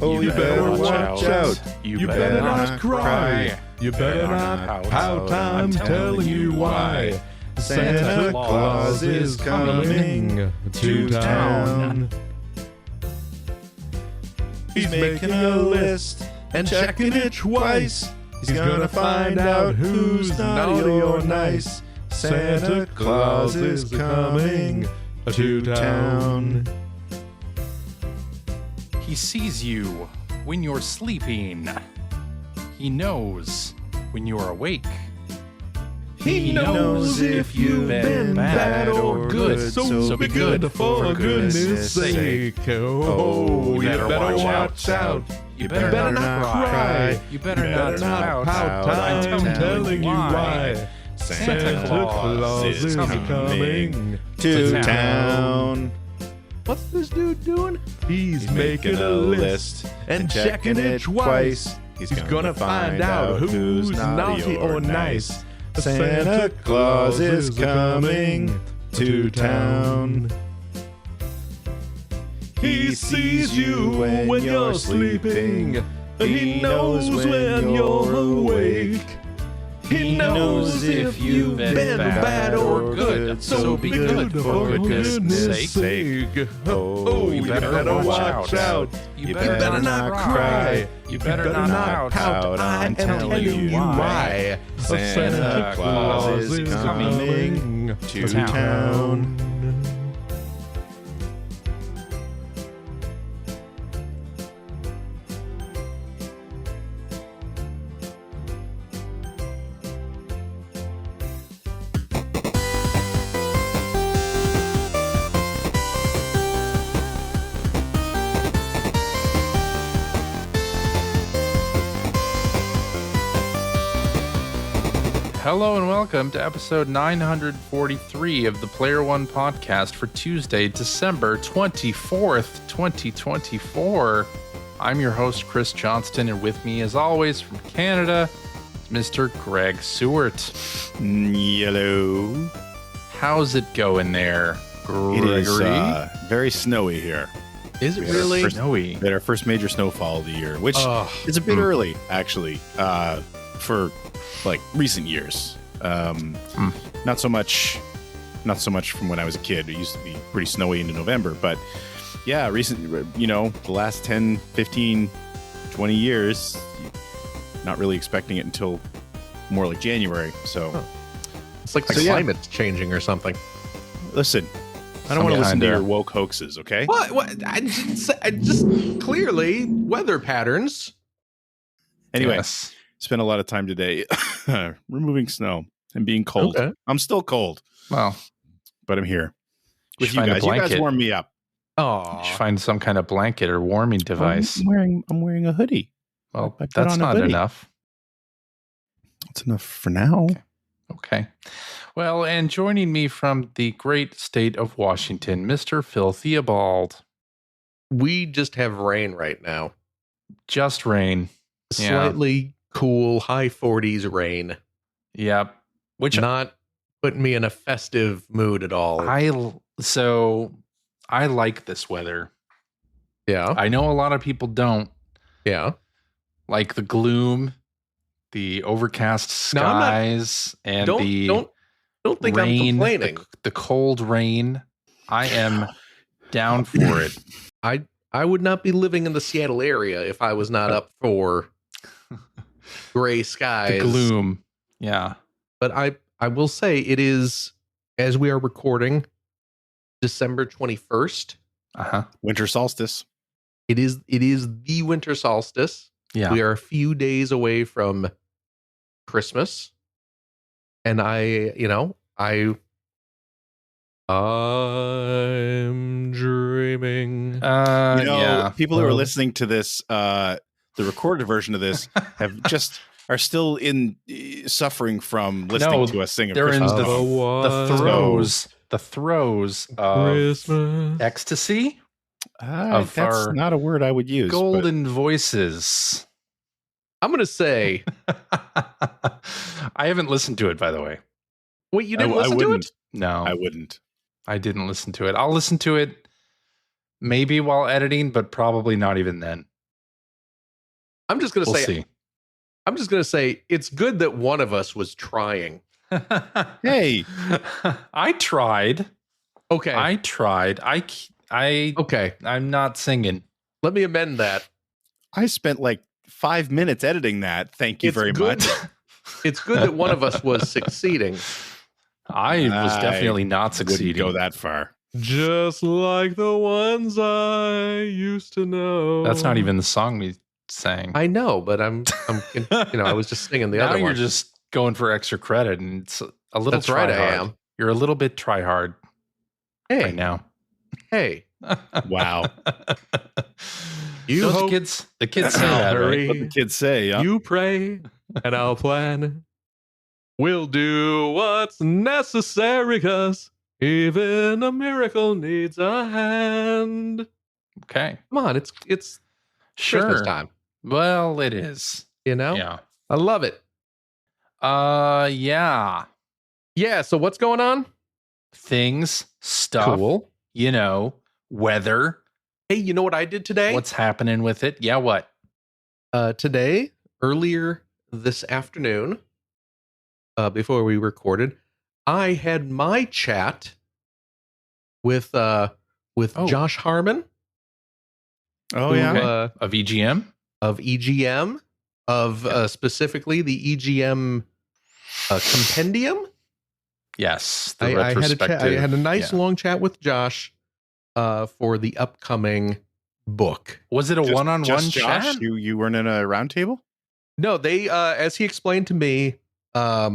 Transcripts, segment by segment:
Oh, you better watch out. You better not cry. You better not pout. I'm telling you why. Santa Claus is coming to town. He's making a list and checking it twice. He's gonna find out who's naughty or nice. Santa Claus is coming to town. He sees you when you're sleeping. He knows when you're awake. He knows if you've been bad or good, so be good for goodness sake. Oh, you better watch out. You better not cry. You better not pout. I'm telling you why. Santa Claus is coming to town. What's this dude doing? He's making a list and checking it twice. He's gonna find out who's naughty or nice. Santa Claus is coming to town. He sees you when you're sleeping. He knows when you're awake. He knows if you've been bad or good, so be good for goodness sake. Oh, you better watch out. You better not cry. You better not pout. I am telling you why. Santa Claus is coming to town. Hello and welcome to episode 943 of the Player One podcast for Tuesday, December 24th, 2024. I'm your host, Chris Johnston, and with me, as always, from Canada, is Mr. Greg Seward. Hello. How's it going there, Gregory? It is very snowy here. Is it really? Snowy. We had our first major snowfall of the year, which is a bit early, actually, for like recent years. Not so much from when I was a kid. It used to be pretty snowy into November, but yeah, the last 10, 15, 20 years, not really expecting it until more like January. So it's like the climate's changing or something. Listen, I don't want to listen to your woke hoaxes, okay? What? I just clearly weather patterns. Anyway, Yes. spent a lot of time today removing snow and being cold. Okay. I'm still cold, Well, but I'm here with you you find a guys. You guys blanket. warm me up. Oh, you should find some kind of blanket or warming device. I'm wearing a hoodie. Well, I put that's on a not hoodie. enough. That's enough for now. Okay. Well, and joining me from the great state of Washington, Mr. Phil Theobald. we just have rain right now. Just rain. Yeah. Slightly cool, high 40s rain. Yep. Which Not putting me in a festive mood at all. I like this weather. Yeah. I know a lot of people don't Yeah. like the gloom, the overcast No, I'm not- skies, and the Don't think rain, I'm complaining. the cold rain. I am down for it. I would not be living in the Seattle area if I was not up for gray skies. The gloom. Yeah. But I will say it is, as we are recording, December 21st. Uh-huh. Winter solstice. It is the winter solstice. Yeah. We are a few days away from Christmas. And I'm dreaming. People who are listening to this, the recorded version of this, are still suffering from listening to us sing. They're in Christmas. the throes of Christmas. ecstasy of that's our not a word I would use. golden voices. I'm going to say, I haven't listened to it, by the way. wait, you didn't listen to it? No, I wouldn't. I didn't listen to it. I'll listen to it maybe while editing, but probably not even then. I'm just gonna We'll say. see. I'm just gonna say it's good that one of us was trying. Hey, I tried. Okay. I tried. Okay. I'm not singing. Let me amend that. I spent like 5 minutes editing that. Thank you very good. much. It's good that one of us was succeeding. I was definitely not Wouldn't succeeding. go that far. Just like the ones I used to know. That's not even the song we sang. I know, but I'm I was just singing the now other you're one. just going for extra credit, and it's a little. That's right, I try-hard. am. You're a little bit try hard Hey, right now. hey. Wow. You Don't hope, the kids say I'll that, right? hurry. What the kids say, yeah. You pray, and I'll plan. We'll do what's necessary, 'cause even a miracle needs a hand. Okay, Come on, it's Christmas sure. time. Well, it is. You know? Yeah. I love it. Yeah. Yeah, so what's going on? Things, stuff. Cool. Weather. Hey, you know what I did today? What's happening with it? Yeah, what? Today, earlier this afternoon, before we recorded, I had my chat with Josh Harmon. Oh, who, yeah. Of EGM? Of EGM, specifically the EGM compendium. Yes. The I had a retrospective. I had a nice long chat with Josh for the upcoming book. Was it a one-on-one Just chat? Josh? You weren't in a round table? No, they as he explained to me, I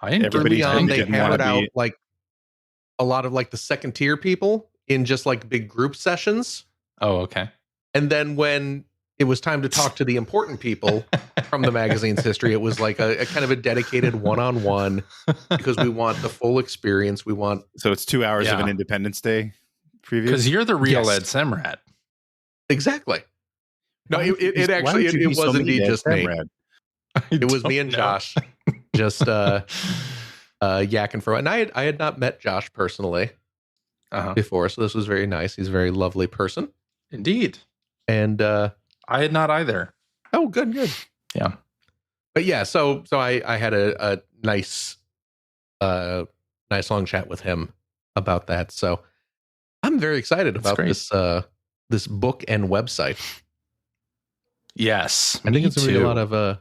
didn't early get on anything. they didn't wanna hammered out be- like a lot of like the second tier people in just like big group sessions. Oh, okay. And then when it was time to talk to the important people from the magazine's history, it was like a kind of a dedicated one-on-one because we want the full experience. We want So it's 2 hours of Yeah. an Independence Day preview? Because you're the real Yes. Ed Semrat. exactly. No, Why it would actually you it be was so mean indeed to just me. Samrad? It was me don't and know. Josh just yakking for, and I had not met Josh personally Uh-huh. before, so this was very nice. He's a very lovely person, Indeed. and I had not either. oh, good. Yeah. But yeah, so I had a nice long chat with him about that. So I'm very excited That's about great. this book and website. Yes. I think me it's gonna be too.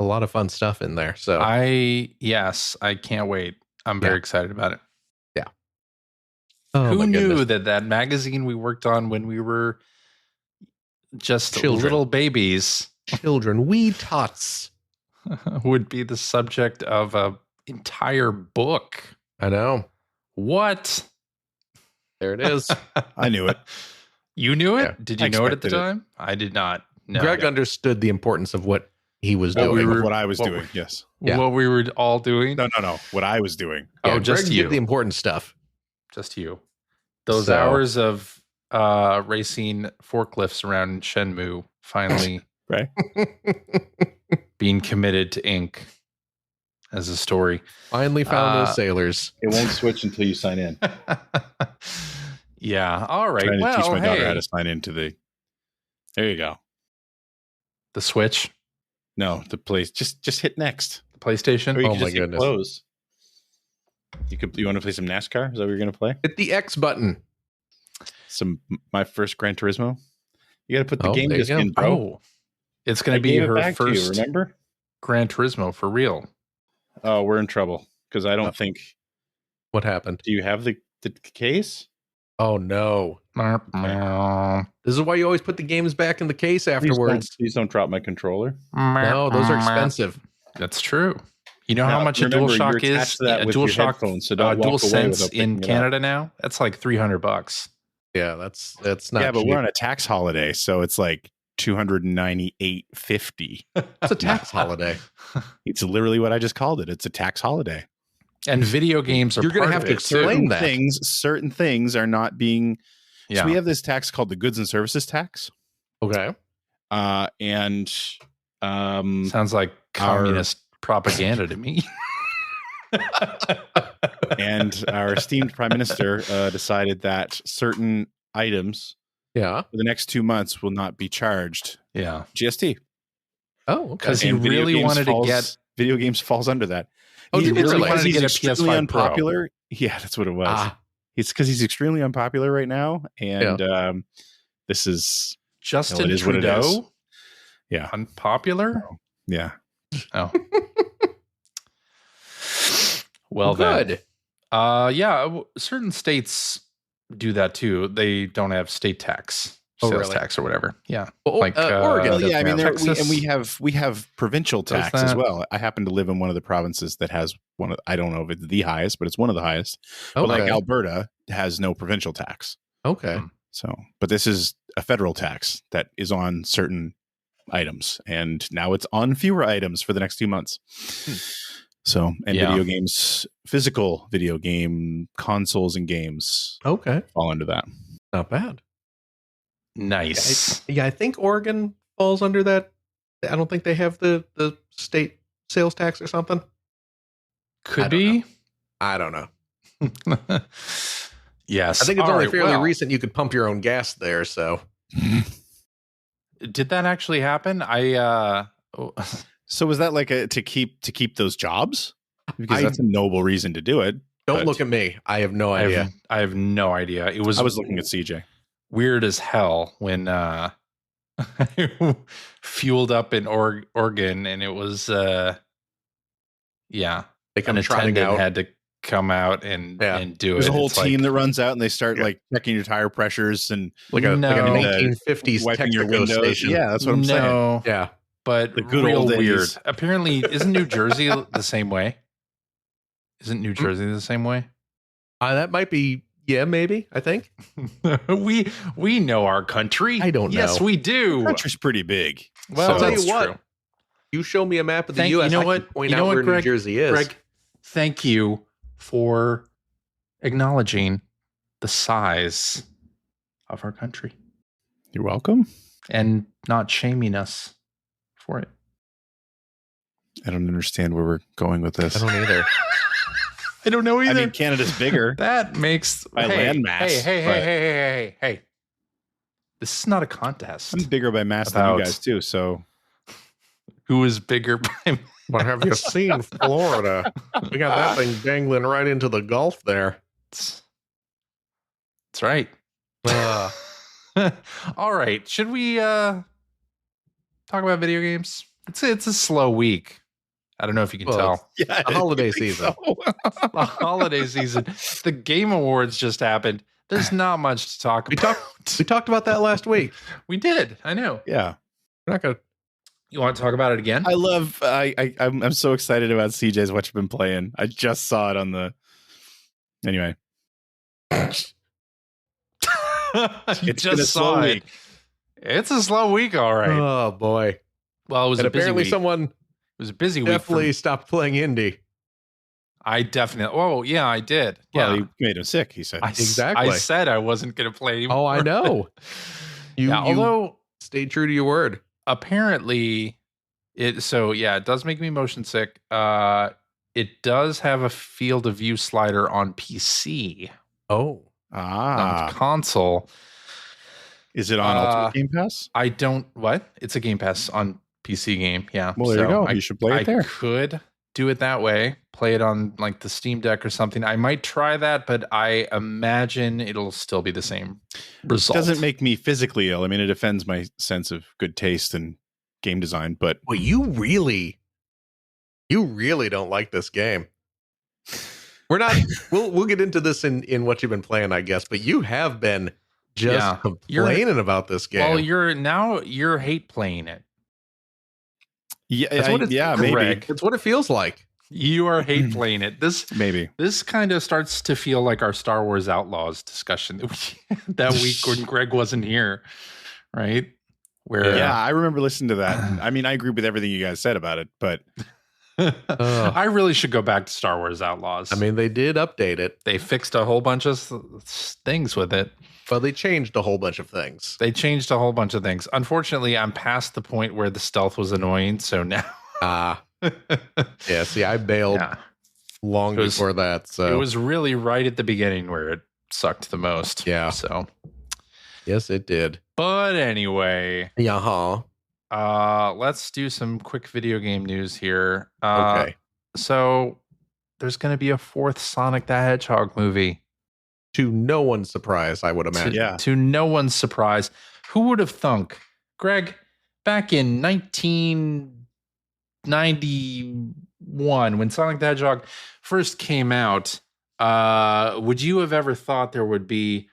a lot of fun stuff in there. So I can't wait. I'm very excited about it. oh, Who my knew goodness. that magazine we worked on when we were just Children. little babies Children, wee tots. would be the subject of a entire book? I know. What? There it is. I knew it. You knew it? Yeah, Did I you know it at the expected it. time? I did not. No. Greg understood the importance of what he was What, doing. what I was what- doing, yes. Yeah. What we were all doing? No. What I was doing. Oh, Yeah, just Greg you. did the important stuff. Just you. Those So- hours of racing forklifts around Shenmue finally Right. being committed to ink as a story. Finally found those sailors. It won't switch until you sign in. Yeah. All right. Trying to Well, teach my daughter hey, how to sign into the. There you go. the Switch, No, the place. Just hit next. the PlayStation. Or you Oh can my just hit goodness. close. You want to play some NASCAR? Is that what you're going to play? Hit the X button. My first Gran Turismo. You got to put the Oh, game there you disc go. in, bro. Oh, it's going I to be gave it her back to you, first remember? Gran Turismo for real. Oh, we're in trouble because I don't think. What happened? Do you have the case? Oh no. This is why you always put the games back in the case afterwards. Please don't drop my controller. No, those are expensive. That's true. You know how Now, much a remember, DualShock you're is? attached to that A with your DualShock, headphones, so don't walk away DualSense without picking in it up. Canada now. That's like $300. Yeah, that's not Yeah, but cheap. we're on a tax holiday, so it's like $298.50. It's a tax holiday. It's literally what I just called it. It's a tax holiday. And video games are You're gonna part have of to it, explain too. that. Certain things are not being. Yeah. So we have this tax called the goods and services tax, Okay. and Sounds like communist propaganda to me. and our esteemed prime minister decided that certain items Yeah. for the next 2 months will not be charged Yeah. GST. Oh, okay. because he And video really games wanted to get. video games falls under that. Oh, He did it really really? wanted to He's get a extremely PS5 Pro. unpopular. Yeah, that's what it was. Ah, It's because he's extremely unpopular right now, and this is Justin it is what it is. Trudeau, yeah, unpopular. yeah. Oh, well good. then. Certain states do that too. They don't have state tax, Oh, sales really? tax or whatever. Yeah, Well, Oregon. Well, yeah, I mean, Texas we have provincial does tax as that. well. I happen to live in one of the provinces that has one of. I don't know if it's the highest, but it's one of the highest. But like Okay. Alberta has no provincial tax. Okay. So, but this is a federal tax that is on certain items, and now it's on fewer items for the next 2 months. So, and Yeah. video games, physical video game consoles and games Okay. fall under that. Not bad. nice. Yeah, I think Oregon falls under that. I don't think they have the state sales tax or something. Could I don't be. I don't know. Yes, I think it's All only right, fairly well, recent you could pump your own gas there. So Did that actually happen? So was that like to keep those jobs? Because I- that's a noble reason to do it. don't But look at me. I have no idea. I have no idea. It was I was looking at CJ. weird as hell when fueled up in Oregon, and it was They an come trotting attendant out. had to come out and do it. There's a whole It's team like, that runs out and they start like checking your tire pressures and like a No. 1950s wiping your Texaco windows. station. Yeah, that's what I'm saying. no, Yeah. but The good real old days. weird. Apparently, isn't New Jersey the same way? Isn't New Jersey the same way? That might be. Yeah, maybe. I think. we know our country. I don't Yes, know. we do. The country's pretty big. Well, I'll tell you that's what. true. You show me a map of the Thank- U.S. you know I can what? point You know out what, where Greg? New Jersey is. Greg, thank you for acknowledging the size of our country You're welcome. and not shaming us for it. I don't understand where we're going with this. I don't either. I don't know I either. mean, Canada's bigger. That makes By land mass, Hey. This is not a contest. I'm bigger by mass than About- you guys too. So Who is bigger by But have you seen Florida? We got that thing dangling right into the Gulf there. That's right. Uh, All right. Should we talk about video games? It's a slow week. I don't know if you can Well, tell. yeah, the holiday season. The holiday season. The Game Awards just happened. There's not much to talk We about. We talked about that last week. We did. I know. Yeah. We're not gonna. You want to talk about it again? I love. I'm so excited about CJ's what you've been playing. I just saw it on the. Anyway, You it's been a slow it. week. It's a slow week, all right. Oh boy! Well, it was And a busy apparently week. someone It was a busy week. definitely stopped playing indie. I definitely. Oh, yeah, I did. Well, Yeah. you made him sick. He said. Exactly. I said I wasn't going to play anymore. Oh, I know. You, Yeah, you although stayed true to your word. apparently it does make me motion sick. It does have a field of view slider on PC. Oh, On console. Is it on Ultimate Game Pass? I don't it's a Game Pass on PC game. Yeah. Well, there you So go. You should play I it there. could do it that way, play it on like the Steam Deck or something. I might try that, but I imagine it'll still be the same result. Doesn't make me physically ill. I mean, it offends my sense of good taste and game design, but well, you really don't like this game. We're not. we'll get into this in what you've been playing, I guess. But you have been just Yeah. complaining about this game. Well, you're hate playing it. yeah, That's what it's, maybe, Greg. It's what it feels like. You are hate playing it. maybe. This kind of starts to feel like our Star Wars Outlaws discussion that week when Greg wasn't here, right? Where Yeah, I remember listening to that. I mean, I agree with everything you guys said about it, but I really should go back to Star Wars Outlaws. I mean, they did update it, they fixed a whole bunch of things with it. but they changed a whole bunch of things. They changed a whole bunch of things. Unfortunately, I'm past the point where the stealth was annoying, so now Yeah. See, I bailed yeah, long It was- before that. So it was really right at the beginning where it sucked the most. Yeah. So, yes, it did. but anyway, Yeah. Let's do some quick video game news here. Okay. So there's going to be a fourth Sonic the Hedgehog movie. To no one's surprise, I would imagine. Yeah. To no one's surprise. Who would have thunk? Greg, back in 1991, when Sonic the Hedgehog first came out, would you have ever thought there would be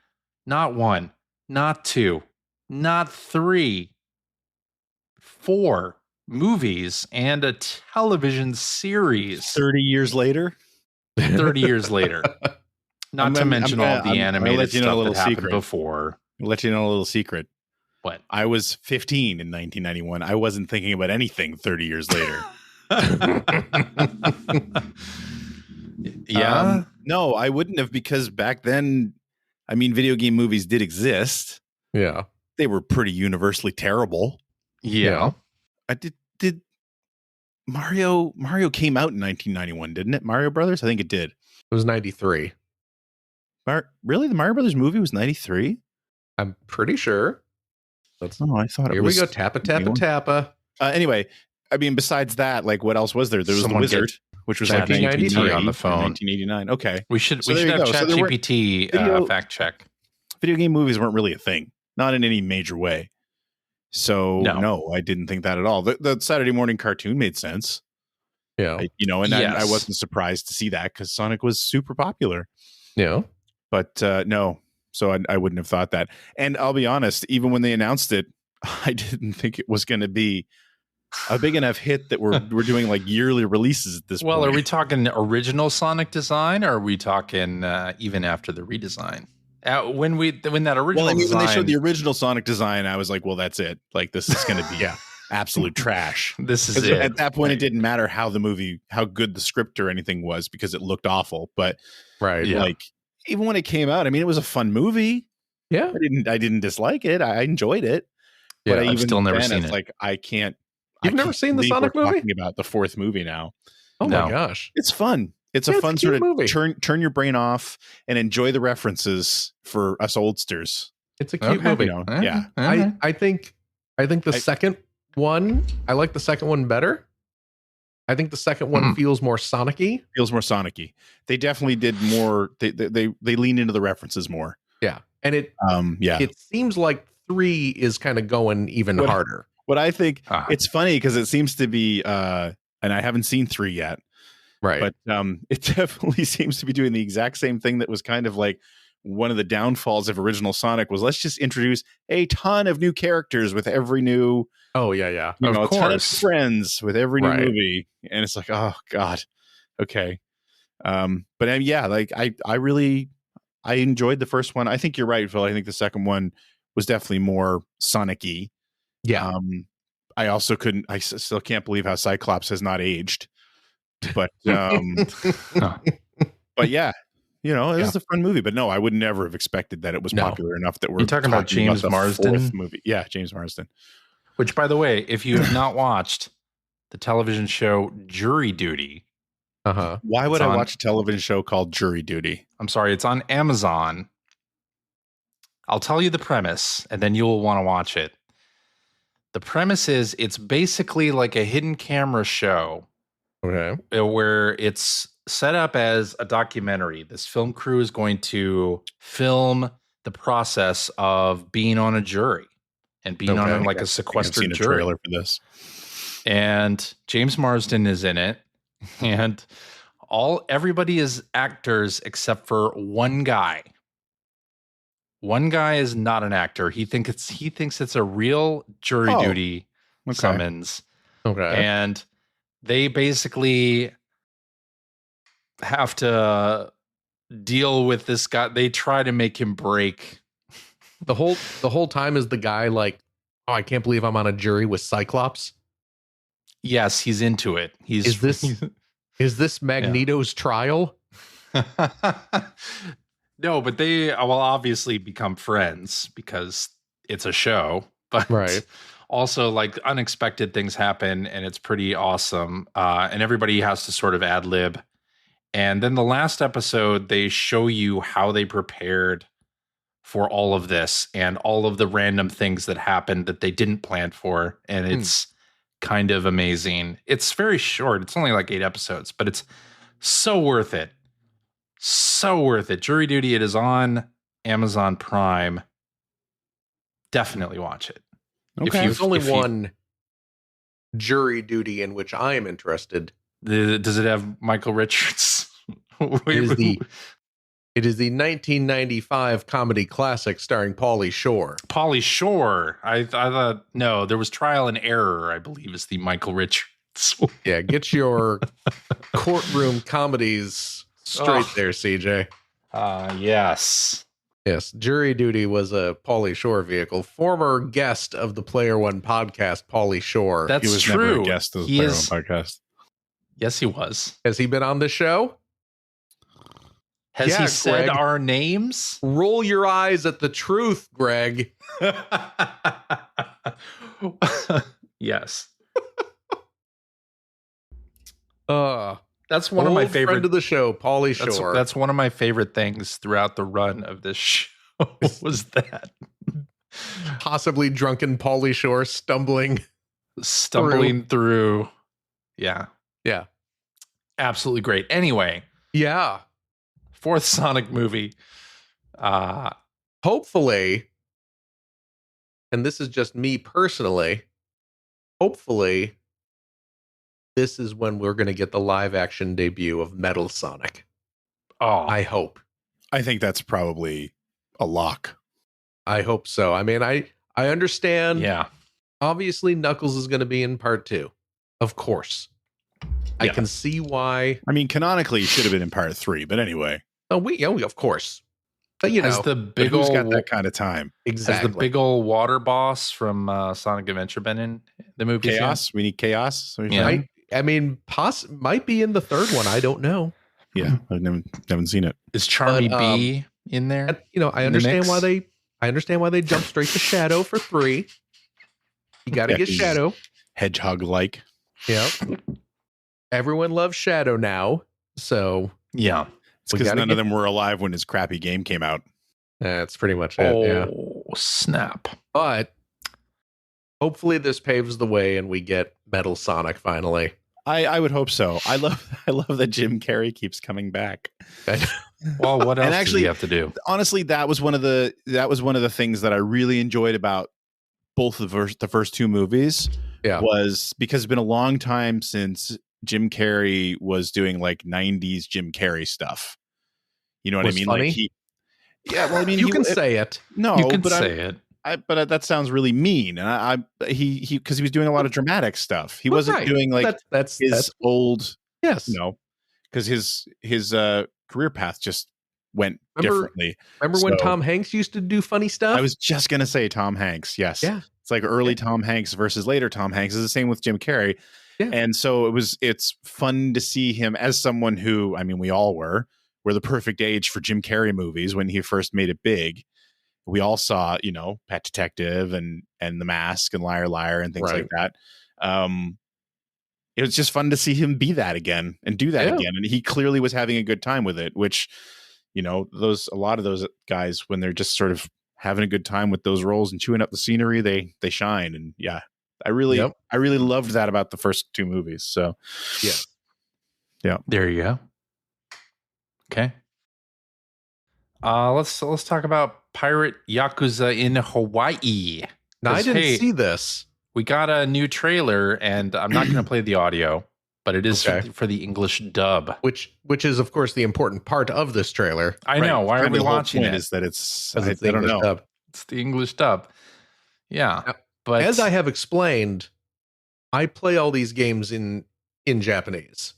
not one, not two, not three, 4 movies and a television series 30 years later? 30 years later? Not to mention all the animated let you know a stuff little that happened secret. before. I'll let you know a little secret. What? I was 15 in 1991. I wasn't thinking about anything 30 years later. Yeah. No, I wouldn't have, because back then, I mean, video game movies did exist. Yeah. They were pretty universally terrible. Yeah. I did Mario came out in 1991, didn't it? Mario Brothers? I think it did. It was 93. Really? The Mario Brothers movie was 93? I'm pretty sure. Oh, I thought it Here was. we go. Tappa, tappa, tappa. Anyway, I mean, besides that, like, what else was there? There was Someone The Wizard, which was like 1993 on the phone. 1989. Okay. We should So there you have go. So there weren't ChatGPT video- fact check. Video game movies weren't really a thing, not in any major way. So no, I didn't think that at all. The Saturday morning cartoon made sense. Yeah. And I Yes. wasn't surprised to see that because Sonic was super popular. Yeah. But no, so I wouldn't have thought that. And I'll be honest, even when they announced it, I didn't think it was going to be a big enough hit that we're doing like yearly releases at this Well, point. are we talking original Sonic design, or are we talking even after the redesign? When that original Well, I mean, design, when they showed the original Sonic design, I was like, well, that's it. Like, this is going to be absolute trash. this is 'Cause it. at that point, it didn't matter how good the script or anything was, because it looked awful. But Right. Yeah. like, even when it came out, I mean, it was a fun movie. Yeah. I didn't dislike it. I enjoyed it. Yeah. But I've still never seen it's it. like, I can't. You've never seen the Sonic we're movie? Talking about the 4th movie now. Oh No. my gosh. It's fun. It's Yeah, a it's fun a cute sort of movie. turn your brain off and enjoy the references for us oldsters. It's a cute Okay. movie. You know, Eh, yeah. eh. I think the second one, I like the second one better. I think the second one feels more Sonic-y. Feels more Sonic-y. They definitely did more. They leaned into the references more. Yeah. And it seems like 3 is kind of going even harder. What I think, Ah. it's funny because it seems to be, and I haven't seen 3 yet, Right. but it definitely seems to be doing the exact same thing that was kind of like one of the downfalls of original Sonic was, let's just introduce a ton of new characters with every new, Oh yeah, yeah. a Of ton of course. friends with every new Right. movie. And it's like, oh God. Okay. But yeah, like I enjoyed the first one. I think you're right, Phil. I think the second one was definitely more Sonic-y. Yeah. I still can't believe how Cyclops has not aged. But but yeah, you know, it was a fun movie. But no, I would never have expected that it was No. popular enough that we're You're talking about James the Marsden? 4th movie. Yeah, James Marsden. Which, by the way, if you have not watched the television show Jury Duty, Uh-huh. Why would It's I on- watch a television show called Jury Duty? I'm sorry, it's on Amazon. I'll tell you the premise, and then you'll want to watch it. The premise is it's basically like a hidden camera show Okay. where it's set up as a documentary. This film crew is going to film the process of being on a jury and being Okay. on like a I've sequestered seen a jury. trailer for this. And James Marsden is in it, and everybody is actors except for one guy. One guy is not an actor. He thinks it's a real jury Oh, duty okay. summons, Okay. and they basically have to deal with this guy. They try to make him break. The whole time is the guy like, oh, I can't believe I'm on a jury with Cyclops. Yes, he's into it. Is this Magneto's trial? No, but they will obviously become friends because it's a show. But Right. also, like, unexpected things happen, and it's pretty awesome. And everybody has to sort of ad lib. And then the last episode, they show you how they prepared for all of this and all of the random things that happened that they didn't plan for. And it's kind of amazing. It's very short. It's only like 8 episodes, but it's so worth it. So worth it. Jury Duty, it is on Amazon Prime. Definitely watch it. Okay. There's only one Jury Duty in which I am interested. Does it have Michael Richards? It is the 1995 comedy classic starring Pauly Shore. Pauly Shore. I thought, no, there was Trial and Error, I believe, is the Michael Richards. Yeah, get your courtroom comedies straight there, CJ. Yes. Yes, Jury Duty was a Pauly Shore vehicle. Former guest of the Player One podcast, Pauly Shore. That's He was true. never a guest of the Player One podcast. Yes, he was. Has he been on the show? Has he said Greg. our names? Roll your eyes at the truth, Greg. Yes. That's one of my favorite friend of the show, Pauly Shore. That's one of my favorite things throughout the run of this show was that possibly drunken Pauly Shore stumbling through. Yeah. Yeah. Absolutely great. Anyway, Yeah. 4th Sonic movie. Hopefully, and this is just me personally, hopefully this is when we're going to get the live action debut of Metal Sonic. Oh, I hope. I think that's probably a lock. I hope so. I mean, I understand. yeah. Obviously, Knuckles is going to be in part 2. Of course. I Yeah. can see why. I mean, canonically, it should have been in part 3, but anyway. Oh, we of course. But you know, As the But big who's old got that kind of time? exactly. Has the big old water boss from Sonic Adventure been in the movie? Chaos? We need chaos? So Yeah. I mean, might be in the third one. I don't know. Yeah, I've never seen it. Is Charmy But, B in there? And, you know, I In the understand mix? why they jump straight to Shadow for 3. You got to Yeah, get he's- Shadow. Hedgehog-like. Yeah. Everyone loves Shadow now, so Yeah. It's We because gotta none get- of them were alive when his crappy game came out. that's pretty much it. Yeah. Oh, snap. But hopefully this paves the way and we get Metal Sonic finally. I would hope so. I love that Jim Carrey keeps coming back. Well, what else And does actually- he have to do? Honestly, that was one of the things that I really enjoyed about both the first 2 movies. Yeah. Was because it's been a long time since Jim Carrey was doing like 90s Jim Carrey stuff. You know what Was I mean? funny? Like well, I mean, You can say it. no, You can but say it. but that sounds really mean. And he because he was doing a lot of dramatic stuff. He Well, wasn't right. doing like that's his old, yes. because his career path just went Remember- differently. Remember when So- Tom Hanks used to do funny stuff? I was just gonna say Tom Hanks. Yes. Yeah. It's like early Tom Hanks versus later Tom Hanks. It's the same with Jim Carrey. Yeah. And so it's fun to see him as someone who, I mean, we all were the perfect age for Jim Carrey movies when he first made it big. We all saw, Pet Detective and The Mask and Liar Liar and things Right. like that. It was just fun to see him be that again and do that Yeah. again. And he clearly was having a good time with it, which, a lot of those guys, when they're just sort of having a good time with those roles and chewing up the scenery, they shine. And yeah, I really loved that about the first 2 movies. So There you go. Okay. Let's talk about Pirate Yakuza in Hawaii. now, I 'Cause, didn't hey, see this. We got a new trailer, and I'm not going to play the audio, but it is Okay. for the English dub. Which is of course the important part of this trailer. I know. Why are Kind we of the whole watching point it? is that it's, Because I, it's the I don't English know. dub. It's the English dub. Yeah, Now, but As I have explained, I play all these games in Japanese.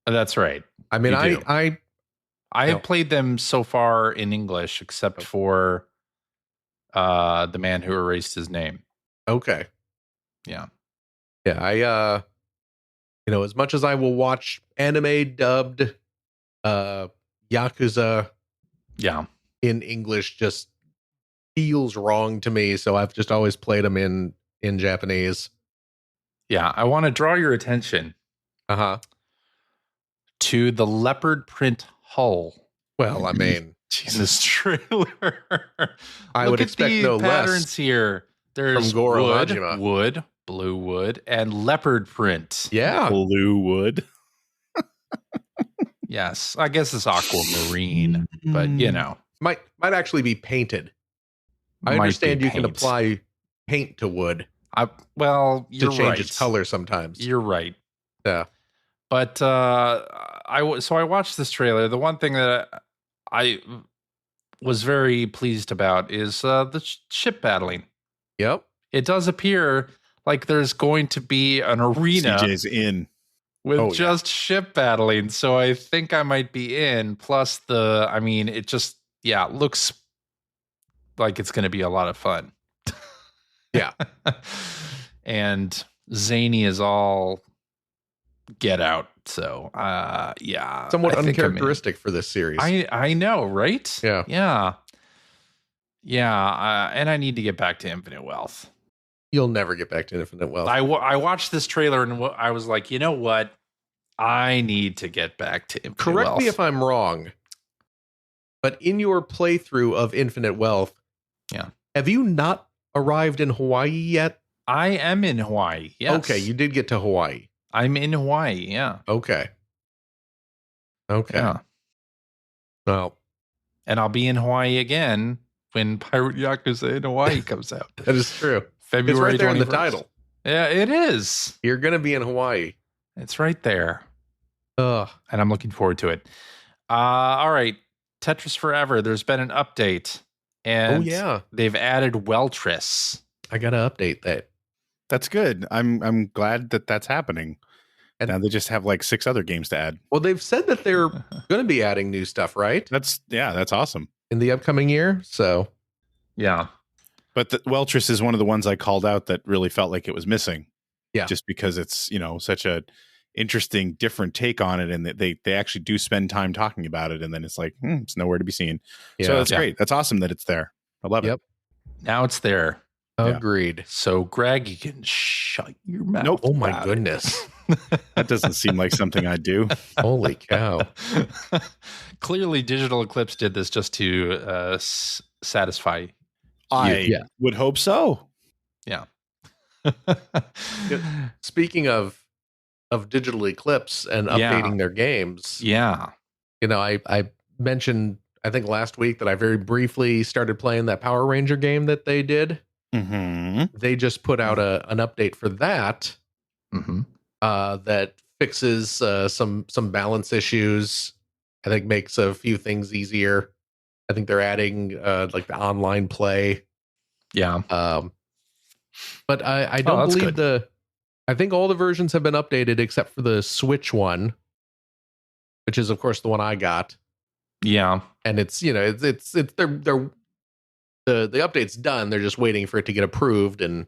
that's right. I mean, You do. I I No. have played them so far in English, except for the man who erased his name. okay. Yeah. Yeah, I as much as I will watch anime dubbed Yakuza Yeah. in English just feels wrong to me, so I've just always played them in Japanese. Yeah. I want to draw your attention Uh-huh. to the leopard print hull. Well, I mean, in this trailer. I Look would at expect the no patterns less here. There's from Goro wood, Majima. wood, blue wood, and leopard print. Yeah. Blue wood. Yes, I guess it's aquamarine, but you know, Might actually be painted. I might understand be you can paint. apply paint to wood Well, to you're change right. its color sometimes. You're right. Yeah. But I watched this trailer. The one thing that I was very pleased about is the ship battling. Yep. It does appear like there's going to be an arena CJ's in. with just ship battling. So I think I might be in. Plus it just, looks like it's going to be a lot of fun. Yeah. And zany is all get out. So, Somewhat I think I'm in. uncharacteristic for this series. I know, right? Yeah. Yeah. And I need to get back to Infinite Wealth. You'll never get back to Infinite Wealth. I watched this trailer and I was like, you know what? I need to get back to Infinite Wealth. Correct me if I'm wrong, but in your playthrough of Infinite Wealth, have you not arrived in Hawaii yet? I am in Hawaii. Yes. Okay, you did get to Hawaii. I'm in Hawaii. Yeah. Okay. Yeah. Well, and I'll be in Hawaii again when Pirate Yakuza in Hawaii comes out. that is true. February It's right there 21st. in the title. Yeah, it is. You're going to be in Hawaii. It's right there. Ugh. And I'm looking forward to it. All right. Tetris Forever. There's been an update. And they've added Welltris. I got to update that. That's good. I'm glad that that's happening. And now they just have like 6 other games to add. Well, they've said that they're going to be adding new stuff, right? That's awesome. In the upcoming year. So, yeah. But the Welltris is one of the ones I called out that really felt like it was missing. Yeah. Just because it's, such a interesting, different take on it. And that they actually do spend time talking about it. And then it's like, it's nowhere to be seen. Yeah. So that's great. That's awesome that it's there. I love it. Now it's there. Agreed. So, Greg, you can shut your mouth. Nope. Oh, my goodness. That doesn't seem like something I do. Holy cow. Clearly, Digital Eclipse did this just to satisfy. I would hope so. Yeah. Speaking of Digital Eclipse and updating their games. Yeah. I mentioned, I think last week, that I very briefly started playing that Power Ranger game that they did. Mm-hmm. They just put out an update for that. Mm-hmm. That fixes some balance issues. I think makes a few things easier. I think they're adding like the online play. Yeah. But I don't believe I think all the versions have been updated except for the Switch one, which is of course the one I got. Yeah. And it's the update's done. They're just waiting for it to get approved and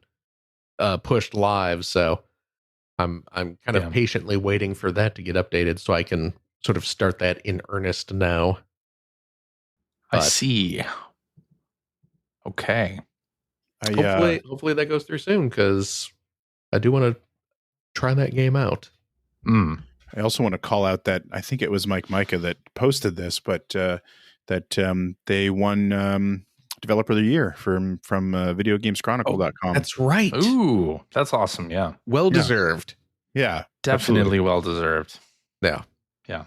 pushed live. So I'm kind of patiently waiting for that to get updated so I can sort of start that in earnest now. I see. Okay. Hopefully that goes through soon because I do want to try that game out. I also want to call out that I think it was Micah that posted this, but that they won Developer of the Year from VideoGamesChronicle.com. That's right. Ooh, that's awesome. Yeah. Well deserved. Yeah. Definitely well deserved. Yeah. Yeah.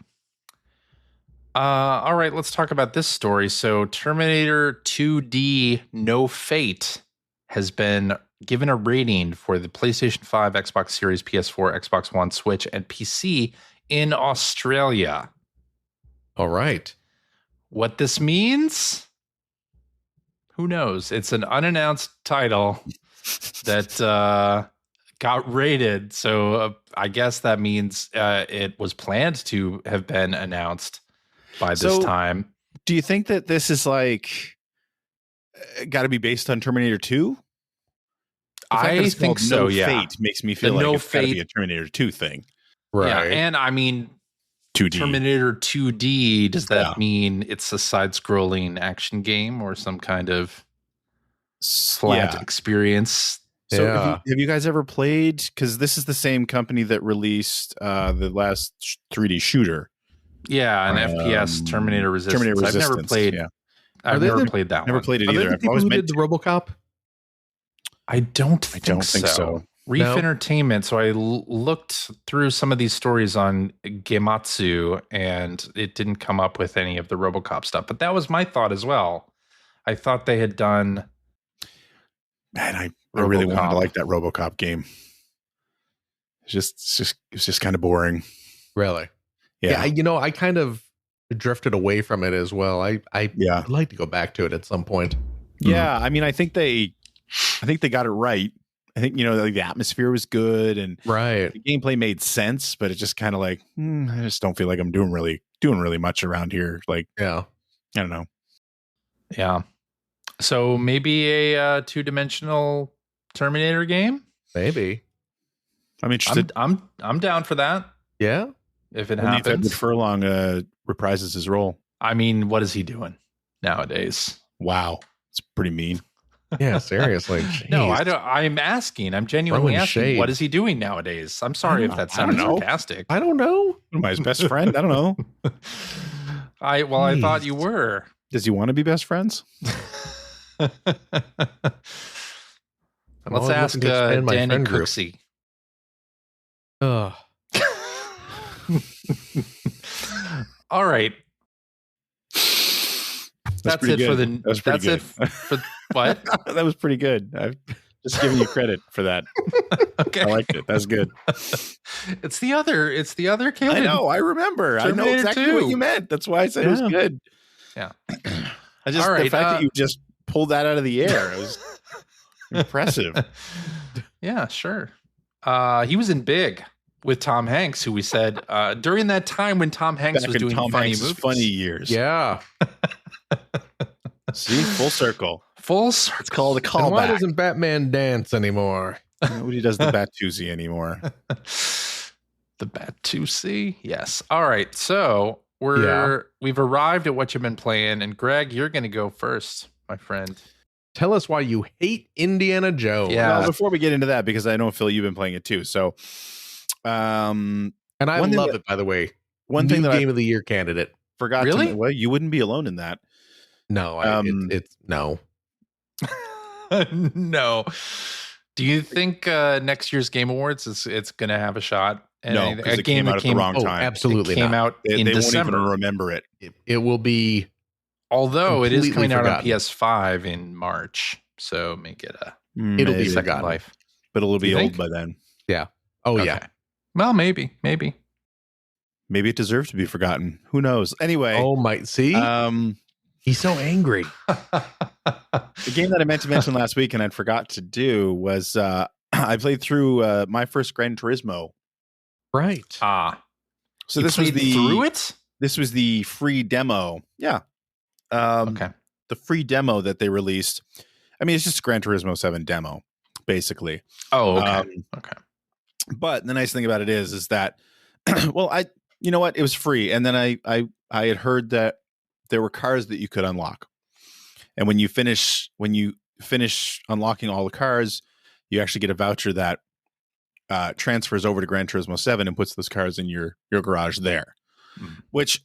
All right, let's talk about this story. So Terminator 2D No Fate has been given a rating for the PlayStation 5, Xbox Series, PS4, Xbox One, Switch, and PC in Australia. All right. What this means? Who knows? It's an unannounced title that got rated. So I guess that means it was planned to have been announced by this time. Do you think that this is like got to be based on Terminator 2? I think so. No Yeah. Fate makes me feel The like No it's got to be Fate- a Terminator 2 thing. Right. Yeah, and I mean, 2D. Terminator 2D, does that mean it's a side-scrolling action game or some kind of flat experience? So Yeah. have you guys ever played? Because this is the same company that released the last 3D shooter. Yeah, an FPS Terminator Resistance. Terminator Resistance. I've never played. Yeah. I've never played that. Never one. played it Are they either. the I've people always who meant did the to. RoboCop? I don't think so. Reef No? Entertainment. So I looked through some of these stories on Gematsu, and it didn't come up with any of the RoboCop stuff. But that was my thought as well. I thought they had done. Man, I really wanted RoboCop. to like that RoboCop game. It's just kind of boring. Really? Yeah. I kind of drifted away from it as well. I'd like to go back to it at some point. Yeah, I mean, I think they got it right. I think the atmosphere was good and Right. the gameplay made sense, but it just kind of like I just don't feel like I'm doing really much around here. Like, Yeah. I don't know. Yeah. So maybe a two-dimensional Terminator game. Maybe. I'm interested. I'm down for that. Yeah. If it Only if Edward happens. Furlong reprises his role. I mean, what is he doing nowadays? Wow, it's pretty mean. Yeah. Seriously. No, Jeez. I don't. I'm asking. I'm genuinely Throwing asking. shade. What is he doing nowadays? I'm sorry if that I don't sounds know. sarcastic. I don't know. Am I his best friend? I don't know. I thought you were. Does he want to be best friends? I'm Let's always ask looking to expand my Danny friend group. Cooksey. Ugh. All right. That's pretty it for good. the. That was pretty That's good. it for what? That was pretty good. I'm just giving you credit for that. Okay. I liked it. That's good. It's the other kid. I know. I remember. I know Terminator exactly 2. what you meant. That's why I said it was Yeah. good. Yeah. I just All right, the fact that you just pulled that out of the air. It was impressive. Yeah, sure. He was in Big with Tom Hanks, who we said during that time when Tom Hanks Back was in doing Tom funny Hanks' movies. funny years. Yeah. See, full circle. Full circle. It's called a And why callback. doesn't Batman dance anymore? Nobody does the Batusi anymore. The Batusi? Yes. All right. So Yeah. we've arrived at what you've been playing, and Greg, you're going to go first, my friend. Tell us why you hate Indiana Jones. Yeah. Well, before we get into that, because I know Phil, you've been playing it too. So, And I One thing love that- it, by the way. one New thing that game I of the year candidate. forgot Really? to well, you wouldn't be alone in that. No, it's no. No. Do you think next year's Game Awards it's going to have a shot? And No, because it came out at the wrong time. Absolutely came not. out They in won't December. even remember it. It will be Although it is completely coming out on forgotten. PS5 in March, so make it a It'll be Maybe, second forgotten. life. but it'll be You old think? by then. Oh Okay. yeah. Well, maybe. Maybe it deserves to be forgotten. Who knows? Anyway, Oh my see? He's so angry. the game that I meant to mention last week and I forgot to do was I played through my first Gran Turismo. Right. So You this was played through it. This was the free demo. Yeah. Okay. The free demo that they released. I mean, it's just a Gran Turismo 7 demo, basically. Oh, okay. Okay. But the nice thing about it is that, well, you know what? It was free. And then I had heard that there were cars that you could unlock. And when you finish unlocking all the cars, you actually get a voucher that transfers over to Gran Turismo 7 and puts those cars in your garage there, which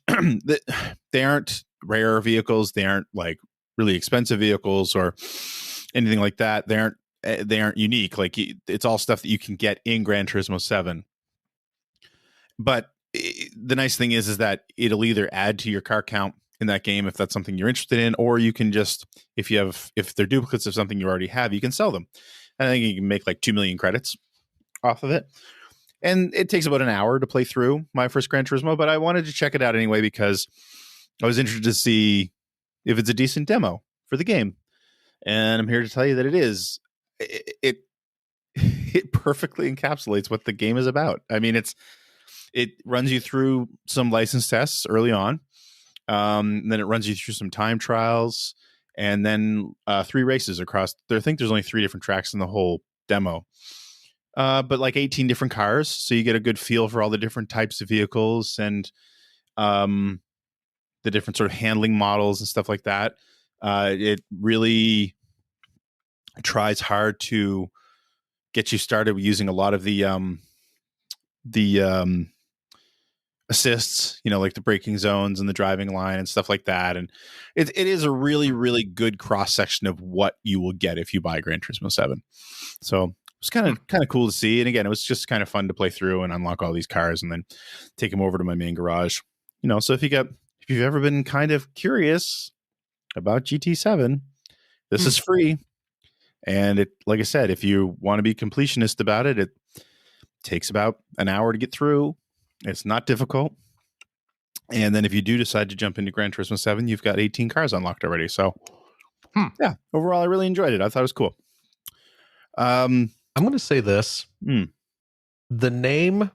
they aren't rare vehicles. They aren't like really expensive vehicles or anything like that. They aren't unique. Like it's all stuff that you can get in Gran Turismo 7. But the nice thing is that it'll either add to your car count in that game if that's something you're interested in, or you can just if they're duplicates of something you already have, you can sell them. And I think you can make like 2 million credits off of it. And it takes about an hour to play through my first Gran Turismo, but I wanted to check it out anyway because I was interested to see if it's a decent demo for the game. And I'm here to tell you that it is. It perfectly encapsulates what the game is about. I mean, it runs you through some license tests early on. Then it runs you through some time trials and then 3 races across. I think there's only 3 different tracks in the whole demo. But like 18 different cars. So you get a good feel for all the different types of vehicles and the different sort of handling models and stuff like that. It really tries hard to get you started using a lot of the assists, like the braking zones and the driving line and stuff like that. And it is a really, really good cross section of what you will get if you buy Gran Turismo 7. So it's kind of cool to see. And again, it was just kind of fun to play through and unlock all these cars and then take them over to my main garage. So if you've ever been kind of curious about GT7, this is free. And it, like I said, if you want to be completionist about it, it takes about an hour to get through. It's not difficult. And then if you do decide to jump into Gran Turismo 7, you've got 18 cars unlocked already. So yeah, overall, I really enjoyed it. I thought it was cool. I'm going to say this. The name,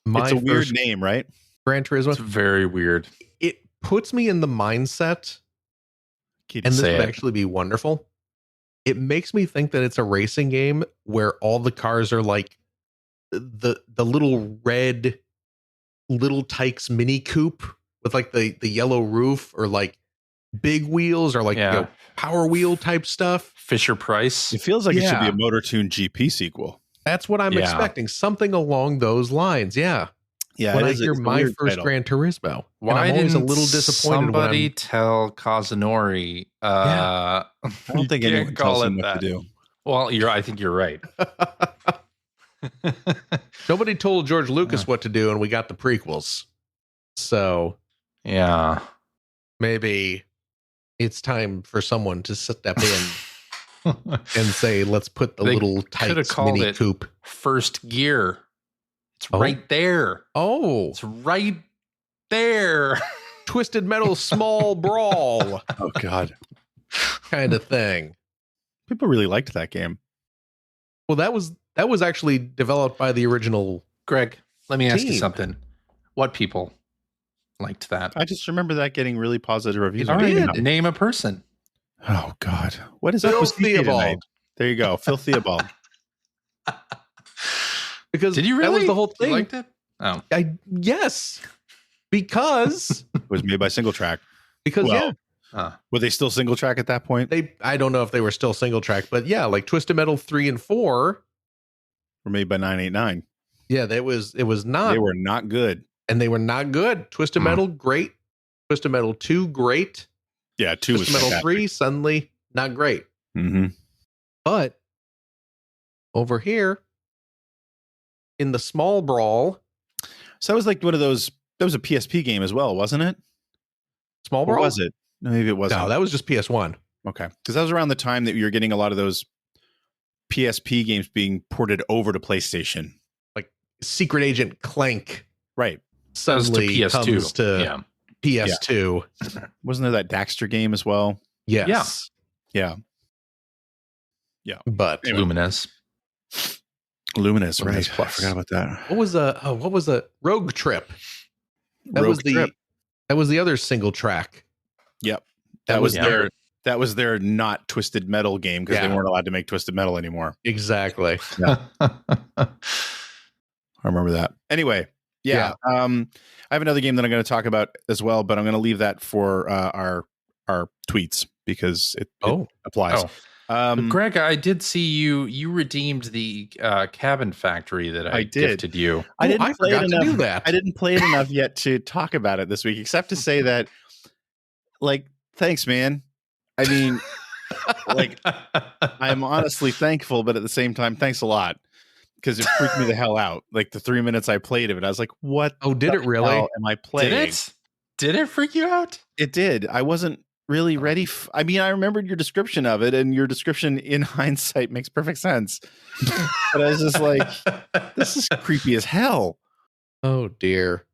it's a weird name, right? Gran Turismo. It's very weird. It puts me in the mindset, and this would actually be wonderful. It makes me think that it's a racing game where all the cars are like the little red Little Tykes Mini Coupe with like the yellow roof, or like big wheels, or like Power Wheel type stuff. Fisher Price. It feels like it should be a Motor Tune GP sequel. That's what I'm expecting. Something along those lines. Yeah. Yeah. When I hear My First Gran Turismo, why I'm always didn't a little disappointed. Somebody tell Kazunori. I don't think anyone tells him what to do. Well, I think you're right. Nobody told George Lucas what to do, and we got the prequels. So yeah, maybe it's time for someone to step in and say, let's put the Little Tykes Mini Coupe First Gear. It's right there. Oh, it's right there. Twisted Metal Small Brawl. Oh God, kind of thing. People really liked that game. Well, that was actually developed by the original. Greg, let me ask you something. What people liked that? I just remember that getting really positive reviews. All right, name a person. Oh God, what is Phil up with Theobald? There you go, Phil Theobald. Because did you really? That was the whole thing. You liked it? Oh, yes. Because it was made by Single Track. Because were they still Single Track at that point? I don't know if they were still Single Track, but yeah, like Twisted Metal 3 and 4 were made by 989. Yeah, it was not. They were not good, and they were not good. Twisted Metal, great. Twisted Metal 2, great. Yeah, 2 was Twisted Metal 3, suddenly not great. Mm-hmm. But over here in the Small Brawl, so that was like one of those. That was a PSP game as well, wasn't it? Small Brawl? Or was it? No, maybe it wasn't. No, that was just PS1. Okay, because that was around the time that you were getting a lot of those PSP games being ported over to PlayStation, like Secret Agent Clank. Right. Suddenly PS2. comes to PS2. Yeah. Wasn't there that Daxter game as well? Yes. Yeah. But anyway. Luminous, right? I forgot about that. What was a Rogue Trip? That was the other single track. Yep. That was their not Twisted Metal game because they weren't allowed to make Twisted Metal anymore. Exactly. Yeah. I remember that. Anyway, I have another game that I'm going to talk about as well, but I'm going to leave that for our tweets because it applies. Greg, I did see you redeemed the Cabin Factory that I gifted you. I forgot to do that. I didn't play it enough yet to talk about it this week, except to say that, like, thanks, man. I mean, like, I'm honestly thankful, but at the same time, thanks a lot. Because it freaked me the hell out. Like the 3 minutes I played of it, I was like, what? Oh, did it really? Am I playing? Did it freak you out? It did. I wasn't really ready. I mean, I remembered your description of it, and your description in hindsight makes perfect sense. But I was just like, this is creepy as hell. Oh dear.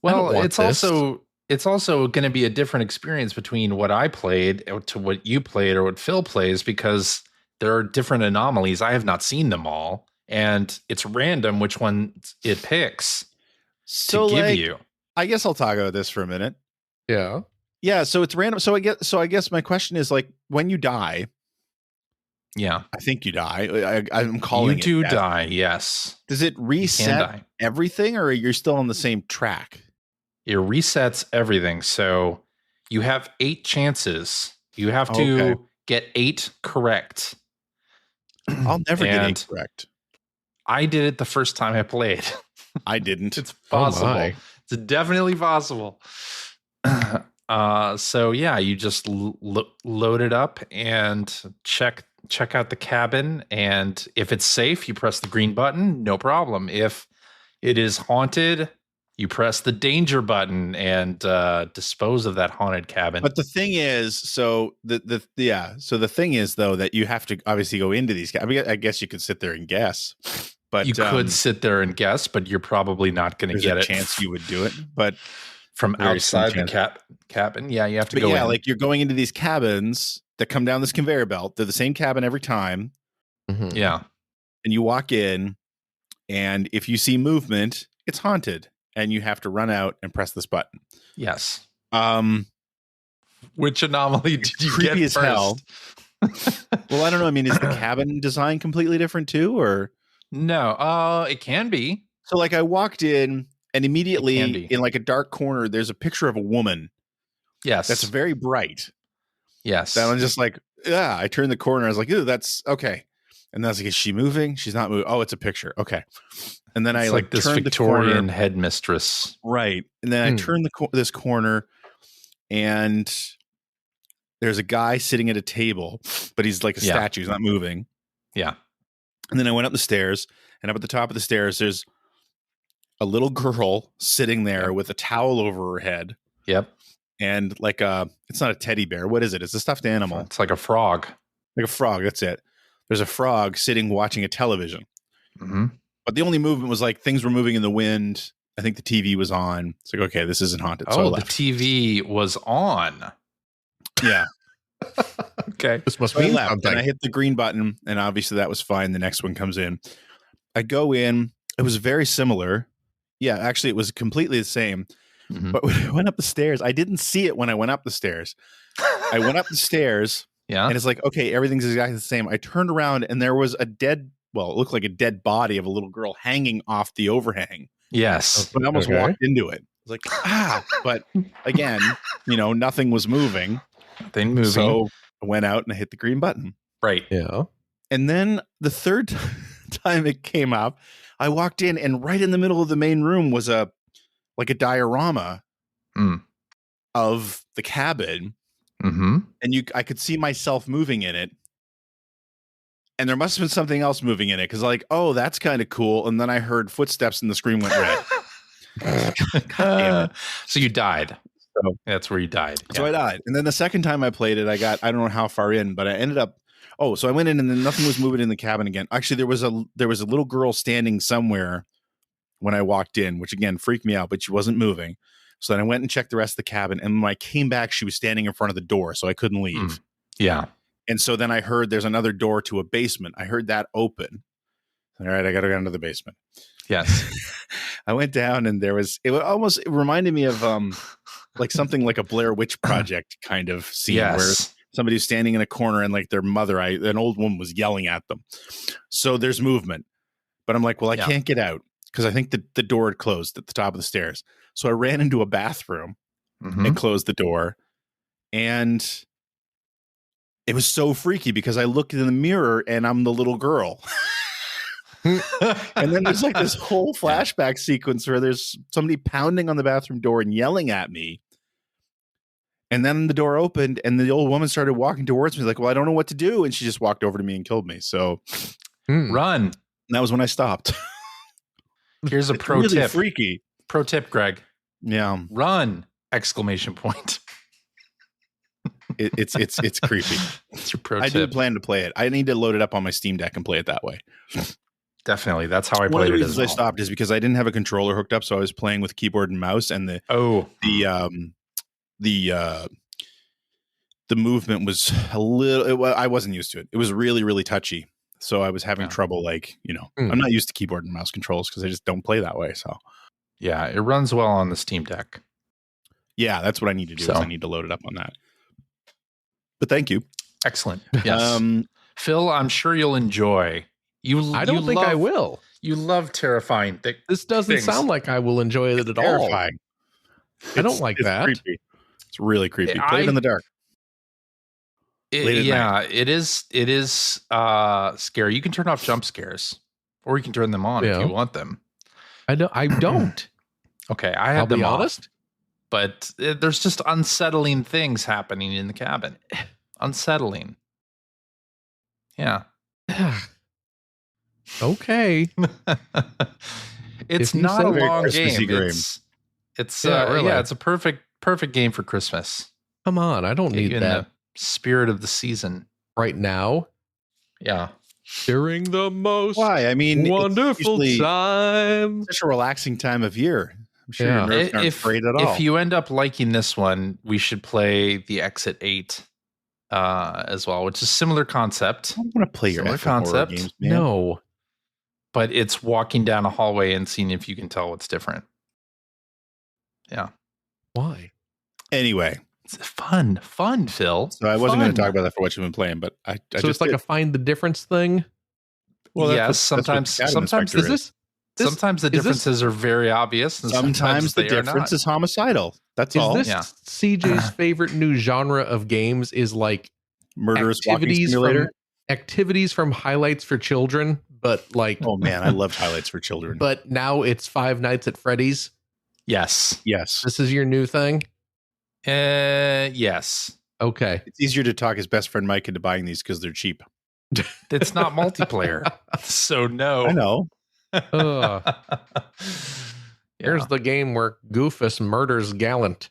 Well, it's also going to be a different experience between what I played to what you played or what Phil plays, because there are different anomalies. I have not seen them all, and it's random which one it picks to give you. I guess I'll talk about this for a minute. Yeah. Yeah, so it's random. So I guess my question is, like, when you die. Yeah. I think you die. I'm calling it. You do die, yes. Does it reset everything, or you're still on the same track? It resets everything. So you have 8 chances. You have to get 8 correct. I'll never get 8 correct. I did it the first time I played. I didn't. It's possible. It's definitely possible. So yeah, you just load it up and check out the cabin, and if it's safe, you press the green button, no problem. If it is haunted, you press the danger button and dispose of that haunted cabin. But the thing is, so the thing is though that you have to obviously go into these. I mean, I guess you could sit there and guess, but you could sit there and guess, but you're probably not going to get a it. Chance you would do it, but from outside the cabin, yeah, you have to go in. Like you're going into these cabins that come down this conveyor belt. They're the same cabin every time. Mm-hmm. Yeah, and you walk in, and if you see movement, it's haunted. And you have to run out and press this button. Yes. Which anomaly did you creepy get as first? Hell. Well, I don't know. I mean, is the cabin design completely different too, or no? It can be. So, like, I walked in, and immediately in like a dark corner, there's a picture of a woman. Yes, that's very bright. Yes, and I'm just like, yeah. I turned the corner. I was like, ooh, that's okay. And then I was like, is she moving? She's not moving. Oh, it's a picture. Okay. And then it's I like this turned Victorian headmistress. Right. And then I turned this corner, and there's a guy sitting at a table, but he's like a statue. He's not moving. Yeah. And then I went up the stairs, and up at the top of the stairs, there's a little girl sitting there with a towel over her head. Yep. And like it's not a teddy bear. What is it? It's a stuffed animal. It's like a frog. Like a frog. That's it. There's a frog sitting watching a television. Mm-hmm. But the only movement was like things were moving in the wind. I think the TV was on. It's like, okay, this isn't haunted. So the TV was on. Yeah. Okay. This must mean something. And I hit the green button, and obviously that was fine. The next one comes in. I go in. It was very similar. Yeah, actually, it was completely the same. Mm-hmm. But when I went up the stairs, I didn't see it when I went up the stairs. I went up the stairs. Yeah. And it's like, okay, everything's exactly the same. I turned around, and there was it looked like a dead body of a little girl hanging off the overhang. Yes. But I almost walked into it. I was like, but again, nothing was moving. Nothing moving. So I went out and I hit the green button. Right. Yeah. And then the third time it came up, I walked in, and right in the middle of the main room was a diorama of the cabin. Mm-hmm. And I could see myself moving in it. And there must have been something else moving in it, because like, oh, that's kind of cool. And then I heard footsteps and the screen went red. God damn it. So you died. So that's where you died. So I died. And then the second time I played it, I don't know how far in, but I ended up. Oh, so I went in, and then nothing was moving in the cabin again. Actually, there was a little girl standing somewhere when I walked in, which again freaked me out, but she wasn't moving. So then I went and checked the rest of the cabin, and when I came back, she was standing in front of the door, so I couldn't leave. Yeah. And so then I heard there's another door to a basement. I heard that open. All right, I got to go into the basement. Yes. I went down, and it reminded me of like something like a Blair Witch Project kind of scene where somebody's standing in a corner, and like their mother, an old woman was yelling at them. So there's movement, but I'm like, well, I can't get out because I think the door had closed at the top of the stairs. So I ran into a bathroom and closed the door, and it was so freaky because I looked in the mirror and I'm the little girl. And then there's like this whole flashback sequence where there's somebody pounding on the bathroom door and yelling at me. And then the door opened, and the old woman started walking towards me like, well, I don't know what to do. And she just walked over to me and killed me. So run. And that was when I stopped. Here's a pro tip. Freaky. Pro tip, Greg. Yeah. Run! Exclamation point. It's creepy. It's your pro tip. I do tip. plan to play it. I need to load it up on my Steam Deck and play it that way. Definitely. That's how I One played of the it reasons as well. I stopped is because I didn't have a controller hooked up, so I was playing with keyboard and mouse, and the movement was a little. I wasn't used to it. It was really, really touchy, so I was having trouble. I'm not used to keyboard and mouse controls because I just don't play that way. So yeah, it runs well on the Steam Deck. Yeah, that's what I need to do. Is I need to load it up on that. But thank you. Excellent. Yes, Phil, I'm sure you'll enjoy. I don't think I will. You love terrifying things. This doesn't sound like I will enjoy it at all. I don't like that. Creepy. It's really creepy. Play it in the dark. It is scary. You can turn off jump scares, or you can turn them on if you want them. I don't. Okay, I had I'll them be off, honest. but there's just unsettling things happening in the cabin. Unsettling. Yeah. Okay. It's If you not say a very long Christmassy game. game. It's really. it's a perfect game for Christmas. Come on, I don't Get you need in that the spirit of the season. right now. Yeah. During the most Why? I mean, wonderful it's usually time. such a relaxing time of year. I'm sure Yeah. your nerves aren't afraid at all. If you end up liking this one, we should play the Exit 8 as well, which is similar concept. I don't want to play your Similar effing horror concept. games, man. No. But it's walking down a hallway and seeing if you can tell what's different. Yeah. Why? Anyway, It's fun, Phil. so I wasn't going to Fun. talk about that for what you've been playing, but I So just it's like did. a find the difference thing. Well, that's yes, what- that's what sometimes Cabin sometimes Inspector Is this sometimes the is this- differences are very obvious, and sometimes the they are difference not. is homicidal. That's is all. this Yeah. CJ's favorite new genre of games? Is like Murderous walking activities simulator. from highlights for children, but like Oh man, I loved highlights for children. but now it's Five Nights at Freddy's. Yes. Yes, This is your new thing. Yes. Okay. it's easier to talk his best friend Mike into buying these because they're cheap. It's not multiplayer, so no. I know. Ugh. Here's the game where Goofus murders Gallant.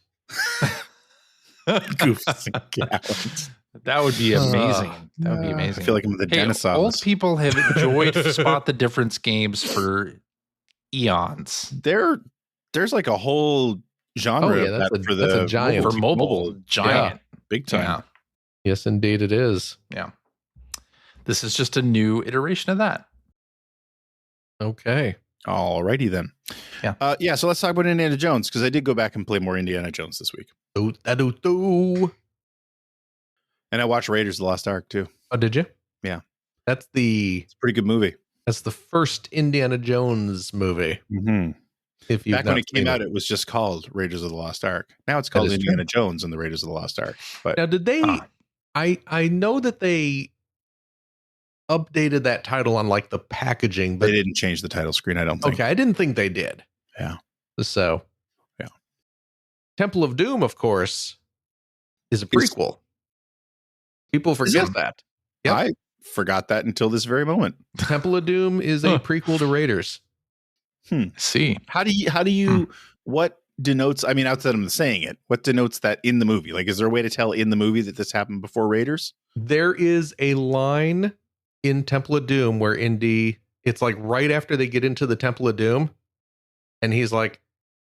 Goofs and gallons. That would be amazing. That would be I amazing. feel like I'm the Hey, dentist on old this. people have enjoyed Spot the Difference games for eons. There's like a whole genre Oh, yeah, of that's that a- for that's the a giant. For mobile, giant. big time. Yeah. Yes, indeed it is. Yeah. This is just a new iteration of that. Okay. Alrighty then. Yeah. So let's talk about Indiana Jones because I did go back and play more Indiana Jones this week, Oh, and I watched Raiders of the Lost Ark too. did you? Yeah. That's the It's a pretty good movie. first Indiana Jones movie. Mm-hmm. If you Back when it came out, it was just called Raiders of the Lost Ark. Now it's called is true. Indiana Jones and the Raiders of the Lost Ark. But now, did they? Ah. I know that they updated that title on like the packaging, but they didn't change the title screen, I don't think. okay, I didn't think they did. Yeah. So, Yeah. Temple of Doom, of course, is a Is- prequel. People forget it? that. Yep. I forgot that until this very moment. Temple of Doom is a Huh. prequel to Raiders. See. How do you what denotes, I mean, outside of saying it, what denotes that in the movie? Like, is there a way to tell in the movie that this happened before Raiders? There is a line in Temple of Doom where Indy, it's like right after they get into the Temple of Doom, and he's like,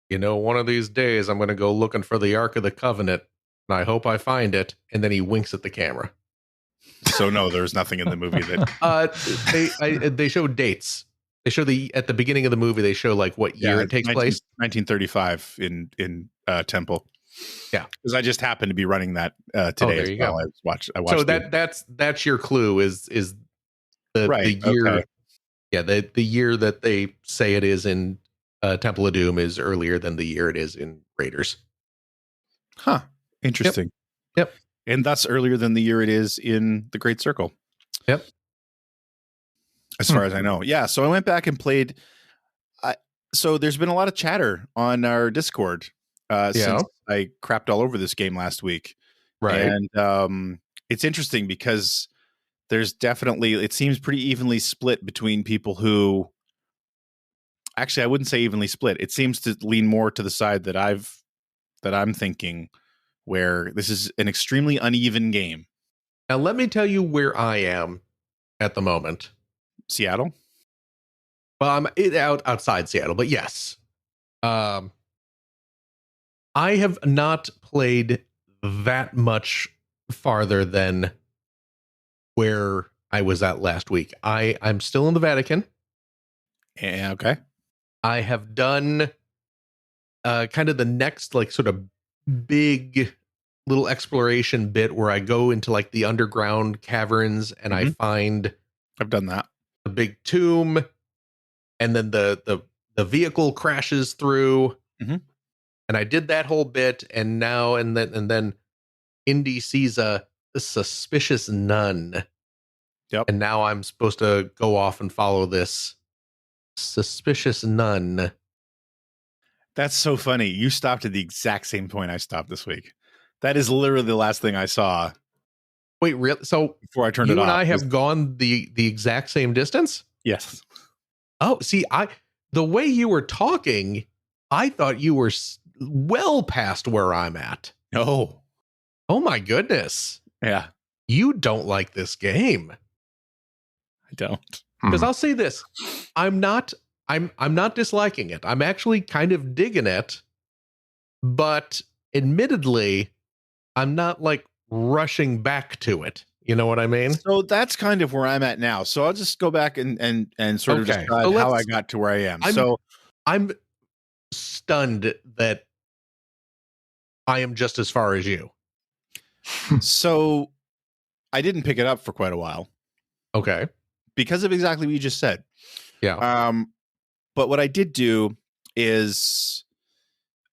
one of these days I'm going to go looking for the Ark of the Covenant, and I hope I find it. And then he winks at the camera. So no, there's nothing in the movie that They show dates. They show at the beginning of the movie, they show like what year it takes place. 1935 in Temple. Yeah. Because I just happened to be running that today there as you well. go. I watched So the- that's your clue is the Right, year. okay. Yeah, the year that they say it is in Temple of Doom is earlier than the year it is in Raiders. Huh. Interesting. Yep. And thus earlier than the year it is in the Great Circle. Yep. As far as I know. Yeah. So I went back and played. So there's been a lot of chatter on our Discord since I crapped all over this game last week. Right. And it's interesting because there's definitely, it seems pretty evenly split between people who, actually, I wouldn't say evenly split. It seems to lean more to the side that I'm thinking, where this is an extremely uneven game. Now let me tell you where I am at the moment. Seattle? Well, I'm outside Seattle, but yes. I have not played that much farther than where I was at last week. I'm still in the Vatican. Yeah, okay. I have done kind of the next like sort of big little exploration bit where I go into like the underground caverns and I find I've done that. the big tomb, and then the vehicle crashes through. Mhm. And I did that whole bit, and then Indy sees a suspicious nun. Yep. And now I'm supposed to go off and follow this suspicious nun. That's so funny. You stopped at the exact same point I stopped this week. That is literally the last thing I saw. Wait, really? So before I turned it off, you and I have gone the exact same distance? Yes. Oh, see, the way you were talking, I thought you were well past where I'm at. Oh. Oh my goodness. Yeah. You don't like this game. I don't. Because I'll say this. I'm not disliking it. I'm actually kind of digging it. But admittedly, I'm not like rushing back to it. You know what I mean? So that's kind of where I'm at now. So I'll just go back and sort of describe how I got to where I am. I'm stunned that I am just as far as you. So I didn't pick it up for quite a while. Okay. Because of exactly what you just said. Yeah. But what I did do is,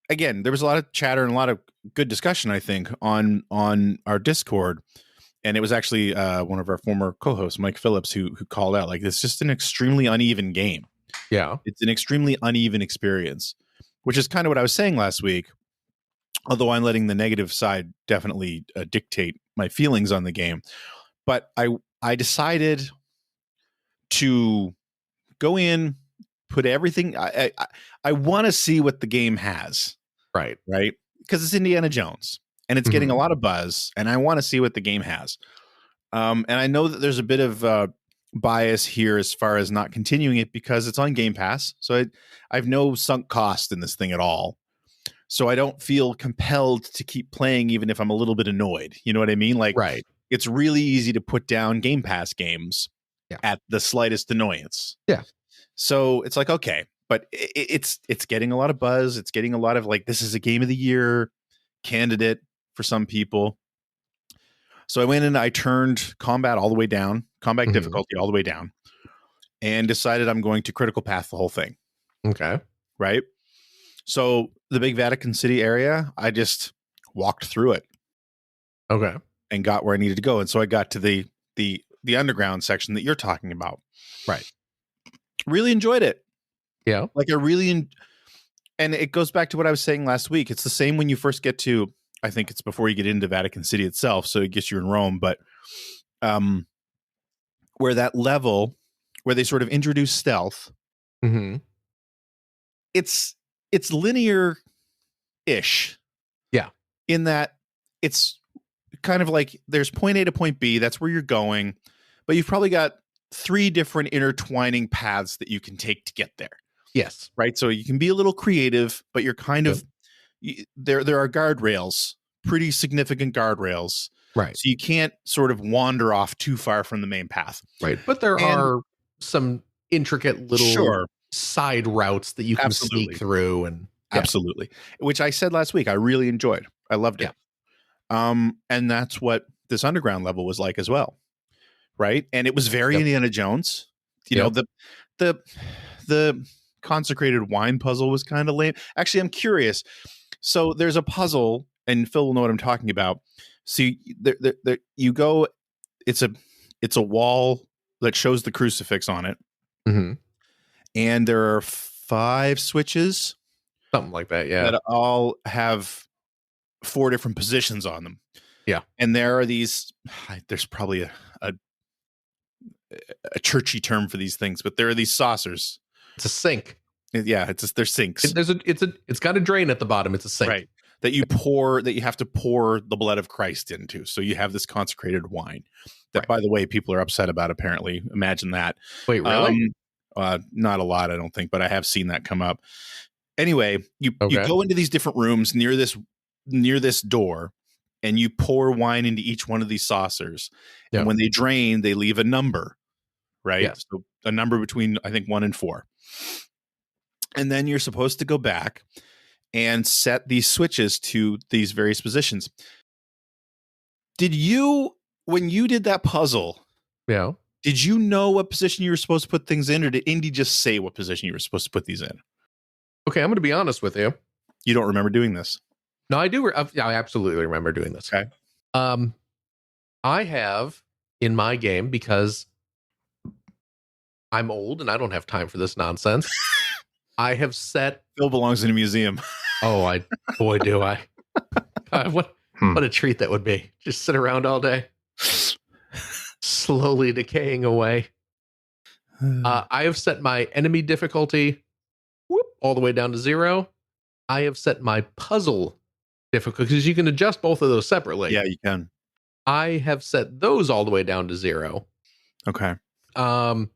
again, there was a lot of chatter and a lot of good discussion, I think, on our Discord. And it was actually one of our former co-hosts, Mike Phillips, who called out, like, it's just an extremely uneven game. Yeah. It's an extremely uneven experience, which is kind of what I was saying last week. Although I'm letting the negative side definitely dictate my feelings on the game. But I decided to go in, put everything. I want to see what the game has. Right. Because it's Indiana Jones. And it's getting a lot of buzz, and I want to see what the game has. And I know that there's a bit of bias here as far as not continuing it because it's on Game Pass. So I've no sunk cost in this thing at all. So I don't feel compelled to keep playing even if I'm a little bit annoyed. You know what I mean? Like, right. It's really easy to put down Game Pass games at the slightest annoyance. Yeah. So it's like, okay, but it's getting a lot of buzz. It's getting a lot of like, this is a game of the year candidate for some people. So I went and I turned combat all the way down, combat difficulty all the way down, and decided I'm going to critical path the whole thing. Okay. Right. So the big Vatican City area, I just walked through it. Okay. And got where I needed to go. And so I got to the underground section that you're talking about. Right. Really enjoyed it. Yeah. Like and it goes back to what I was saying last week. It's the same when you first get to, I think it's before you get into Vatican City itself. So it gets you in Rome, but where that level where they sort of introduce stealth, it's linear-ish. Yeah. In that it's kind of like there's point A to point B. That's where you're going, but you've probably got 3 different intertwining paths that you can take to get there. Yes. Right. So you can be a little creative, but you're kind of there are guardrails, pretty significant guardrails. Right. So you can't sort of wander off too far from the main path. Right. But there are some intricate little side routes that you can sneak through and absolutely. Which I said last week I really enjoyed. I loved it. And that's what this underground level was like as well. Right. And it was very Indiana Jones. You know, the consecrated wine puzzle was kind of lame. Actually, I'm curious. So there's a puzzle, and Phil will know what I'm talking about. See, there you go. It's a wall that shows the crucifix on it, and there are 5 switches, something like that. Yeah, that all have 4 different positions on them. Yeah, and there are these. There's probably a churchy term for these things, but there are these saucers. It's a sink. Yeah, they're sinks. It's got a drain at the bottom. It's a sink. Right. That you have to pour the blood of Christ into. So you have this consecrated wine that, by the way, people are upset about, apparently. Imagine that. Wait, really? Not a lot, I don't think, but I have seen that come up. Anyway, you go into these different rooms near this door, and you pour wine into each one of these saucers. Yeah. And when they drain, they leave a number, right? Yes. So a number between, I think, 1 and 4. And then you're supposed to go back and set these switches to these various positions. Did you, when you did that puzzle, did you know what position you were supposed to put things in, or did Indy just say what position you were supposed to put these in? Okay, I'm going to be honest with you. You don't remember doing this? No, I do. I absolutely remember doing this. Okay. I have in my game, because I'm old and I don't have time for this nonsense. I have set. Phil belongs in a museum. Oh, boy, do I. What a treat that would be. Just sit around all day. Slowly decaying away. I have set my enemy difficulty all the way down to 0. I have set my puzzle difficulty, because you can adjust both of those separately. Yeah, you can. I have set those all the way down to 0. Okay. When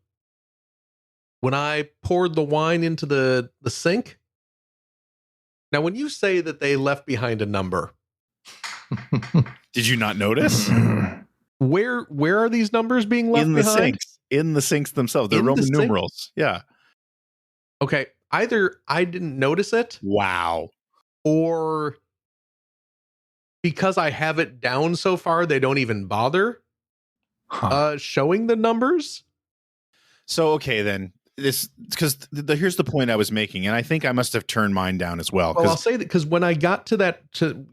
I poured the wine into the sink. Now, when you say that they left behind a number, did you not notice? Where are these numbers being left in the behind? sinks? In the sinks themselves, the Roman numerals. Yeah. Okay, either I didn't notice it. Wow. Or because I have it down so far, they don't even bother showing the numbers. So, okay, then this, because here's the point I was making, and I think I must have turned mine down as well. Well, I'll say that because when I got to that,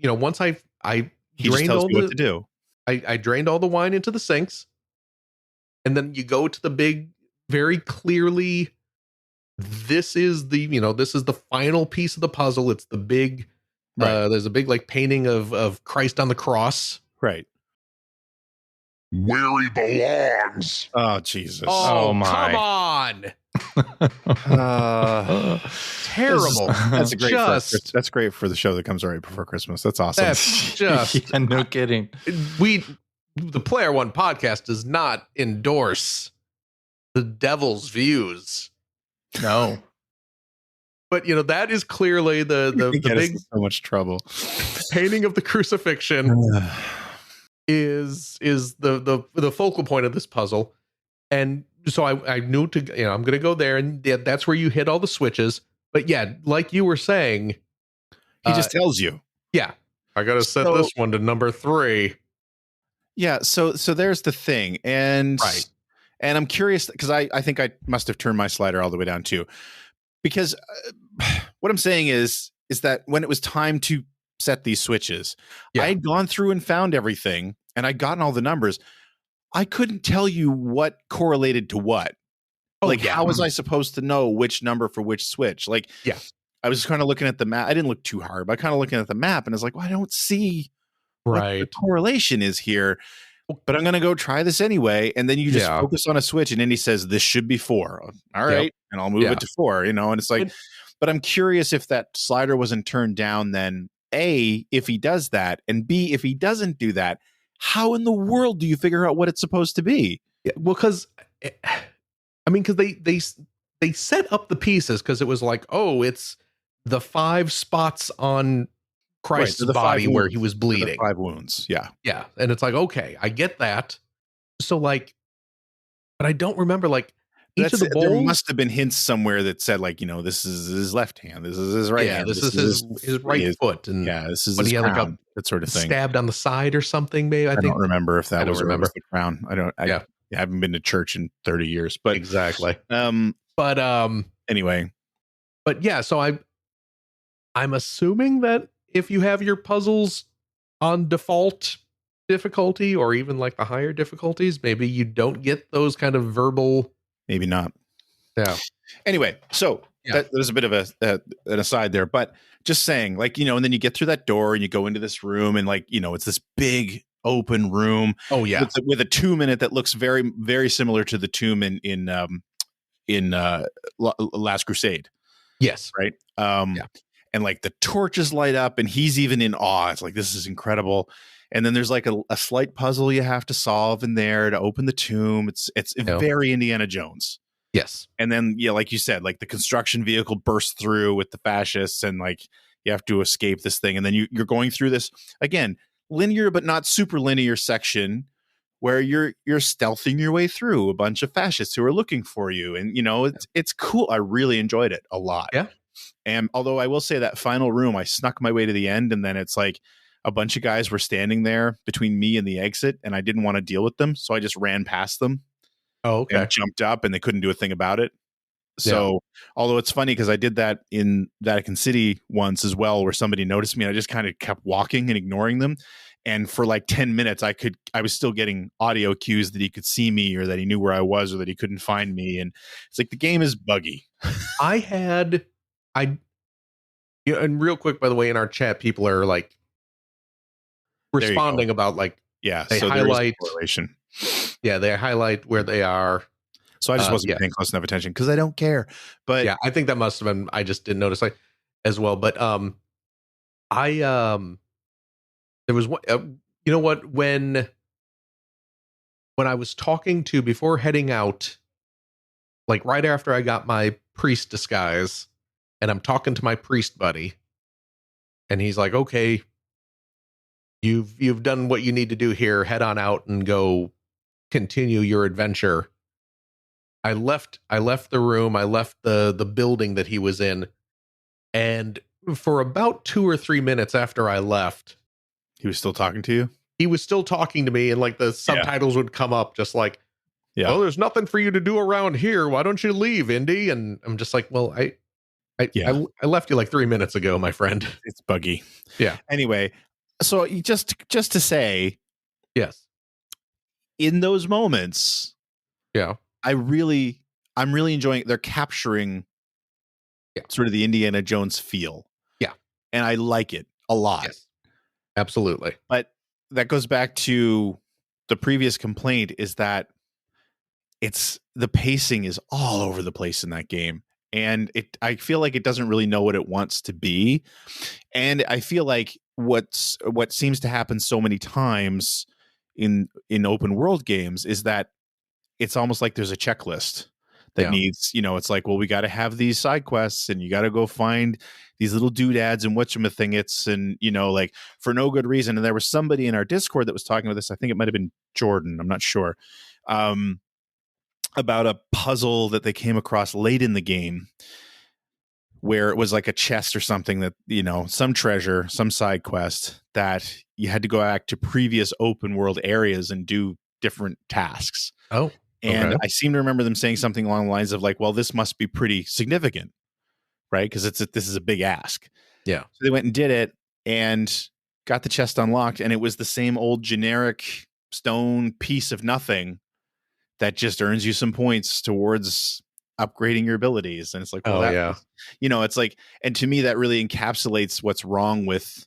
once I he just tells me what to do. I drained all the wine into the sinks, and then you go to the big, very clearly, this is the final piece of the puzzle. It's the big, right. There's a big like painting of Christ on the cross. Right. Where he belongs. Oh, Jesus. Oh my. Come on. Terrible. That's great. That's great for the show that comes right before Christmas. That's awesome. That's just yeah, no kidding. The Player One podcast does not endorse the devil's views. No. But that is clearly the big so much trouble. Painting of the crucifixion is the focal point of this puzzle. And so I knew I'm going to go there, and that's where you hit all the switches. But yeah, like you were saying, he just tells you. Yeah, I got to set this one to number 3. Yeah, so there's the thing, and right. And I'm curious because I think I must have turned my slider all the way down too, because what I'm saying is that when it was time to set these switches, I had gone through and found everything, and I'd gotten all the numbers. I couldn't tell you what correlated to what. How was I supposed to know which number for which switch? I was kind of looking at the map. I didn't look too hard, but kind of looking at the map, and I was like, well, I don't see what the correlation is here, but I'm going to go try this anyway. And then you just focus on a switch, and then he says, this should be 4. All right. And I'll move it to 4, and it's like, but I'm curious if that slider wasn't turned down, then A, if he does that, and B, if he doesn't do that, how in the world do you figure out what it's supposed to be? Yeah, well, because they set up the pieces, because it was like, oh, it's the 5 spots on Christ's body where he was bleeding. 5 wounds. Yeah. Yeah. And it's like, okay, I get that. So but I don't remember each of the bowls. There must have been hints somewhere that said this is his left hand. This is his right hand. This is his right foot. And this is his crown, that sort of thing. Stabbed on the side or something, maybe. I don't remember if that was the crown. I haven't been to church in 30 years, but exactly. Anyway. But yeah, so I'm assuming that if you have your puzzles on default difficulty, or even the higher difficulties, maybe you don't get those kind of verbal. Maybe not. Yeah. Anyway, so there's a bit of an aside there, but just saying, and then you get through that door and you go into this room, and it's this big open room. Oh yeah, with a tomb in it that looks very, very similar to the tomb in Last Crusade. Yes. Right. And the torches light up, and he's even in awe. It's like, this is incredible. And then there's a slight puzzle you have to solve in there to open the tomb. It's very Indiana Jones. Yes. And then, like you said, the construction vehicle bursts through with the fascists, and you have to escape this thing. And then you're going through this, again, linear but not super linear section where you're stealthing your way through a bunch of fascists who are looking for you. And, it's cool. I really enjoyed it a lot. Yeah. And although I will say that final room, I snuck my way to the end, and then it's a bunch of guys were standing there between me and the exit, and I didn't want to deal with them. So I just ran past them. Oh, okay. And jumped up, and they couldn't do a thing about it. So, although it's funny because I did that in Vatican City once as well, where somebody noticed me, and I just kind of kept walking and ignoring them. And for 10 minutes, I was still getting audio cues that he could see me, or that he knew where I was, or that he couldn't find me. And it's the game is buggy. I had And real quick, by the way, in our chat, people are like responding about like, yeah, they so highlight correlation. Yeah, they highlight where they are. So I just wasn't paying close enough attention because I don't care. But yeah, I think that must have been, I just didn't notice like as well. But there was one, you know what, when I was talking to, before heading out, like right after I got my priest disguise, and I'm talking to my priest buddy, and he's like, okay, you've done what you need to do here, head on out and go continue your adventure. I left the room, I left the building that he was in, and for about 2 or 3 minutes after I left, he was still talking to you? He was still talking to me, and like the subtitles would come up just like, oh, there's nothing for you to do around here. Why don't you leave, Indy? And I'm just like, well, I left you like 3 minutes ago, my friend. It's buggy. Yeah. Anyway, so just to say, yes, in those moments, yeah, I'm really enjoying it. They're capturing sort of the Indiana Jones feel. Yeah. And I like it a lot. Yes. Absolutely. But that goes back to the previous complaint, is that the pacing is all over the place in that game. And I feel like it doesn't really know what it wants to be. And I feel like what seems to happen so many times in open world games is that it's almost like there's a checklist that needs, it's like, well, we got to have these side quests, and you got to go find these little doodads and whatchamithingits, and like for no good reason. And there was somebody in our Discord that was talking about this. I think it might have been Jordan, I'm not sure, about a puzzle that they came across late in the game, where it was like a chest or something that, some treasure, some side quest that you had to go back to previous open world areas and do different tasks. Oh. And I seem to remember them saying something along the lines of like, well, this must be pretty significant, right? Because this is a big ask. Yeah. So they went and did it and got the chest unlocked, and it was the same old generic stone piece of nothing that just earns you some points towards upgrading your abilities. And it's like, well, it's like, and to me, that really encapsulates what's wrong with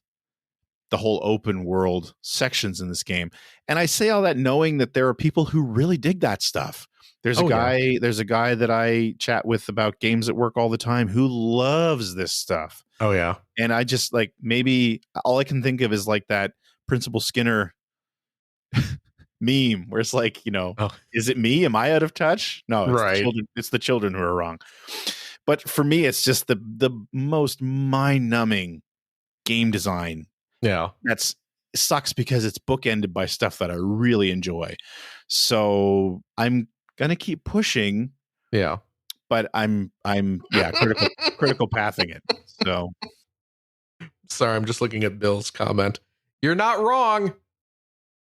the whole open world sections in this game. And I say all that knowing that there are people who really dig that stuff. There's a guy that I chat with about games at work all the time who loves this stuff. Oh yeah. And I just like, maybe all I can think of is like that Principal Skinner meme where it's like, is it me? Am I out of touch? No, it's the children who are wrong. But for me, it's just the most mind-numbing game design. Yeah. That's sucks because it's bookended by stuff that I really enjoy. So I'm gonna keep pushing. Yeah. But I'm critical pathing it. So sorry, I'm just looking at Bill's comment. You're not wrong.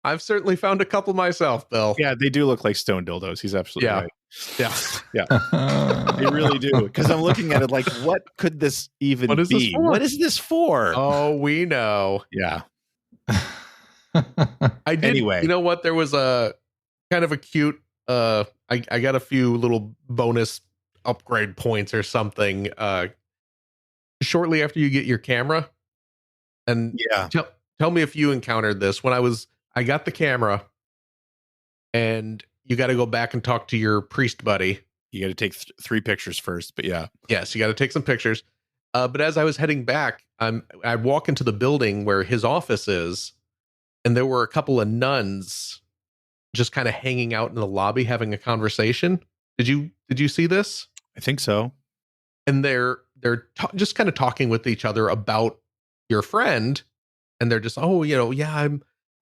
I've certainly found a couple myself, Bill. Yeah, they do look like stone dildos. He's absolutely right. Yeah. Yeah. They really do. Because I'm looking at it like, what could this even be? What is this for? Oh, we know. Yeah. I did. Anyway, you know what? There was a kind of a cute, I got a few little bonus upgrade points or something shortly after you get your camera. And tell me if you encountered this. When I got the camera, and you got to go back and talk to your priest buddy. You got to take 3 pictures first, but yeah. Yes, you got to take some pictures. But as I was heading back, I walk into the building where his office is, and there were a couple of nuns just kind of hanging out in the lobby having a conversation. Did you see this? I think so. And they're just kind of talking with each other about your friend, and they're just, I'm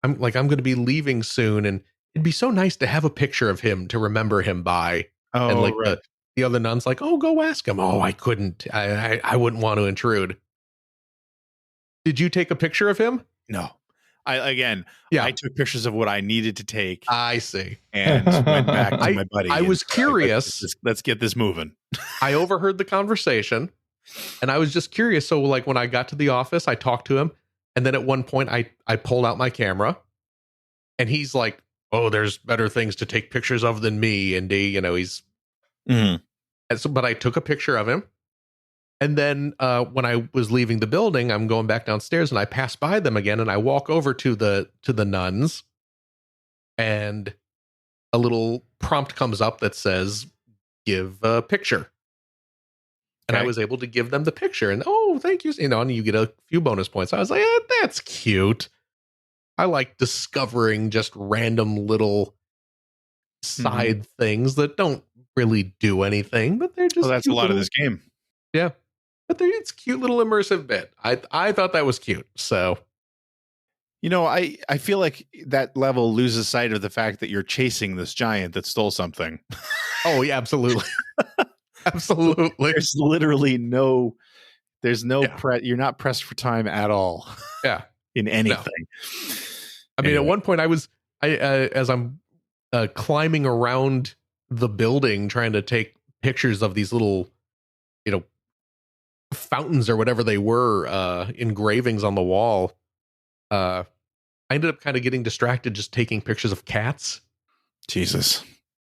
going to be leaving soon, and it'd be so nice to have a picture of him to remember him by. Oh, and like right. the other nun's like, oh, go ask him. Oh, I couldn't. I wouldn't want to intrude. Did you take a picture of him? No. I took pictures of what I needed to take. I see. And went back to my buddy. I was curious. Let's get this moving. I overheard the conversation, and I was just curious. So like when I got to the office, I talked to him. And then at one point I pulled out my camera, and he's like, oh, there's better things to take pictures of than me. And he's, mm-hmm. but I took a picture of him, And then when I was leaving the building, I'm going back downstairs and I pass by them again and I walk over to the nuns and a little prompt comes up that says, give a picture. And I was able to give them the picture and, oh, thank you. And you get a few bonus points. I was like, that's cute. I like discovering just random little side things that don't really do anything, but they're just. Well, that's a lot of this game. Yeah. But it's a cute little immersive bit. I thought that was cute. So, I feel like that level loses sight of the fact that you're chasing this giant that stole something. Oh, yeah, absolutely. Absolutely. There's literally you're not pressed for time at all. Yeah. In anything. No. I mean, at one point as I'm climbing around the building trying to take pictures of these little, fountains or whatever they were, engravings on the wall. I ended up kind of getting distracted just taking pictures of cats. Jesus.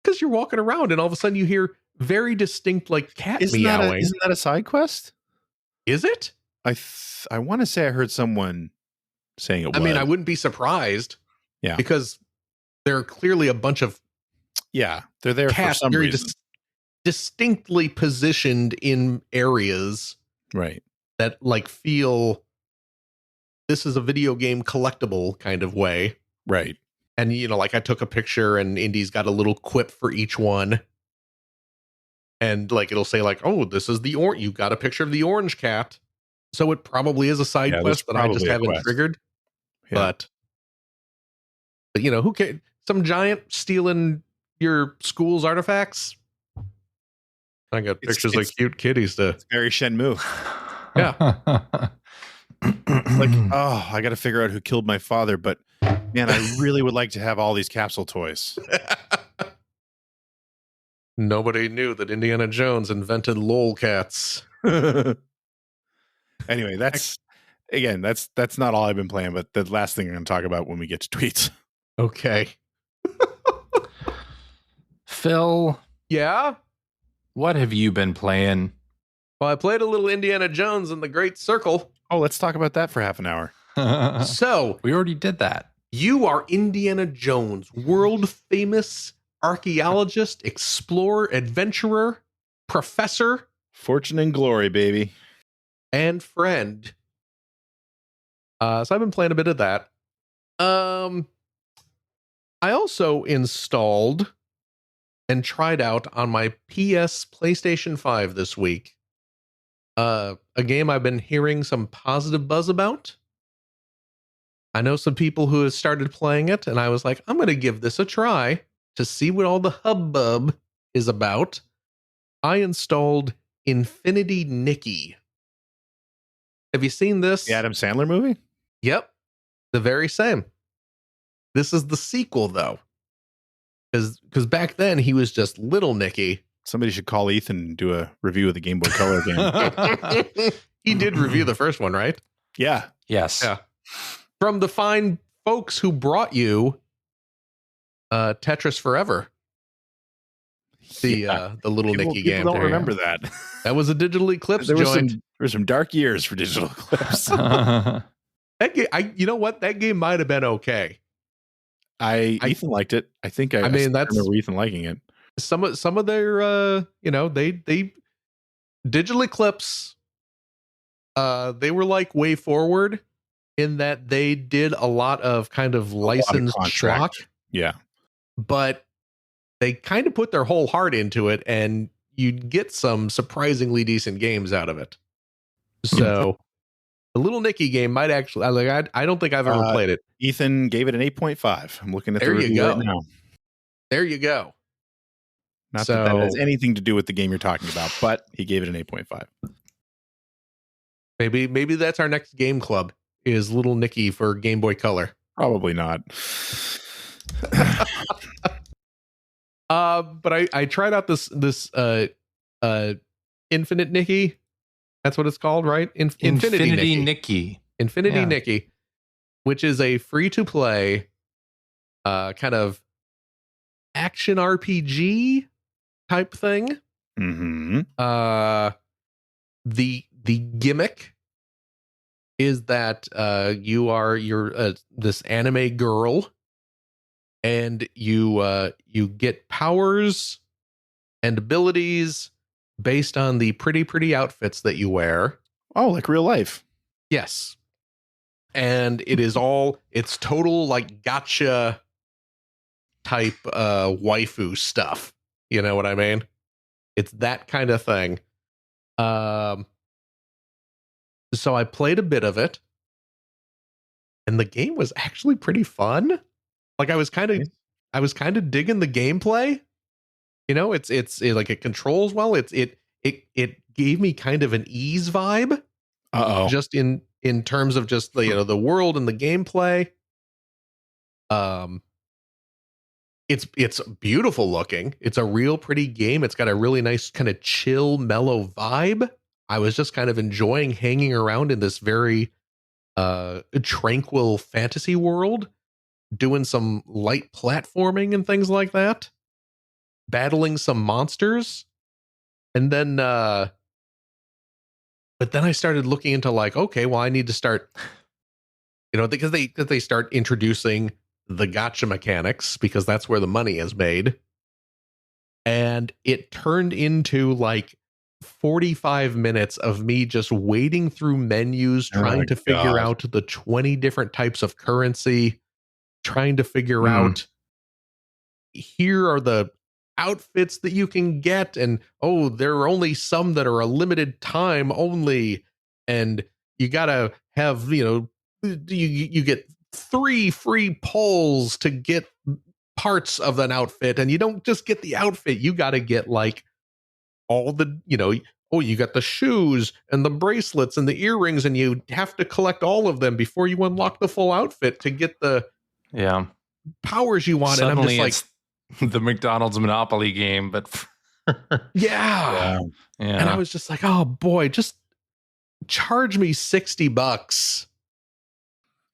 Because you're walking around and all of a sudden you hear very distinct cat meowing. Isn't that a side quest? Is it? I want to say I heard someone saying it was. I mean, I wouldn't be surprised. Yeah. Because there are clearly a bunch of they're there cats for some very reason. Distinctly positioned in areas right that feel this is a video game collectible kind of way. Right. And I took a picture and Indy's got a little quip for each one. And it'll say oh, this is the orange. You got a picture of the orange cat. So it probably is a side quest that I just haven't triggered. Yeah. But who cares? Some giant stealing your school's artifacts. I got pictures of cute kitties to. It's very Shenmue. Yeah. I got to figure out who killed my father, but man, I really would like to have all these capsule toys. Nobody knew that Indiana Jones invented lolcats. Anyway, that's not all I've been playing, but the last thing I'm going to talk about when we get to tweets. Okay. Phil. Yeah? What have you been playing? Well, I played a little Indiana Jones in the Great Circle. Oh, let's talk about that for half an hour. So, we already did that. You are Indiana Jones, world famous archaeologist, explorer, adventurer, professor, fortune and glory, baby, and friend. So I've been playing a bit of that. I also installed and tried out on my PlayStation 5 this week. A game I've been hearing some positive buzz about. I know some people who have started playing it, and I was like, I'm going to give this a try to see what all the hubbub is about. I installed Infinity Nikki. Have you seen this? The Adam Sandler movie? Yep. The very same. This is the sequel, though. Because back then, he was just little Nicky. Somebody should call Ethan and do a review of the Game Boy Color game. He did review the first one, right? Yeah. Yes. Yeah. From the fine folks who brought you Tetris Forever. The little Nicky game. People don't remember that. That was a Digital Eclipse joint. There were some dark years for Digital Eclipse. That game, you know what? That game might have been okay. Ethan liked it. I think I remember Ethan liking it. Some of their they Digital Eclipse they were like way forward in that they did a lot of kind of licensed schlock. Yeah. But they kind of put their whole heart into it and you'd get some surprisingly decent games out of it. So the little Nicky game might actually I don't think I've ever played it. Ethan gave it an 8.5. I'm looking at there the review go. right now. There you go. Not that has anything to do with the game you're talking about, but he gave it an 8.5. Maybe that's our next game club is Little Nicky for Game Boy Color. Probably not. But I tried out this Infinite Nicky. That's what it's called, right? Infinity Nikki. Infinity Nikki, which is a free-to-play kind of action RPG type thing. Mm-hmm. the gimmick is that you're this anime girl, and you get powers and abilities based on the pretty outfits that you wear. Oh, like real life. Yes. And it's total like gotcha type waifu stuff. You know what I mean? It's that kind of thing. So I played a bit of it, and the game was actually pretty fun. Like I was kind of digging the gameplay. You know, it's like it controls well. It gave me kind of an ease vibe. Just in terms of just the world and the gameplay. It's beautiful looking. It's a real pretty game. It's got a really nice kind of chill, mellow vibe. I was just kind of enjoying hanging around in this very tranquil fantasy world, doing some light platforming and things like that, battling some monsters. And then but then I started looking into like, okay, well, I need to start, because they start introducing the gotcha mechanics, because that's where the money is made. And it turned into like 45 minutes of me just wading through menus, trying to figure out the 20 different types of currency, trying to figure out, here are the outfits that you can get, and there are only some that are a limited time only, and you gotta have you get 3 free polls to get parts of an outfit, and you don't just get the outfit, you gotta get like all the you got the shoes and the bracelets and the earrings, and you have to collect all of them before you unlock the full outfit to get the powers you want. Suddenly, and I'm just like, it's the McDonald's Monopoly game, but yeah. And I was just like, oh boy, just charge me $60.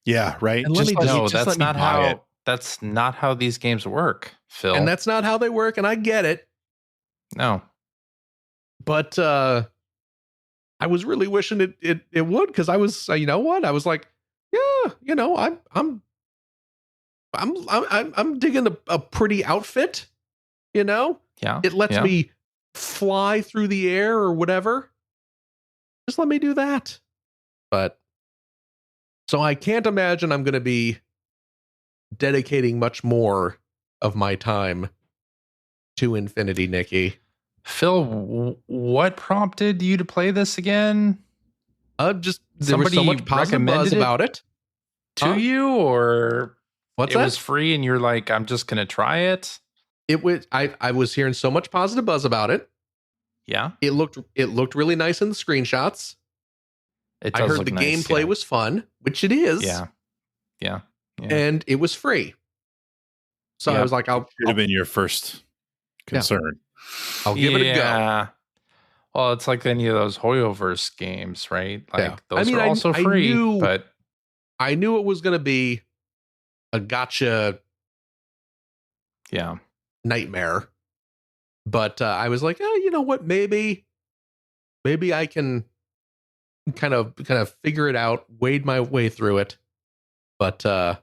Yeah, right. And that's not how these games work, Phil. And that's not how they work, and I get it. No. But I was really wishing it would, because I was, I was like, yeah, I'm digging a pretty outfit, Yeah. It lets me fly through the air or whatever. Just let me do that. But so I can't imagine I'm going to be dedicating much more of my time to Infinity, Nikki. Phil, what prompted you to play this again? Just there was so much positive buzz about it to you, or what's it was free and you're like, I'm just gonna try it. It was I was hearing so much positive buzz about it. Yeah, it looked really nice in the screenshots. I heard the gameplay was fun, which it is. Yeah. And it was free. So I was like, should have been your first concern. I'll give it a go. Well, it's like any of those Hoyoverse games, right? Like those are also free, but I knew it was going to be a gotcha nightmare. But I was like, you know what? Maybe I can kind of figure it out, wade my way through it. But I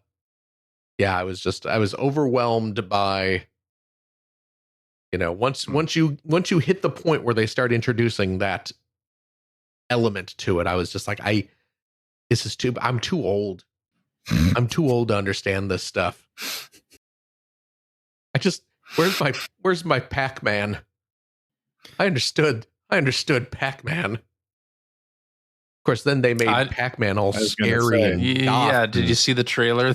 was overwhelmed by, once you hit the point where they start introducing that element to it, I was just like, I'm too old. I'm too old to understand this stuff. Where's my Pac-Man? I understood Pac-Man. Of course, then they made Pac-Man all scary and goth. Did you see the trailer?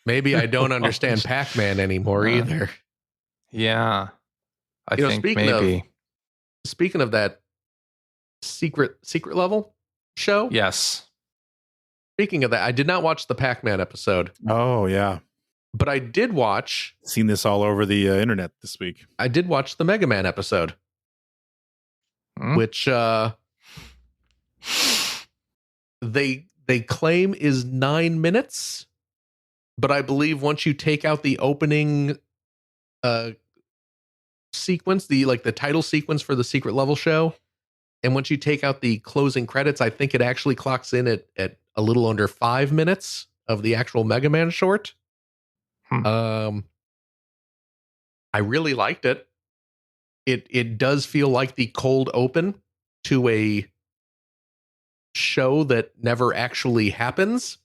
Maybe I don't understand Pac-Man anymore either. Yeah. I think maybe. Speaking of that secret level show. Yes. Speaking of that, I did not watch the Pac-Man episode. Oh, yeah. But I did watch. Seen this all over the internet this week. I did watch the Mega Man episode. Which they claim is 9 minutes. But I believe once you take out the opening sequence, the title sequence for the secret level show, And once you take out the closing credits, I think it actually clocks in at a little under 5 minutes of the actual Mega Man short. I really liked it. It does feel like the cold open to a show that never actually happens,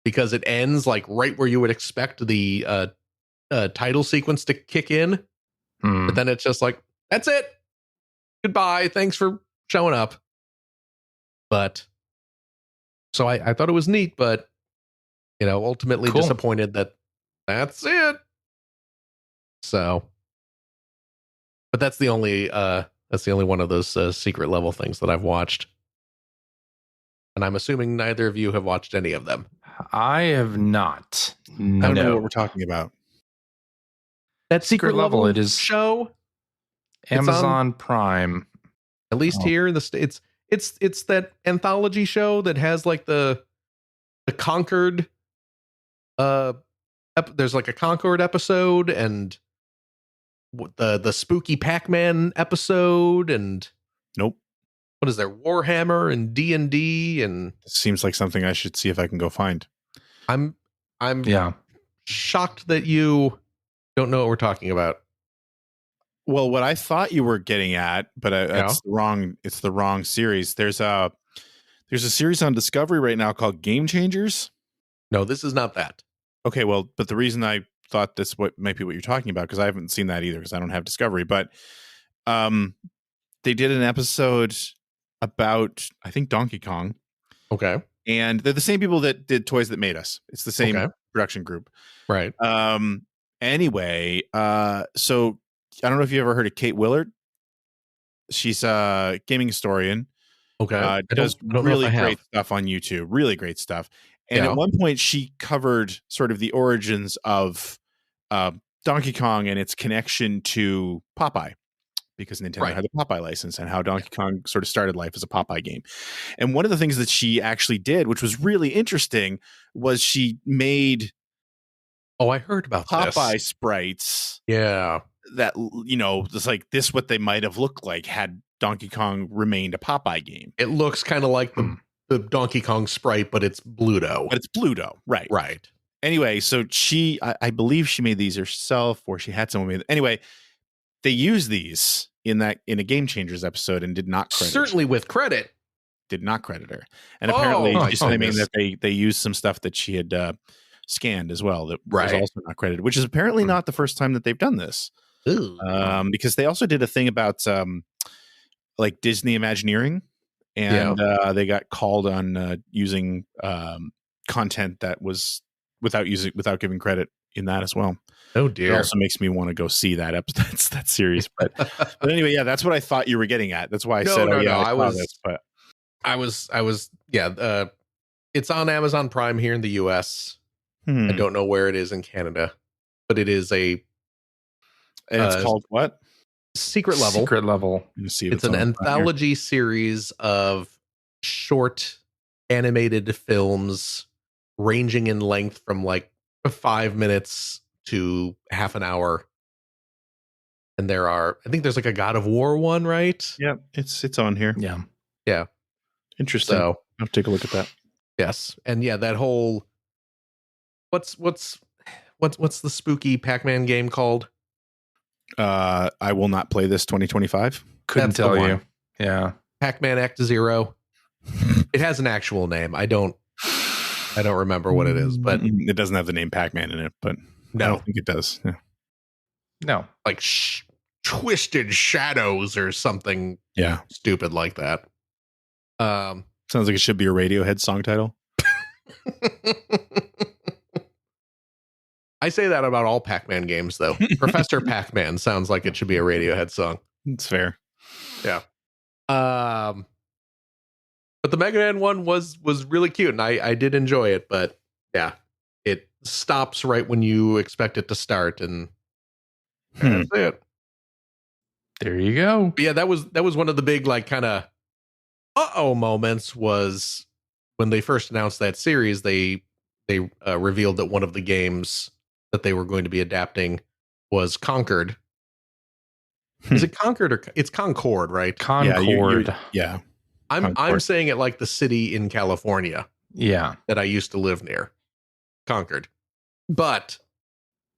because it ends like right where you would expect the title sequence to kick in. But then it's just like, that's it. Goodbye. Thanks for showing up. But so I thought it was neat, but ultimately disappointed that that's it. So, but that's the only one of those secret level things that I've watched. And I'm assuming neither of you have watched any of them. I have not. I don't know what we're talking about. That secret level it is show, Amazon Prime. At least here in the States, it's that anthology show that has like the Concord. There's like a Concord episode and the spooky Pac-Man episode, and nope. What is there? Warhammer and D&D, and seems like something I should see if I can go find. I'm shocked that you don't know what we're talking about. Well, what I thought you were getting at, but it's the wrong series. There's a series on Discovery right now called Game Changers. No, this is not that. Okay, well, but the reason I thought this might be what you're talking about, because I haven't seen that either, because I don't have Discovery, but they did an episode about, I think, Donkey Kong. Okay. And they're the same people that did Toys That Made Us. It's the same production group. Right. Anyway, so I don't know if you ever heard of Kate Willard. She's a gaming historian. Okay. Does really great stuff on YouTube. Really great stuff. And at one point, she covered sort of the origins of Donkey Kong and its connection to Popeye, because Nintendo had the Popeye license, and how Donkey Kong sort of started life as a Popeye game. And one of the things that she actually did, which was really interesting, was she made I heard about Popeye sprites. Yeah. That, it's like this, what they might have looked like had Donkey Kong remained a Popeye game. It looks kind of like the Donkey Kong sprite, but it's Bluto. But it's Bluto, right? Right. Anyway, so I believe she made these herself, or she had someone made them. Anyway, they used these in a Game Changers episode and did not credit certainly with credit. Did not credit her. And apparently she's claiming that they used some stuff that she had scanned as well that was also not credited, which is apparently not the first time that they've done this. Because they also did a thing about like Disney Imagineering, and they got called on using content that was without giving credit in that as well. Oh dear! It also makes me want to go see that that series. But anyway, that's what I thought you were getting at. That's why I said, I was. It's on Amazon Prime here in the US. I don't know where it is in Canada, but it is and it's called what? Secret Level. Secret Level. It's an anthology series of short animated films ranging in length from like 5 minutes to half an hour. And I think there's like a God of War one, right? Yeah, it's on here. Yeah. Interesting. So I'll take a look at that. Yes. And that whole what's the spooky Pac-Man game called? I will not play this 2025. Couldn't tell you. Yeah. Pac-Man Act Zero. It has an actual name. I don't remember what it is, but it doesn't have the name Pac-Man in it, but no. I don't think it does. Yeah. No. Like Twisted Shadows or something stupid like that. Sounds like it should be a Radiohead song title. I say that about all Pac-Man games, though. Professor Pac-Man sounds like it should be a Radiohead song. It's fair. Yeah. But the Mega Man one was really cute, and I did enjoy it. But yeah, it stops right when you expect it to start, and that's it. There you go. But yeah, that was one of the big like kind of moments. Was when they first announced that series, they revealed that one of the games that they were going to be adapting was Conquered. Is it Concord or it's Concord, right? Concord. Yeah. I'm saying it like the city in California. Yeah. That I used to live near. Concord. But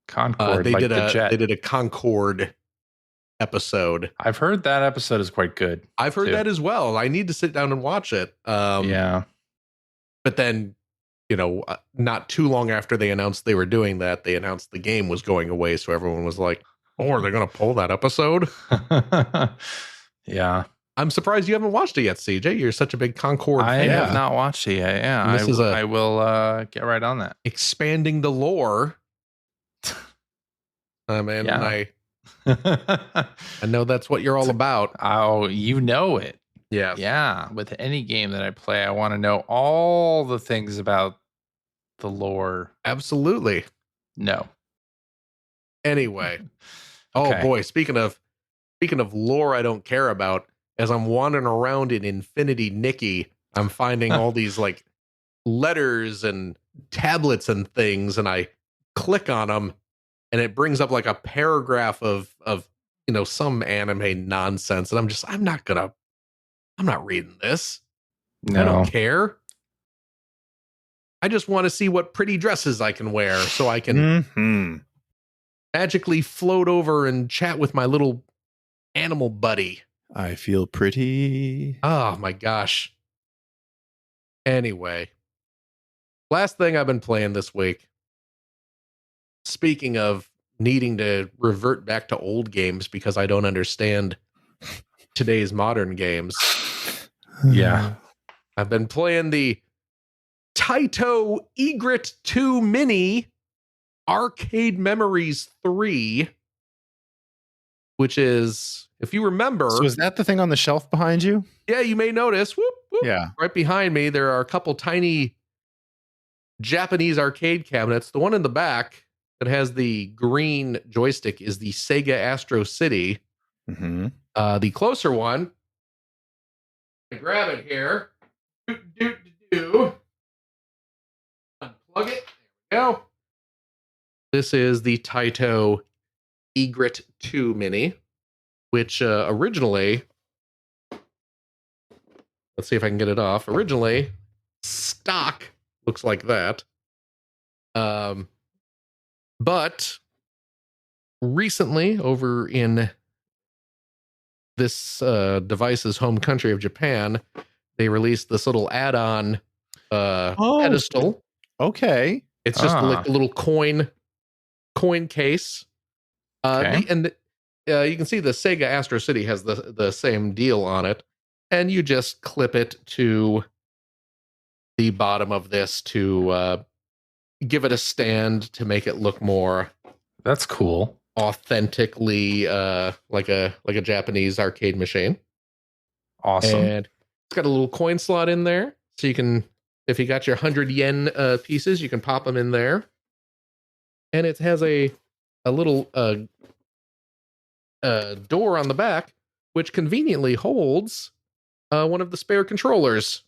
Concord, they like did the jet. They did a Concord episode. I've heard that episode is quite good. I've heard that as well. I need to sit down and watch it. Yeah. But then, not too long after they announced they were doing that, they announced the game was going away. So everyone was like, oh, are they going to pull that episode? Yeah. I'm surprised you haven't watched it yet, CJ. You're such a big Concord fan. I have not watched it yet. Yeah. I will get right on that. Expanding the lore. Man, Yeah. I know that's what you're all about. Oh, you know it. Yeah. Yeah. With any game that I play, I want to know all the things about the lore. Absolutely. No. Anyway. Okay. Oh boy, speaking of lore I don't care about, as I'm wandering around in Infinity Nikki, I'm finding all these like letters and tablets and things, and I click on them and it brings up like a paragraph of some anime nonsense, and I'm not reading this. No. I don't care. I just want to see what pretty dresses I can wear so I can magically float over and chat with my little animal buddy. I feel pretty. Oh my gosh. Anyway, last thing I've been playing this week. Speaking of needing to revert back to old games because I don't understand today's modern games. Yeah. I've been playing the Taito Egret II Mini Arcade Memories 3, which is, if you remember... So is that the thing on the shelf behind you? Yeah, you may notice. Whoop, whoop, yeah. Right behind me, there are a couple tiny Japanese arcade cabinets. The one in the back that has the green joystick is the Sega Astro City. Mm-hmm. The closer one, I grab it here. Unplug it. There we go. This is the Taito Egret II Mini, which originally, let's see if I can get it off. Originally, stock looks like that. But recently, over in this device's home country of Japan, they released this little add-on pedestal. Okay. It's just like a little coin case. Okay. And you can see the Sega Astro City has the same deal on it. And you just clip it to the bottom of this to give it a stand to make it look more... That's cool. Authentically like a Japanese arcade machine. Awesome. And it's got a little coin slot in there. So you can, if you got your 100 yen pieces, you can pop them in there. And it has a little door on the back, which conveniently holds one of the spare controllers.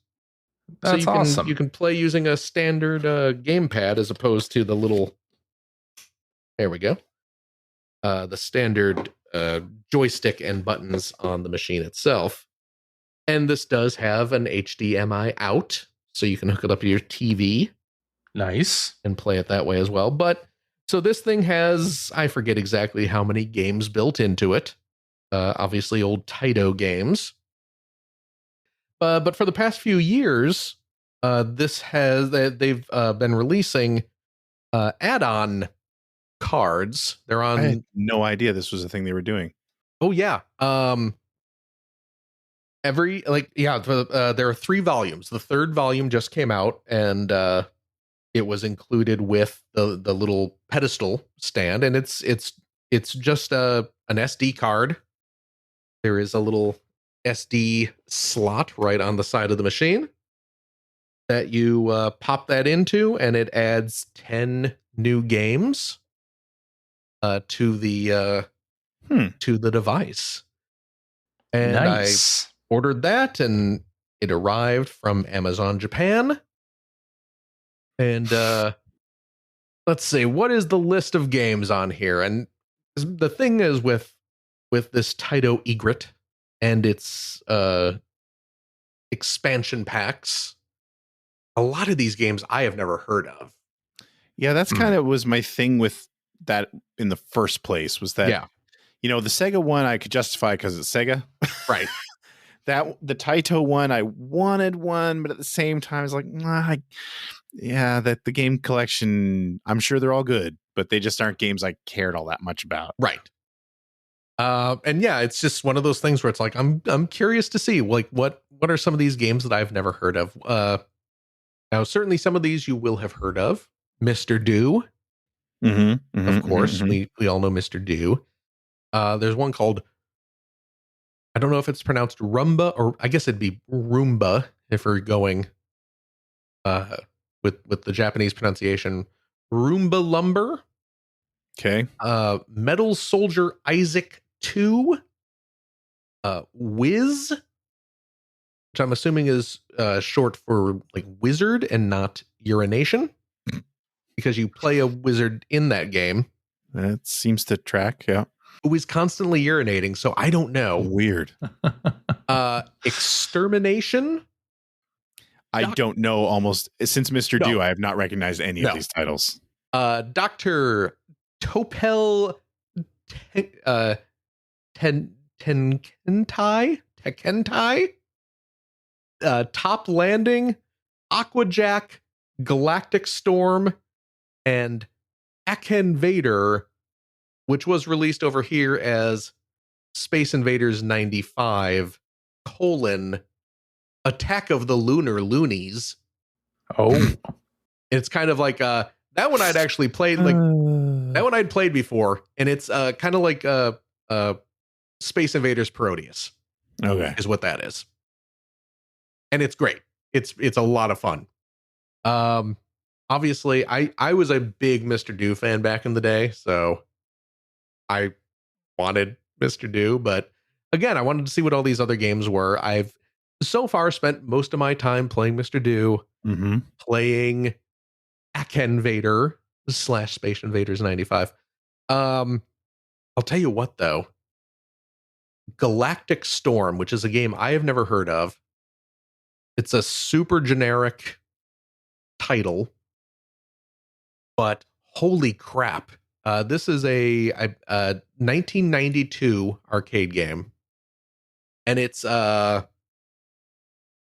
That's so awesome. You can play using a standard gamepad as opposed to the little... There we go. The standard joystick and buttons on the machine itself. And this does have an HDMI out, so you can hook it up to your TV. Nice. And play it that way as well. But so this thing has, I forget exactly how many games built into it. Obviously old Taito games. But for the past few years, they've been releasing add-on cards. They're on... I had no idea this was a thing they were doing. Oh yeah. There are 3 volumes. The 3rd volume just came out, and it was included with the little pedestal stand, and it's just an SD card. There is a little SD slot right on the side of the machine that you pop that into, and it adds 10 new games to the device. And nice. I ordered that, and it arrived from Amazon Japan. And let's see, what is the list of games on here? And the thing is with with this Taito Egret and its expansion packs. A lot of these games I have never heard of. Yeah, that's kind of was my thing with that in the first place, was that, the Sega one I could justify because it's Sega. Right. The Taito one, I wanted one, but at the same time, I was like, that the game collection, I'm sure they're all good, but they just aren't games I cared all that much about. Right. And it's just one of those things where it's like, I'm curious to see what are some of these games that I've never heard of. Now, certainly some of these you will have heard of. Mr. Do. Of course, we all know Mr. Do. There's one called, I don't know if it's pronounced Rumba, or I guess it'd be Roomba if we're going with the Japanese pronunciation. Roomba Lumber. Okay. Metal Soldier Isaac 2. Wiz, which I'm assuming is short for like wizard and not urination, because you play a wizard in that game. That seems to track, yeah. Who is constantly urinating, so I don't know. Weird. Extermination? I don't know almost. Since Mr. Do, I have not recognized any of these titles. Dr. Topel Tekentai? Top Landing, Aquajack, Galactic Storm, and Akinvader, which was released over here as Space Invaders 95, Attack of the Lunar Loonies. Oh. It's kind of like that one I'd actually played, like that one I'd played before, and it's kind of like Space Invaders Parodius. Okay. Is what that is. And it's great. It's a lot of fun. Obviously I was a big Mr. Do fan back in the day, so I wanted Mr. Do, but again, I wanted to see what all these other games were. I've so far spent most of my time playing Mr. Do, playing Akinvader / Space Invaders 95. I'll tell you what though. Galactic Storm, which is a game I have never heard of. It's a super generic title, but holy crap. This is a 1992 arcade game. And it's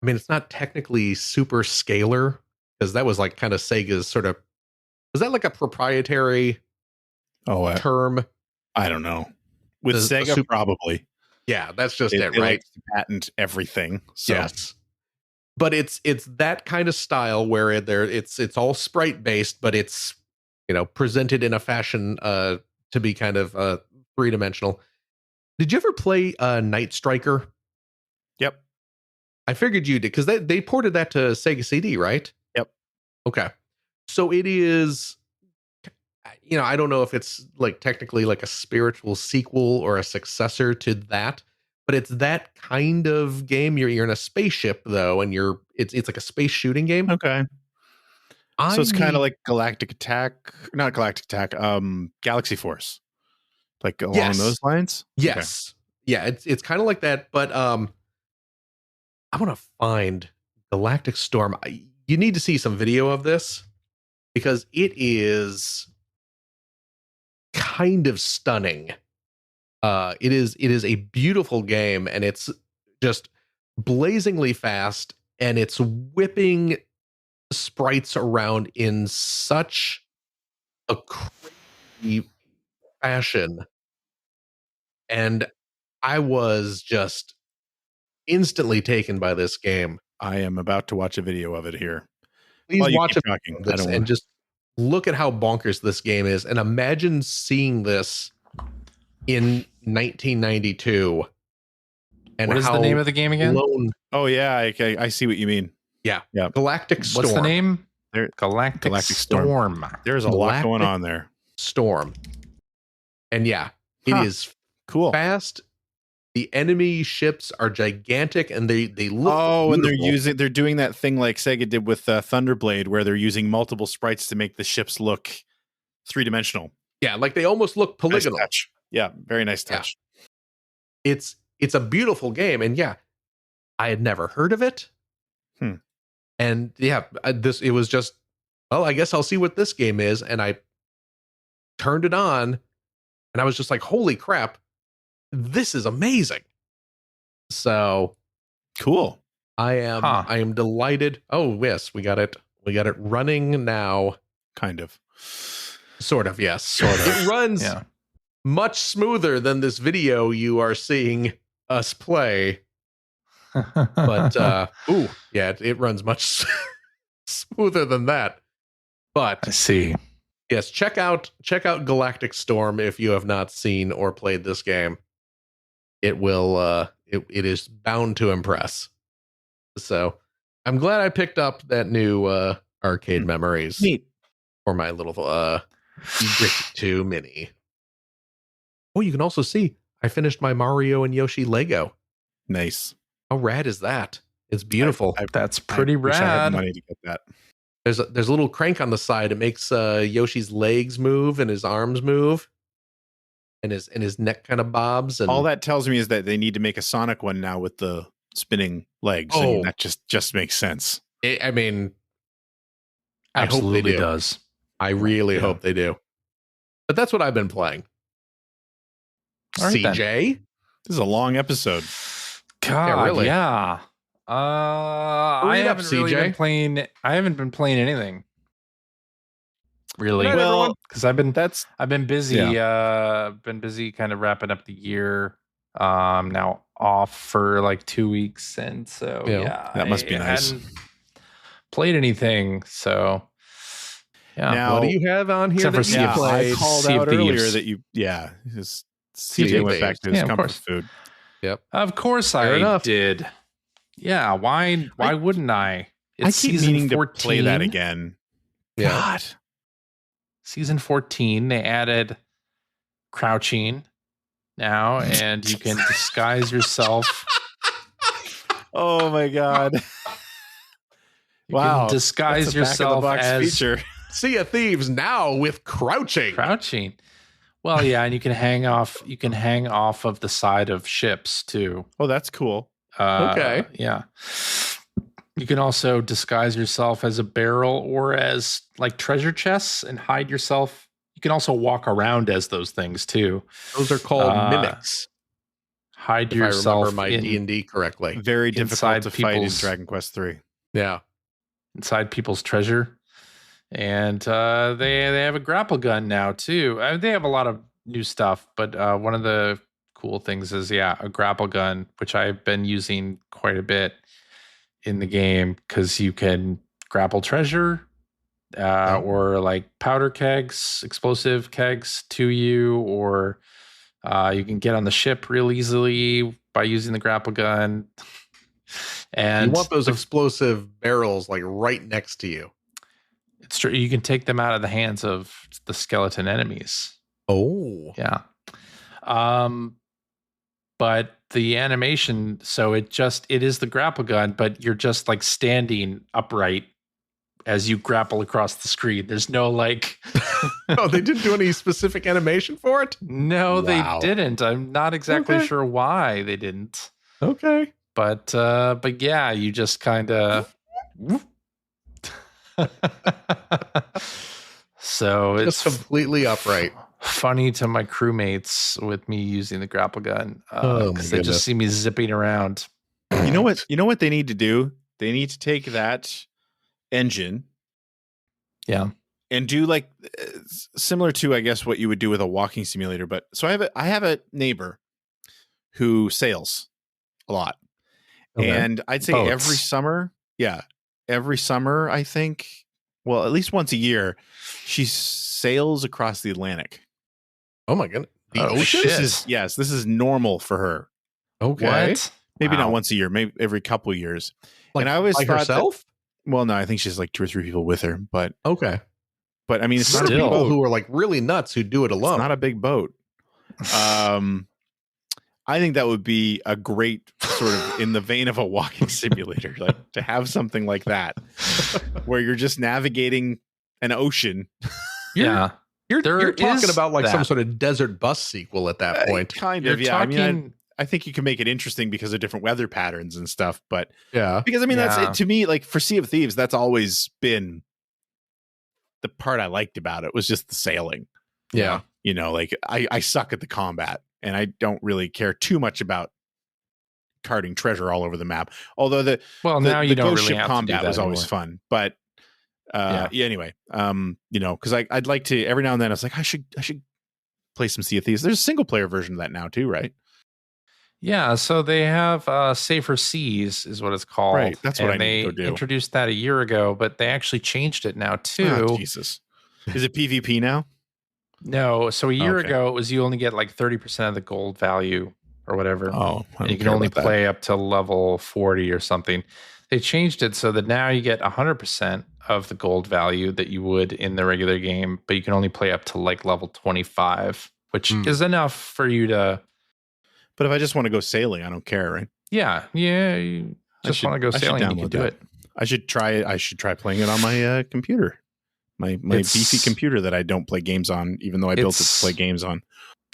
it's not technically super scalar, because that was like kind of Sega's sort of, was that like a proprietary term? I don't know. With Sega, probably. Yeah, that's just it, right? Likes to patent everything. So. Yes. But it's that kind of style where it's all sprite based, but it's presented in a fashion to be kind of 3-dimensional. Did you ever play Night Striker? Yep. I figured you did, because they ported that to Sega CD, right? Yep. Okay. So it is, I don't know if it's like technically like a spiritual sequel or a successor to that, but it's that kind of game. You're in a spaceship though, and it's like a space shooting game. Okay. So it's kind of like Galactic Attack, not Galactic Attack, Galaxy Force, like along those lines. Yes. Okay. Yeah. It's kind of like that, but I want to find Galactic Storm. You need to see some video of this, because it is kind of stunning. It is a beautiful game, and it's just blazingly fast, and it's whipping sprites around in such a crazy fashion. And I was just instantly taken by this game. I am about to watch a video of it here. Please watch it and just look at how bonkers this game is, and imagine seeing this in 1992. And what is the name of the game again? Oh yeah, I see what you mean. Yeah. Galactic Storm. What's the name? Galactic Storm. There's a lot going on there. Storm. And it is cool. Fast. The enemy ships are gigantic, and they look and beautiful. they're doing that thing like Sega did with Thunderblade, where they're using multiple sprites to make the ships look 3-dimensional. Yeah, like they almost look polygonal. Nice touch. Yeah, very nice touch. it's a beautiful game, and yeah, I had never heard of it. And yeah, it was just, well, I guess I'll see what this game is, and I turned it on, and I was just like, holy crap, this is amazing. So cool. I am delighted. Oh yes, we got it running now. Kind of. Sort of, yes. Sort of. It runs much smoother than this video you are seeing us play. But it runs much smoother than that. But I see. Yes, check out Galactic Storm if you have not seen or played this game. It will it is bound to impress. So I'm glad I picked up that new arcade memories for my little Egret 2 mini. Oh, you can also see I finished my Mario and Yoshi Lego. Nice. How rad is that? It's beautiful. That's pretty rad. Wish I had money to get that. There's a little crank on the side. It makes Yoshi's legs move and his arms move, and his neck kind of bobs. And all that tells me is that they need to make a Sonic one now with the spinning legs. I mean, that just makes sense. I mean, absolutely I hope they do. Does. I really hope they do. But that's what I've been playing. All right, CJ, this is a long episode. God, yeah, really. Yeah. I haven't really been playing. I haven't been playing anything. Really, Well, because I've been busy. Yeah. Been busy, kind of wrapping up the year. Now off for like 2 weeks, and so that must be nice. Hadn't played anything, so yeah. Now, what do you have on here? Except for Sea of I called out earlier Thieves. that you, Sea CJ of went back to his comfort food. Yep. Of course Fair I enough. did. Yeah, why wouldn't I? I keep season meaning 14. to play that again. Yeah. God. Season 14, they added crouching now, and you can disguise yourself. Oh my God. You can disguise That's a yourself back of the box as feature. Sea of Thieves now with crouching. crouching. Well, yeah, and you can hang off of the side of ships too. Oh, that's cool. Okay. Yeah. You can also disguise yourself as a barrel or as like treasure chests and hide yourself. You can also walk around as those things too. Those are called mimics. Hide If yourself I remember my in, D&D correctly. Very difficult to fight in people's- Dragon Quest 3. Yeah. inside people's treasure. And they have a grapple gun now too. They have a lot of new stuff, but one of the cool things is a grapple gun, which I've been using quite a bit in the game because you can grapple treasure or like powder kegs, explosive kegs to you, or you can get on the ship real easily by using the grapple gun. And you want those explosive barrels like right next to you. it's true. You can take them out of the hands of the skeleton enemies. Oh. Yeah. But the animation, so it is the grapple gun, but you're just like standing upright as you grapple across the screen. There's no like Oh, they didn't do any specific animation for it? no, Wow. they didn't. I'm not exactly Okay. sure why they didn't. Okay. But yeah, you just kind of so Just it's completely upright. funny to my crewmates with me using the grapple gun Oh, my because they goodness. just see me zipping around. You know what they need to do? They need to take that engine Yeah. and do like similar to, I guess, what you would do with a walking simulator. But so I have a neighbor who sails a lot. Okay. And I'd say Boats. every summer, I think, well, at least once a year, she sails across the Atlantic. Oh my goodness. The Oh, ocean? shit. This is normal for her. Okay. What? Maybe Wow. not once a year, maybe every couple years. Like, and I always like thought herself? well, no, I think she's like 2 or 3 people with her, but Okay. I mean, it's There not are a big people boat. who are like really nuts who do it It's alone. not a big boat. I think that would be a great sort of in the vein of a walking simulator, like to have something like that, where you're just navigating an ocean. Yeah. You're There talking is about like some that. sort of desert bus sequel at that point. Kind You're of, yeah. I talking mean, I think you can make it interesting because of different weather patterns and stuff. But Yeah. because I mean, that's Yeah. it, to me, like for Sea of Thieves, that's always been the part I liked about it was just the sailing. Yeah. You know, like I suck at the combat and I don't really care too much about carting treasure all over the map. Although now you the don't ghost really ship have to do combat that was always anymore. fun. But yeah, anyway, you know, because I'd like to every now and then I was like, I should play some Sea of Thieves. There's a single player version of that now too, right? Yeah, so they have Safer Seas is what it's called. Right, that's what I need they to go do. introduced that a year ago, but they actually changed it now too. Oh, Jesus. Is it PvP now? No, so a year Okay. ago it was you only get like 30% of the gold value or whatever. Oh, I and you don't can care only about that. play up to level 40 or something. They changed it so that now you get 100% of the gold value that you would in the regular game, but you can only play up to like level 25, which is enough for you to. But if I just want to go sailing, I don't care, right? Yeah, you just want to go I should sailing, you can download do that. it. I should try playing it on my computer. My It's- beefy computer that I don't play games on, even though I built it to It's- play games on.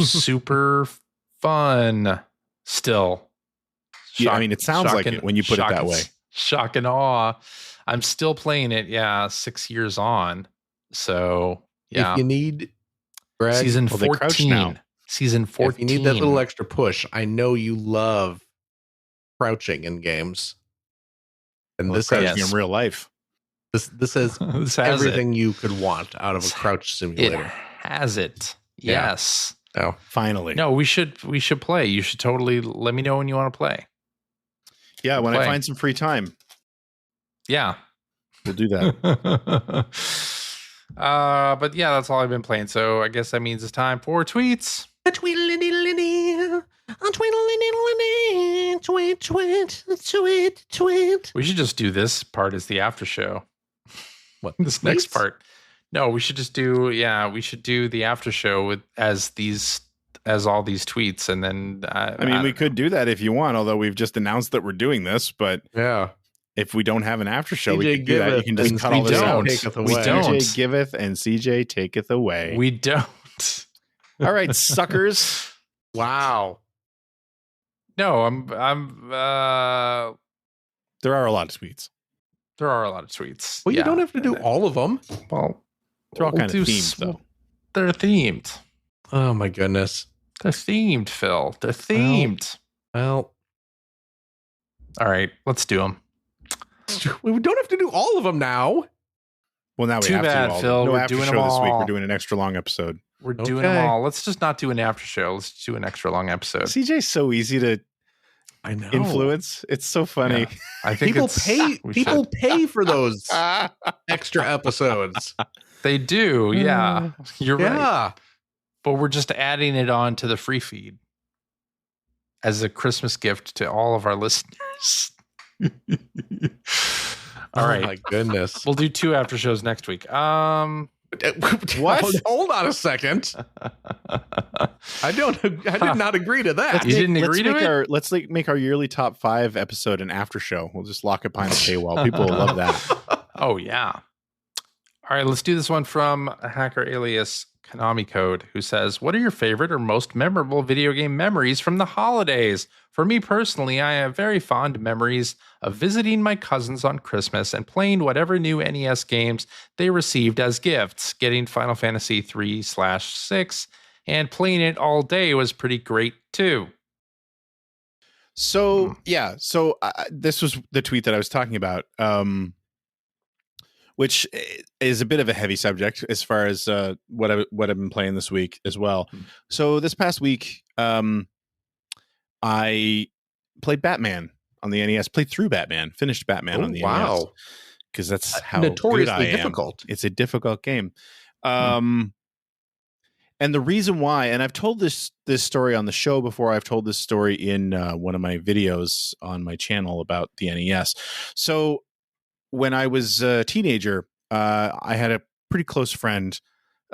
Super fun still. Yeah, I mean, it sounds like it when you put it that way. Shock and awe. I'm still playing it, 6 years on. So, yeah. If you need Greg, Season Well, they crouch 14. now. Season 14. if you need that little extra push, I know you love crouching in games. And Well, this crouching has In real life. this has This has everything you could want out of a crouch it. simulator. It has it. Yeah. Yes. Oh, Finally. No, we should play. You should totally let me know when you want to play. Yeah, when play. I find some free time, Yeah. we'll do that. But yeah, that's all I've been playing. So I guess that means it's time for tweets. We should just do this part as the after show. what? This next Tweets? part. No, we should just do we should do the after show with as all these tweets, and then I mean, we could do that if you want, although we've just announced that we're doing this. But Yeah. if we don't have an after show, we CJ can do that. You can just giveth cut and all this CJ out. taketh We away. don't. CJ giveth and CJ taketh away. we don't. All right, suckers. Wow. No, I'm There are a lot of tweets. there are a lot of tweets. Well, you Yeah. don't have to do all of them. Well, They're all we'll kind do of themed, though. They're themed. Oh my goodness. They're themed, Phil. They're themed. Well, All right, let's do them. we don't have to do all of them now. Well, now we Too have bad, to. All Phil. No We're after doing show them this week. all. We're doing an extra long episode. We're doing them Okay. all. Let's just not do an after show. Let's do an extra long episode. CJ's so easy to I know. influence. It's so funny. Yeah. I think People it's- pay. we People should. pay for those extra episodes. They do. Yeah, you're right. Yeah. But we're just adding it on to the free feed as a Christmas gift to all of our listeners. All right. Oh my goodness. We'll do 2 after shows next week. What? Hold on a second. I did not agree to that. You didn't agree to it? Let's make our yearly top 5 episode an after show. We'll just lock it behind the paywall. People will love that. Oh, yeah. All right, let's do this one from a hacker alias Konami Code, who says, what are your favorite or most memorable video game memories from the holidays? For me personally, I have very fond memories of visiting my cousins on Christmas and playing whatever new NES games they received as gifts. Getting Final Fantasy 3/6 and playing it all day was pretty great too. So, yeah. So this was the tweet that I was talking about, which is a bit of a heavy subject as far as what I've been playing this week as well. So this past week, I played Batman on the NES, played through Batman, finished Batman on the NES. Because that's how notoriously good I am. difficult. It's a difficult game. And the reason why, and I've told this story on the show before, I've told this story in one of my videos on my channel about the NES. So when I was a teenager, I had a pretty close friend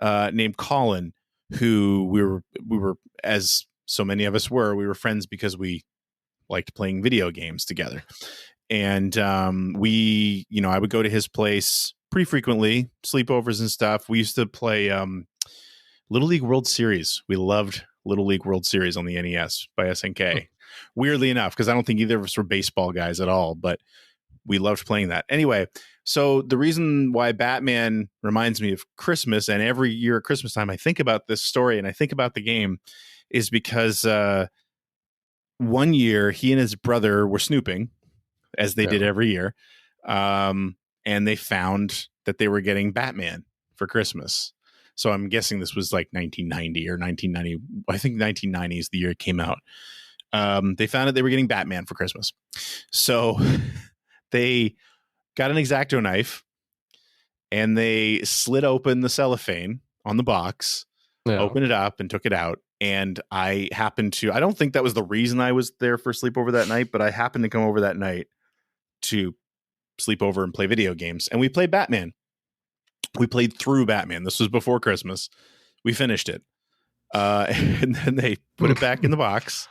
named Colin, who we were, as so many of us were, we were friends because we liked playing video games together. And I would go to his place pretty frequently, sleepovers and stuff. We used to play Little League World Series. We loved Little League World Series on the NES by SNK. Weirdly enough, because I don't think either of us were baseball guys at all, but we loved playing that. Anyway, so the reason why Batman reminds me of Christmas, and every year at Christmas time I think about this story and I think about the game, is because one year he and his brother were snooping, as they did every year, and they found that they were getting Batman for Christmas. So I'm guessing this was like 1990 or 1990. I think 1990 is the year it came out. They found out they were getting Batman for Christmas. So they got an X-Acto knife and they slid open the cellophane on the box, opened it up and took it out. And I don't think that was the reason I was there for sleepover that night, but I happened to come over that night to sleep over and play video games. And we played Batman. We played through Batman. This was before Christmas. We finished it. And then they put it back in the box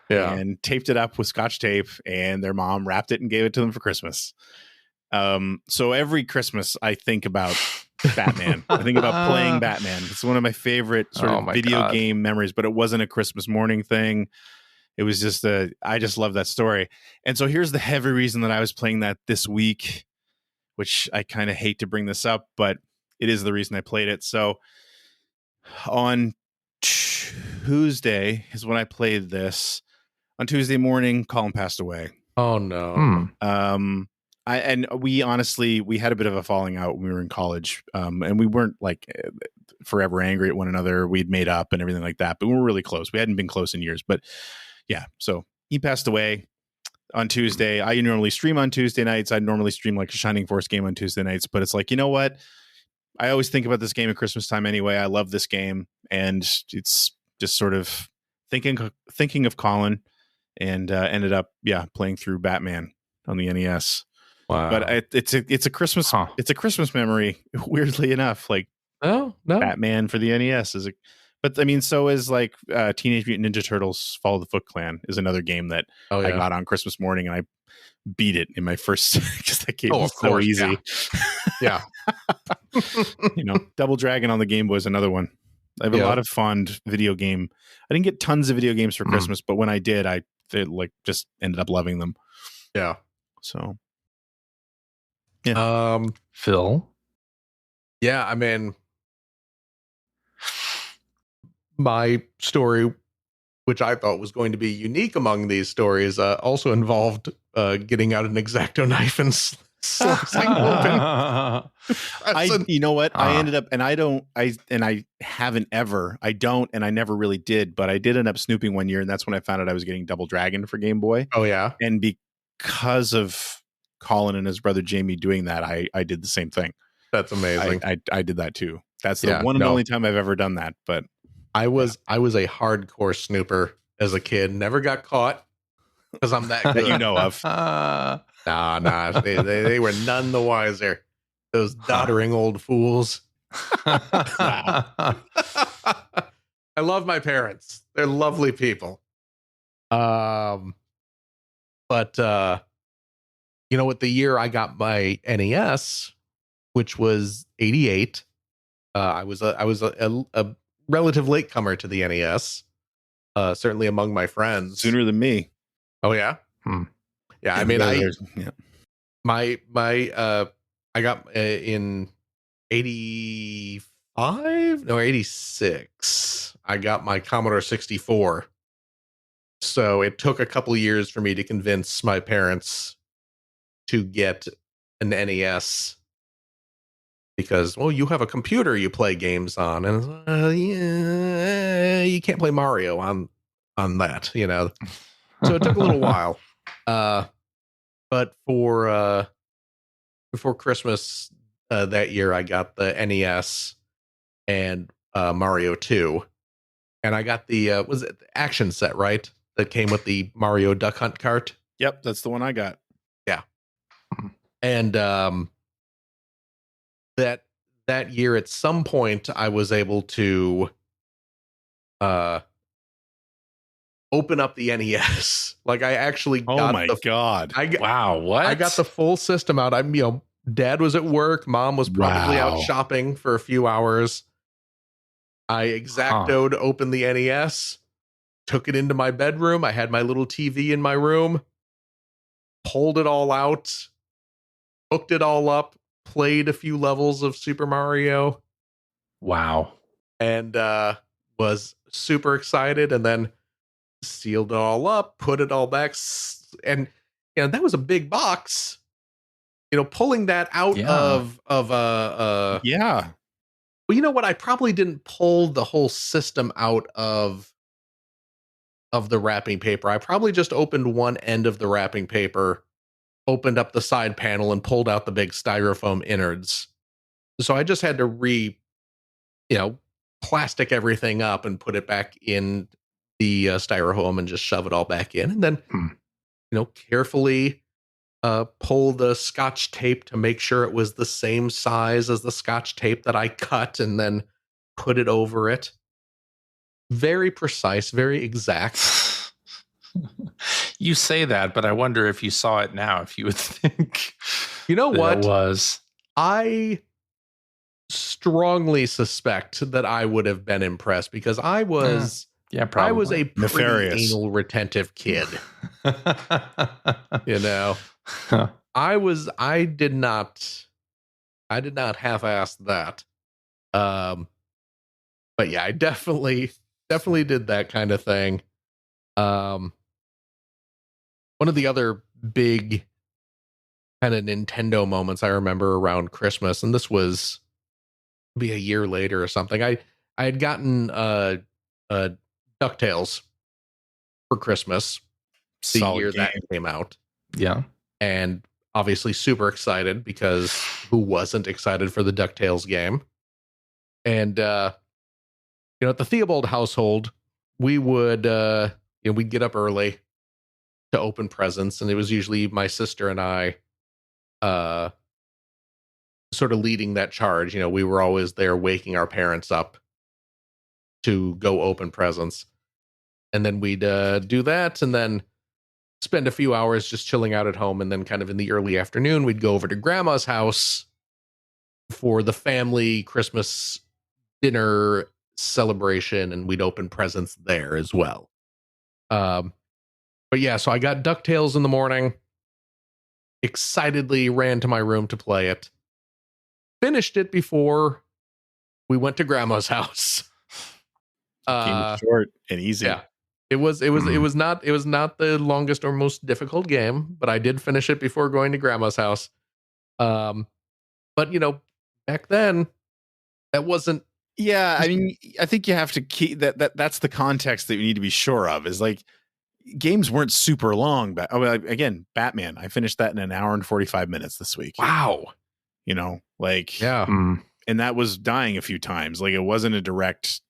and taped it up with Scotch tape, and their mom wrapped it and gave it to them for Christmas. So every Christmas I think about Batman. I think about playing Batman. It's one of my favorite sort of video game memories, but it wasn't a Christmas morning thing. It was just I just love that story. And so here's the heavy reason that I was playing that this week, which I kind of hate to bring this up, but it is the reason I played it. So on Tuesday is when I played this. On Tuesday morning, Colin passed away. Oh no. We honestly had a bit of a falling out when we were in college. And we weren't like forever angry at one another. We'd made up and everything like that, but we were really close. We hadn't been close in years, but yeah. So he passed away on Tuesday. I normally stream on Tuesday nights. I normally stream like a Shining Force game on Tuesday nights, but it's like, you know what? I always think about this game at Christmas time anyway. I love this game, and it's just sort of thinking of Colin, and ended up playing through Batman on the NES. Wow. But it's a Christmas it's a Christmas memory, weirdly enough. Like no Batman for the NES is but I mean, so is like Teenage Mutant Ninja Turtles Fall of the Foot Clan is another game that I got on Christmas morning, and I beat it in my first because that game was so easy. Yeah. Double Dragon on the Game Boy is another one. I have a lot of fond video game. I didn't get tons of video games for Christmas, but when I did, I just ended up loving them. Yeah. So Phil. Yeah, I mean, my story, which I thought was going to be unique among these stories, also involved getting out an X-Acto knife and slicing open. You know what? I ended up, and I never really did, but I did end up snooping one year, and that's when I found out I was getting Double Dragon for Game Boy. Oh yeah. And because of Colin and his brother Jamie doing that, I did the same thing. That's amazing. I did that too. That's the one and only time I've ever done that. But I was a hardcore snooper as a kid. Never got caught because I'm that good. That you know of. Nah. They were none the wiser. Those doddering old fools. Wow. I love my parents. They're lovely people. But you know what? The year I got my NES, which was 88, I was a relative latecomer to the NES. Certainly among my friends. Sooner than me. Oh yeah. Yeah. I mean, I got in 86. I got my Commodore 64. So it took a couple years for me to convince my parents to get an NES because, well, you have a computer you play games on, and you can't play Mario on that, So it took a little while. But before Christmas that year, I got the NES and Mario 2, and I got the was it the action set, right? That came with the Mario Duck Hunt cart. Yep, that's the one I got. Yeah, and that year at some point I was able to open up the NES. Like I actually got oh my god! Wow, what? I got the full system out. Dad was at work, mom was probably out shopping for a few hours, I exactoed open the NES, took it into my bedroom. I had my little TV in my room, pulled it all out, hooked it all up, played a few levels of Super Mario. Wow. And was super excited, and then sealed it all up, put it all back. And that was a big box. Pulling that out of yeah. Well, you know what? I probably didn't pull the whole system out of the wrapping paper. I probably just opened one end of the wrapping paper, opened up the side panel, and pulled out the big styrofoam innards. So I just had to plastic everything up and put it back in the styrofoam and just shove it all back in. And then, carefully pull the Scotch tape to make sure it was the same size as the Scotch tape that I cut, and then put it over it. Very precise, very exact. You say that, but I wonder if you saw it now, if you would think. You know what? It was. I strongly suspect that I would have been impressed, because I was probably. I was a pretty Nefarious. anal retentive kid. I did not half-ass that. But yeah, I definitely did that kind of thing. One of the other big kind of Nintendo moments I remember around Christmas, and this was be a year later or something. I had gotten DuckTales for Christmas the Solid year game. that came out. Yeah. And obviously super excited, because who wasn't excited for the DuckTales game? And at the Theobald household, we would we'd get up early to open presents, and it was usually my sister and I sort of leading that charge. We were always there waking our parents up to go open presents. And then we'd do that, and then spend a few hours just chilling out at home. And then kind of in the early afternoon, we'd go over to Grandma's house for the family Christmas dinner celebration, and we'd open presents there as well. But yeah, so I got DuckTales in the morning, excitedly ran to my room to play it, finished it before we went to Grandma's house. Game short and easy. Yeah. It was not the longest or most difficult game, but I did finish it before going to Grandma's house. But back then that wasn't. Yeah, I mean, I think you have to keep that's the context that you need to be sure of, is like games weren't super long. But again, Batman, I finished that in an hour and 45 minutes this week. Wow. Yeah. And that was dying a few times. Like, it wasn't a direct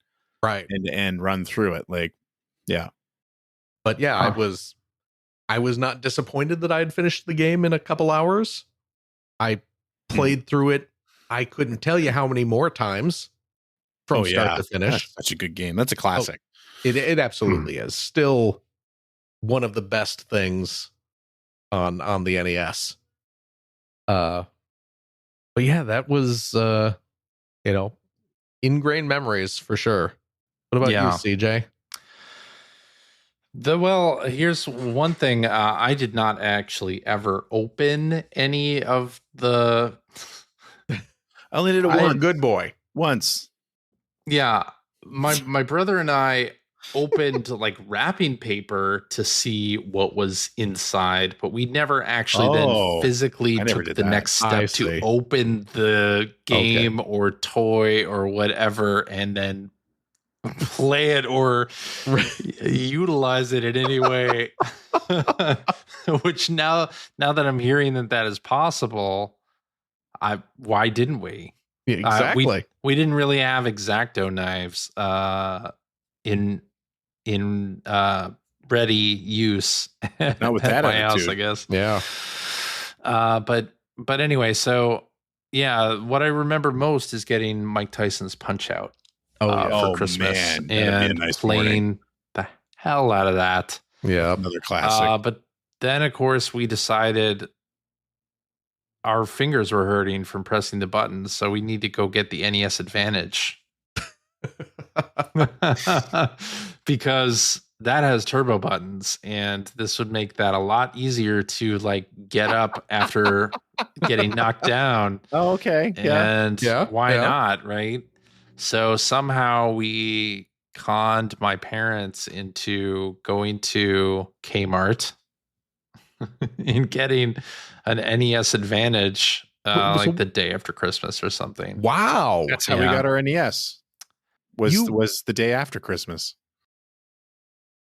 end-to-end run through it. Like, yeah. But yeah, I was not disappointed that I had finished the game in a couple hours. I played through it. I couldn't tell you how many more times from start to finish. That's such a good game. That's a classic. It absolutely is. Still one of the best things on the NES. But yeah, that was ingrained memories for sure. What about you, CJ? Here's one thing. I did not actually ever open any of the. I only did it I'm a once. good boy. Once. Yeah, my brother and I opened like wrapping paper to see what was inside, but we never actually then physically took the next step to open the game or toy or whatever, and then play it or utilize it in any way. Which now that I'm hearing that is possible, why didn't we? Yeah, exactly. We didn't really have X-Acto knives in ready use. Not with at that my house, attitude. I guess. Yeah. But anyway, so yeah, what I remember most is getting Mike Tyson's Punch Out for Christmas, man. That'd be a nice playing morning. the hell out of that. Yeah. Another classic. But then, of course, we decided our fingers were hurting from pressing the buttons, so we need to go get the NES Advantage. Because that has turbo buttons, and this would make that a lot easier to like get up after getting knocked down. Oh, okay. And Yeah. why not, right? So somehow we conned my parents into going to Kmart and getting an NES Advantage like the day after Christmas or something. Wow. That's how we got our NES. You- Was the day after Christmas.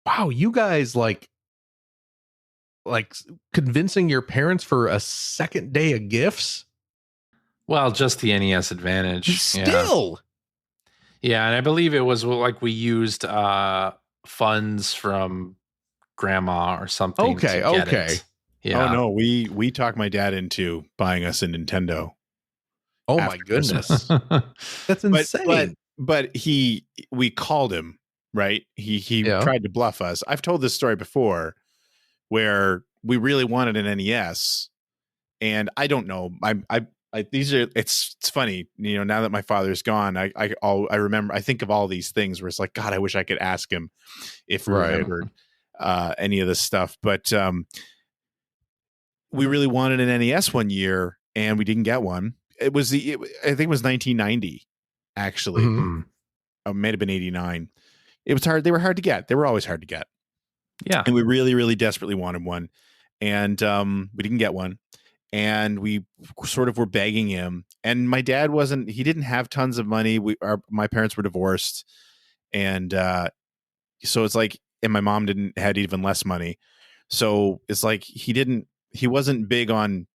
Wow, you guys like convincing your parents for a second day of gifts? Well, just the NES Advantage. Still. Yeah, and I believe it was like we used funds from grandma or something. Okay, to get okay. it. Yeah. Oh no, we talked my dad into buying us a Nintendo. Oh After my goodness. Christmas. That's insane. But we called him, right? He tried to bluff us. I've told this story before where we really wanted an NES, and I don't know. It's funny, now that my father's gone, I remember, I think of all these things where it's like, God, I wish I could ask him if we remembered any of this stuff. But we really wanted an NES one year and we didn't get one. I think it was 1990, actually. Mhm. It may have been 89. It was hard. They were hard to get. They were always hard to get. Yeah. And we really, really desperately wanted one. And we didn't get one. And we sort of were begging him. And my dad he didn't have tons of money. My parents were divorced. And so it's like, and my mom had even less money. So it's like he wasn't big on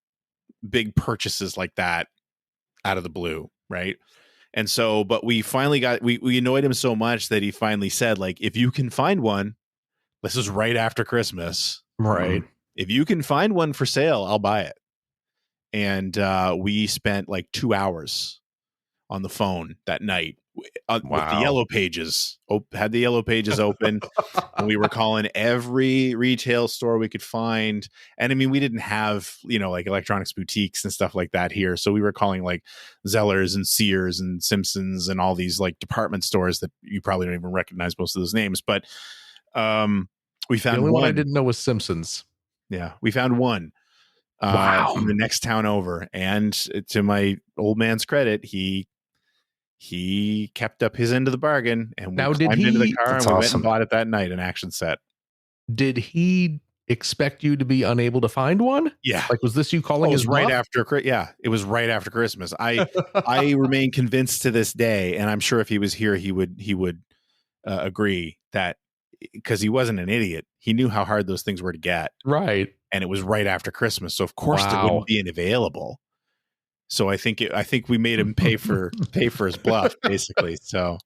big purchases like that out of the blue. Right. And so, but we finally we annoyed him so much that he finally said, like, if you can find one, this is right after Christmas. Right. If you can find one for sale, I'll buy it. And we spent like 2 hours on the phone that night with the yellow pages. Had the yellow pages open, and we were calling every retail store we could find. And I mean, we didn't have like electronics boutiques and stuff like that here, so we were calling like Zellers and Sears and Simpsons and all these like department stores that you probably don't even recognize most of those names. But we found the only one I didn't know was Simpsons. Yeah, we found one. In the next town over, and to my old man's credit, he kept up his end of the bargain, and we climbed into the car and we went and bought it that night, an action set. Did he expect you to be unable to find one? Yeah, like, was this you calling his right bluff? after? Yeah, it was right after Christmas. I remain convinced to this day, and I'm sure if he was here, he would agree that, because he wasn't an idiot, he knew how hard those things were to get. Right. And it was right after Christmas, so of course there wouldn't be available. So I think we made him pay for his bluff, basically. So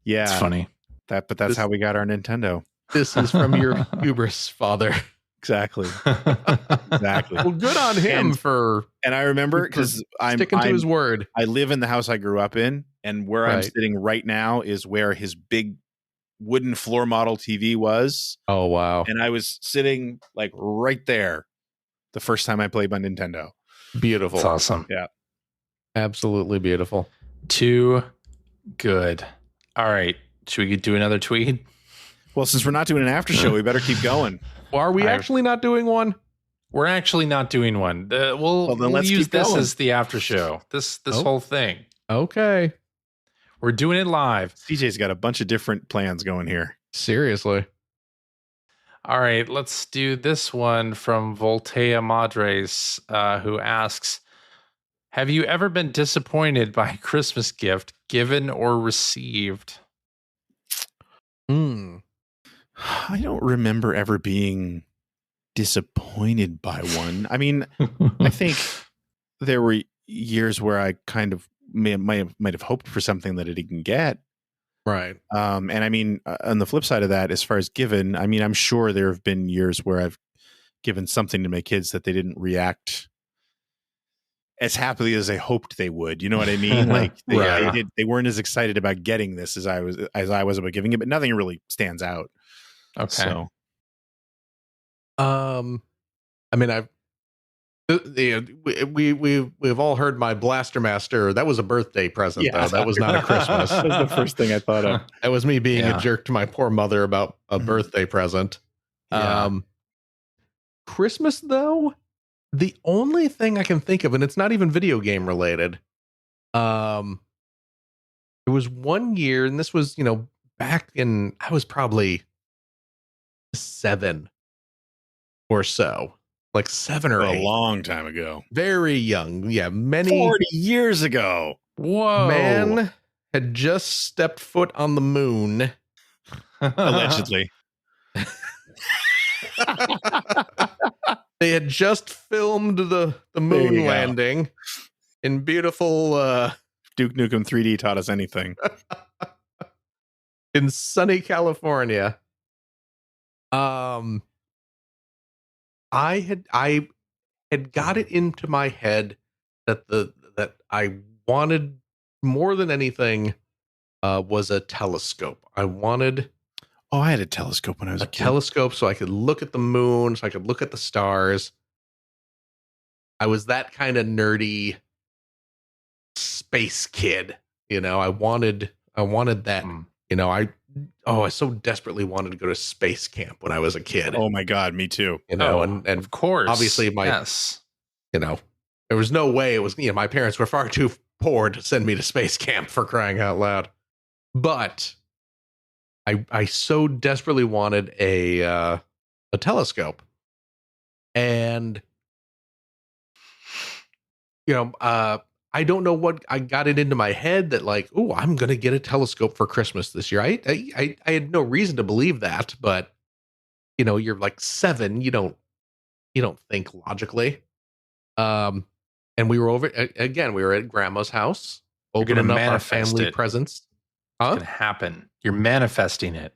yeah, it's funny. That's how we got our Nintendo. This is from your hubris, father. Exactly. Exactly. Well, good on him and I remember, because I'm sticking to his word. I live in the house I grew up in, and where I'm sitting right now is where his big wooden floor model TV was. Oh wow. And I was sitting like right there the first time I played my Nintendo. Beautiful. It's awesome. Yeah. Absolutely beautiful. Too good. All right. Should we do another tweet? Well, since we're not doing an after show, we better keep going. Well, are we actually not doing one? We're actually not doing one. We'll let's use keep this going. as the after show. This whole thing. Okay. We're doing it live. CJ's got a bunch of different plans going here. Seriously. All right, let's do this one from Voltea Madres, who asks, have you ever been disappointed by a Christmas gift given or received? I don't remember ever being disappointed by one. I mean, I think there were years where I kind of might have hoped for something that I didn't get. Right. And I mean, on the flip side of that, as far as given, I mean, I'm sure there have been years where I've given something to my kids that they didn't react as happily as I hoped they would. You know what I mean? Like they weren't as excited about getting this as I was about giving it, but nothing really stands out. Okay. So, I mean, We've all heard my Blaster Master. That was a birthday present, though. That was not a Christmas. That was the first thing I thought of. That was me being a jerk to my poor mother about a birthday present. Yeah. Christmas, though, the only thing I can think of, and it's not even video game related. There was one year, and this was, back in, I was probably 7 or so, like 7 or 8. A long time ago. Very young. Yeah, many 40 years ago. Whoa. man had just stepped foot on the moon. Allegedly. They had just filmed the moon landing in beautiful Duke Nukem 3D taught us anything. in sunny California. I had got it into my head that I wanted more than anything was a telescope. I wanted I had a telescope when I was a a kid. telescope so I could look at the moon, so I could look at the stars. I was that kind of nerdy space kid, I wanted that. I so desperately wanted to go to space camp when I was a kid. Oh my God, me too. And of course. obviously there was no way it was, my parents were far too poor to send me to space camp, for crying out loud. But I so desperately wanted a telescope. And I don't know what I got it into my head that I'm going to get a telescope for Christmas this year. I had no reason to believe that, but you're like 7, you don't think logically. And we were we were at grandma's house, opening up our family presents. It's going to happen. You're manifesting it.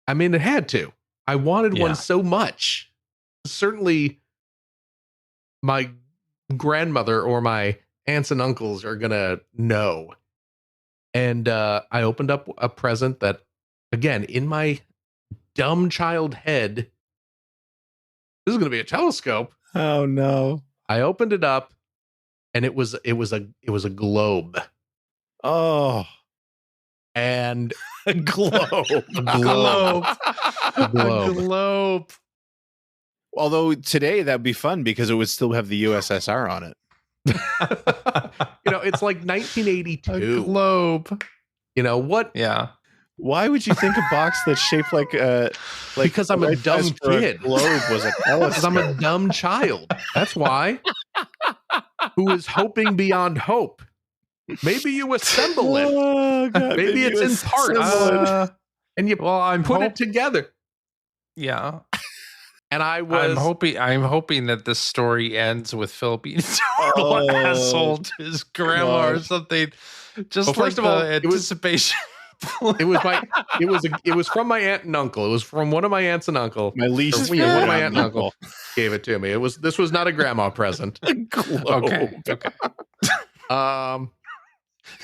I mean, it had to. I wanted one so much. Certainly my grandmother or my aunts and uncles are going to know. And I opened up a present that, again, in my dumb child head, this is going to be a telescope. Oh no. I opened it up and it was a globe. Oh. And A globe. A globe. Although today that'd be fun because it would still have the USSR on it. It's like 1982. A globe. What? Yeah. Why would you think a box that's shaped like because I'm a dumb kid. Globe was a Because I'm a dumb child. That's why. Who is hoping beyond hope. Maybe you assemble it. Oh, God, Maybe it's in parts. And you put it together. Yeah. And I'm hoping that this story ends with Phil being a total asshole to his grandma or something. Just first of all, anticipation. It was from my aunt and uncle. It was from one of my aunts and uncle. My least one of my aunt and uncle gave it to me. This was not a grandma present. Okay.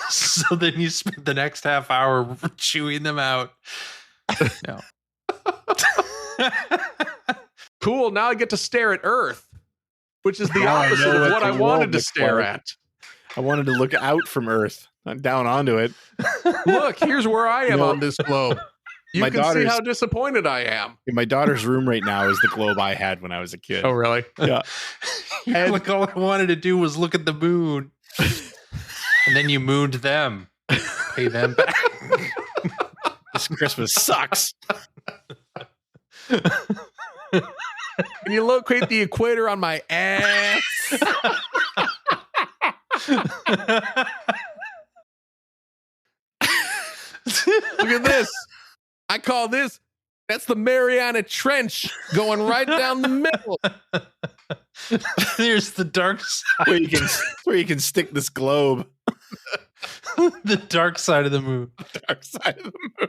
So then you spent the next half hour chewing them out. No. Cool. Now I get to stare at Earth, which is the opposite of what I wanted to stare at. I wanted to look out from Earth, not down onto it. Look, here's where I am on this globe. You can see how disappointed I am. In my daughter's room right now is the globe I had when I was a kid. Oh, really? Yeah. Look, all I wanted to do was look at the moon. And then you mooned them. Pay them back. This Christmas sucks. Can you locate the equator on my ass? Look at this. I call this, that's the Mariana Trench going right down the middle. There's the dark side. Where you can stick this globe. The dark side of the moon. Dark side of the moon.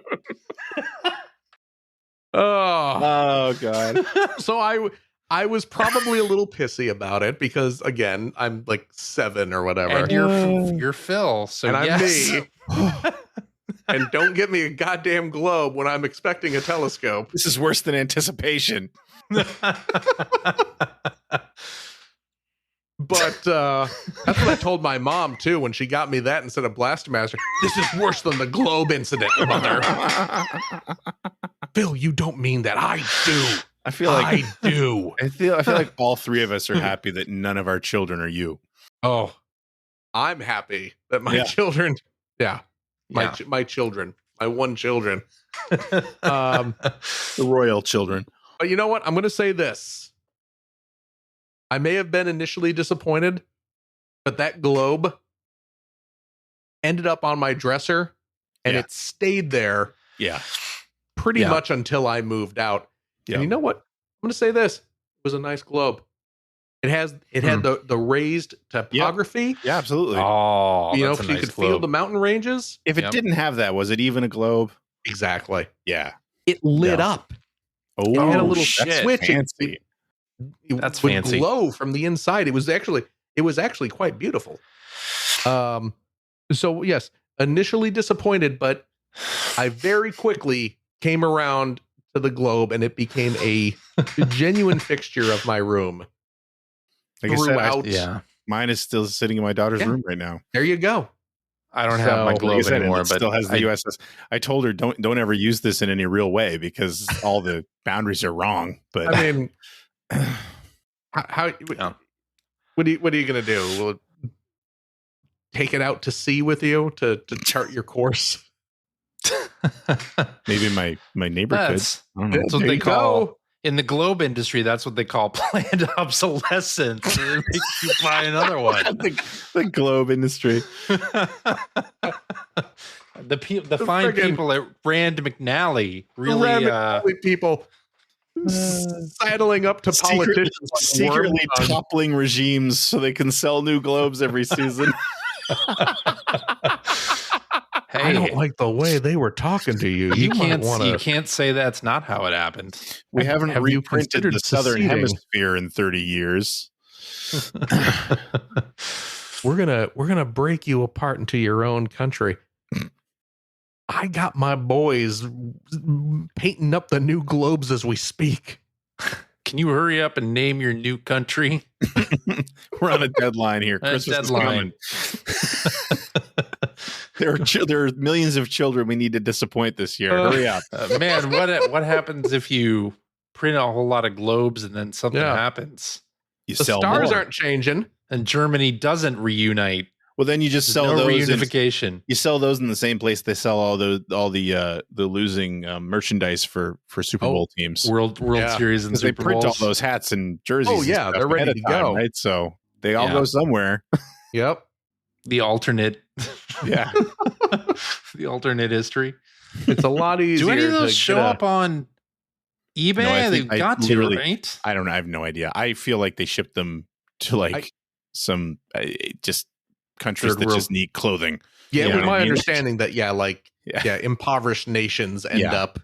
Oh God. So I was probably a little pissy about it because, again, I'm like 7 or whatever. And you're Phil, so and yes. I'm me. And don't get me a goddamn globe when I'm expecting a telescope. This is worse than anticipation. But that's what I told my mom too when she got me that instead of Blaster Master. This is worse than the globe incident, mother. Phil, you don't mean that. I do. I feel like I do. I feel like all three of us are happy that none of our children are you. Oh, I'm happy that my children. Yeah, my children, my one children. The royal children. But you know what? I'm going to say this. I may have been initially disappointed, but that globe ended up on my dresser and it stayed there. Yeah. Pretty much until I moved out. Yeah. And you know what? I'm going to say this. It was a nice globe. It had the raised topography. Yeah, absolutely. Oh, you know, that's a so you nice could globe. feel the mountain ranges. If it didn't have that, was it even a globe? Exactly. Yeah. It lit up. Oh, It had a little shit. switch. Fancy. It That's would fancy. glow from the inside. It was actually quite beautiful. So yes, initially disappointed, but I very quickly came around to the globe and it became a genuine fixture of my room. Like I said, Throughout. mine is still sitting in my daughter's room right now. There you go. I don't have my So, globe Like I said, and anymore, it but still has the USS. I told her don't ever use this in any real way because all the boundaries are wrong. But I mean, what are you gonna do? Will it take it out to sea with you to chart your course? maybe my neighbor that's, could. I don't know. that's what There they you call go. in the globe industry. That's what they call planned obsolescence. It makes you buy another one. the globe industry. The fine friggin- people at Rand McNally really Random people sidling up to politicians, like secretly worms on- toppling regimes so they can sell new globes every season. I don't like the way they were talking to you. you might wanna- you can't say that's not how it happened. We haven't Have you reprinted considered the Southern seceding? Hemisphere in 30 years. We're gonna break you apart into your own country. I got my boys painting up the new globes as we speak. Can you hurry up and name your new country? We're on a deadline here. A Christmas is deadline. coming. There are millions of children we need to disappoint this year. Hurry up. Man, what happens if you print a whole lot of globes and then something happens You The sell stars more. aren't changing. and Germany doesn't reunite? Well, then you just sell no those. reunification. You sell those in the same place they sell all the losing merchandise for Super Bowl teams. World Yeah. Series and Because they Super print Bowls. all those hats and jerseys. Oh, and yeah, stuff they're ready ahead to of time, go. right? So they all Yeah. go somewhere. Yep. The alternate, Yeah. the alternate history. It's a lot easier. Do any of to those show get a- up on eBay? No, I They've think I got to, literally- right? I don't know. I have no idea. I feel like they ship them to some just countries Third that world. just need clothing. Yeah, You it know was what I my mean? understanding that Yeah. impoverished nations end Yeah. up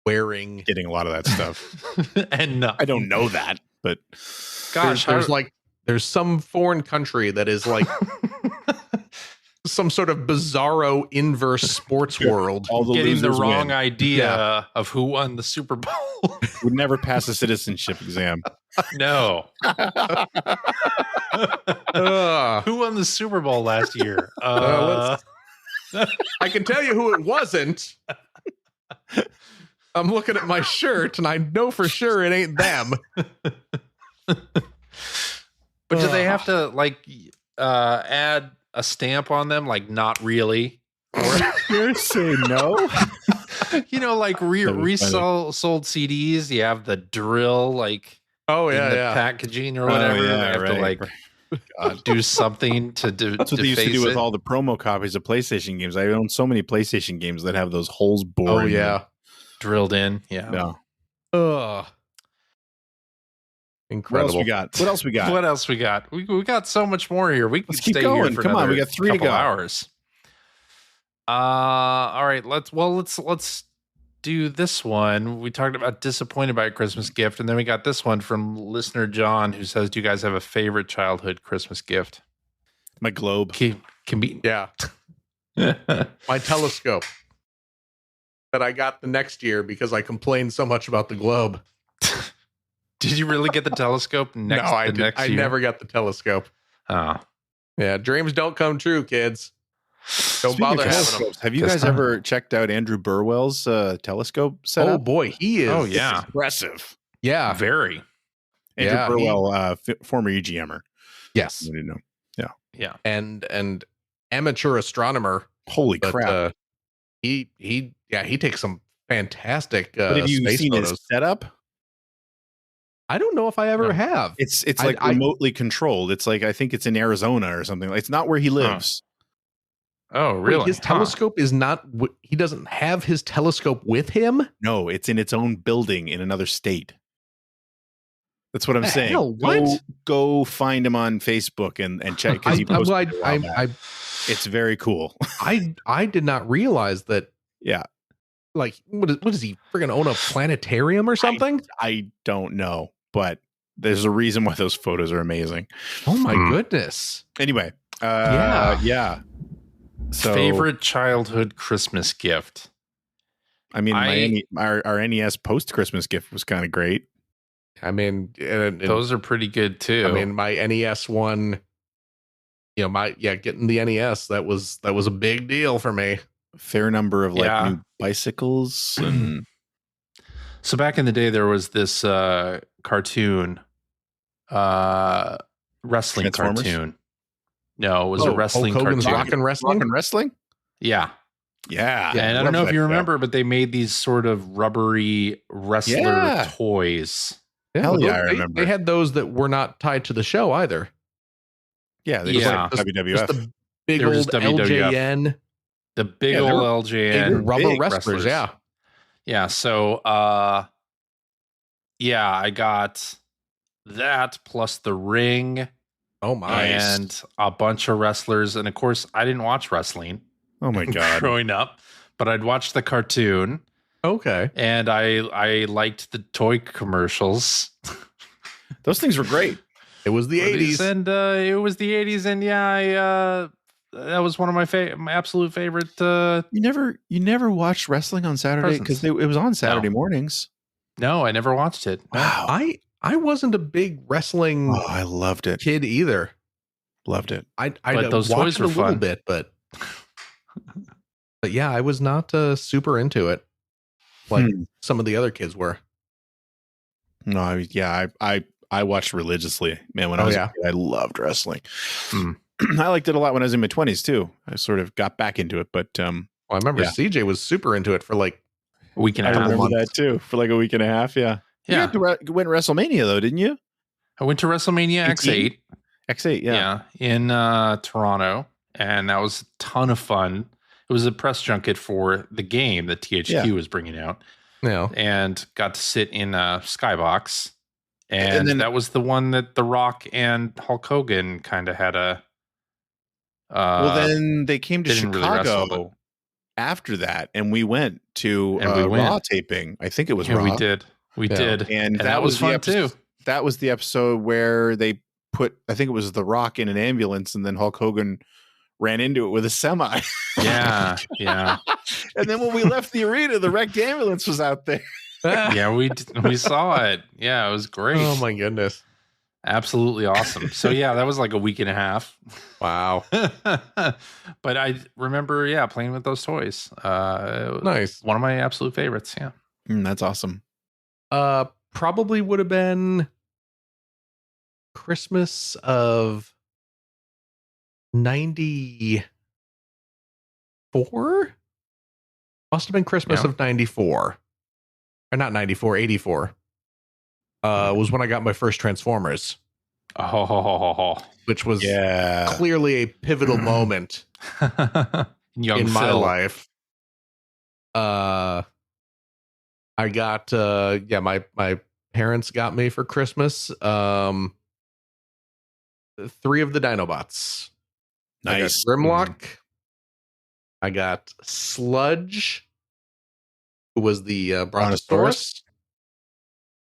wearing. Getting a lot of that stuff. And I don't know that, but gosh, There's some foreign country that is like some sort of bizarro inverse sports world. all the getting the losers wrong win. idea of who won the Super Bowl. Would never pass a citizenship exam. No. Ugh. Who won the Super Bowl last year? I can tell you who it wasn't. I'm looking at my shirt and I know for sure it ain't them. But do they have to add a stamp on them? Like, not really. You say no. You know, like That was resold CDs. You have the drill, like Oh in yeah, the yeah. packaging or whatever. yeah, they have right. to do something to do. That's what they used to do deface with it. all the promo copies of PlayStation games. I own so many PlayStation games that have those holes bored. Oh yeah. drilled in. Yeah. No. Ugh. What Incredible. else we got? What else we got? What else we got? We got so much more here. We can Let's keep stay here going. for Come on, we another got 3 to couple go. hours. All right. Let's do this one. We talked about disappointed by a Christmas gift, and then we got this one from listener John, who says, "Do you guys have a favorite childhood Christmas gift?" My globe. Can be. Yeah. My telescope that I got the next year because I complained so much about the globe. Did you really get the telescope next? No, I the did. next I year? never got the telescope. Oh, Yeah, dreams don't come true, kids. Don't Speaking of bother having them. telescopes, have you Guess guys not. ever checked out Andrew Burwell's telescope Oh setup? boy, he is. Oh, yeah. Impressive. Yeah. very. Andrew Yeah, Burwell, former EGMer. Yes. You didn't know. Yeah. And amateur astronomer. Holy But crap. he takes some fantastic But have you space seen photos. his setup? I don't know if I ever No. have. It's I- like I- remotely controlled. It's like I think it's in Arizona or something. It's not where he lives. Oh, Wait, really? his telescope is not. He doesn't have his telescope with him. No, it's in its own building in another state. That's what I'm The saying. hell? What? Go find him on Facebook and check because he I, posted it a while back. I, It's very cool. I did not realize that. Yeah. Like, what is he friggin' own a planetarium or something? I don't know, but there's a reason why those photos are amazing. Oh my Hmm. goodness. Anyway, Yeah. So Favorite childhood Christmas gift? I mean, our NES post Christmas gift was kind of great. I mean, Those are pretty good too. I mean, my NES one. You know, getting the NES that was a big deal for me. A fair number of Yeah. new bicycles and so back in the day, there was this cartoon, wrestling Transformers? cartoon. No, it was a wrestling Hulk Hogan's cartoon. Rockin' Wrestling. Rock and wrestling. Yeah. Yeah, And I don't know if you remember, but they made these sort of rubbery wrestler Yeah. toys. Hell well, yeah, I they- remember. They had those that were not tied to the show either. Yeah, they Yeah. just like WWF. Just the big They were old just WWF. LJN The big Yeah, they old were LJN big rubber big wrestlers. Yeah. Yeah, so yeah, I got that plus the ring Oh my. and a bunch of wrestlers. And of course, I didn't watch wrestling Oh my god. growing up, but I'd watch the cartoon Okay. and I liked the toy commercials. Those things were great. It was the 80s. And it was the 80s. And yeah, that was one of my absolute favorite. You never watched wrestling on Saturday because it was on Saturday mornings. No, I never watched it. Wow. I wasn't a big wrestling Oh, I loved it. kid either. Loved it. I But those watched toys it were a little fun. bit, but yeah, I was not super into it like some of the other kids were. No, I watched religiously. Man, when I was a kid, I loved wrestling. Hmm. I liked it a lot when I was in my 20s too. I sort of got back into it, but Well, I remember Yeah. CJ was super into it for like A week and I a half. remember that too for like a week and a half. Yeah. You Yeah. had to win WrestleMania though, didn't you? I went to WrestleMania X8. X8, yeah. in Toronto, and that was a ton of fun. It was a press junket for the game that THQ was bringing out, and got to sit in a skybox. And then- that was the one that The Rock and Hulk Hogan kind of had a. Well, then they came to didn't really wrestle, Chicago after that, and we went to And we went. Raw taping. I think it was yeah, Raw. we did, And that was fun too. That was the episode where they put, I think it was The Rock in an ambulance, and then Hulk Hogan ran into it with a semi. Yeah, yeah, And then when we left the arena, the wrecked ambulance was out there. yeah. We saw it. Yeah, it was great. Oh my goodness. Absolutely awesome. So yeah, that was like a week and a half. Wow. But I remember, playing with those toys. Nice. One of my absolute favorites. Yeah. That's awesome. Probably would have been Christmas of 94. Must have been Christmas Yeah. of 94. Or not 94, 84. Was when I got my first Transformers, Oh, which was Yeah. clearly a pivotal moment young in my Phil. life. I got my parents got me for Christmas 3 of the Dinobots. Nice. I got Grimlock. I got Sludge, who was the Brontosaurus.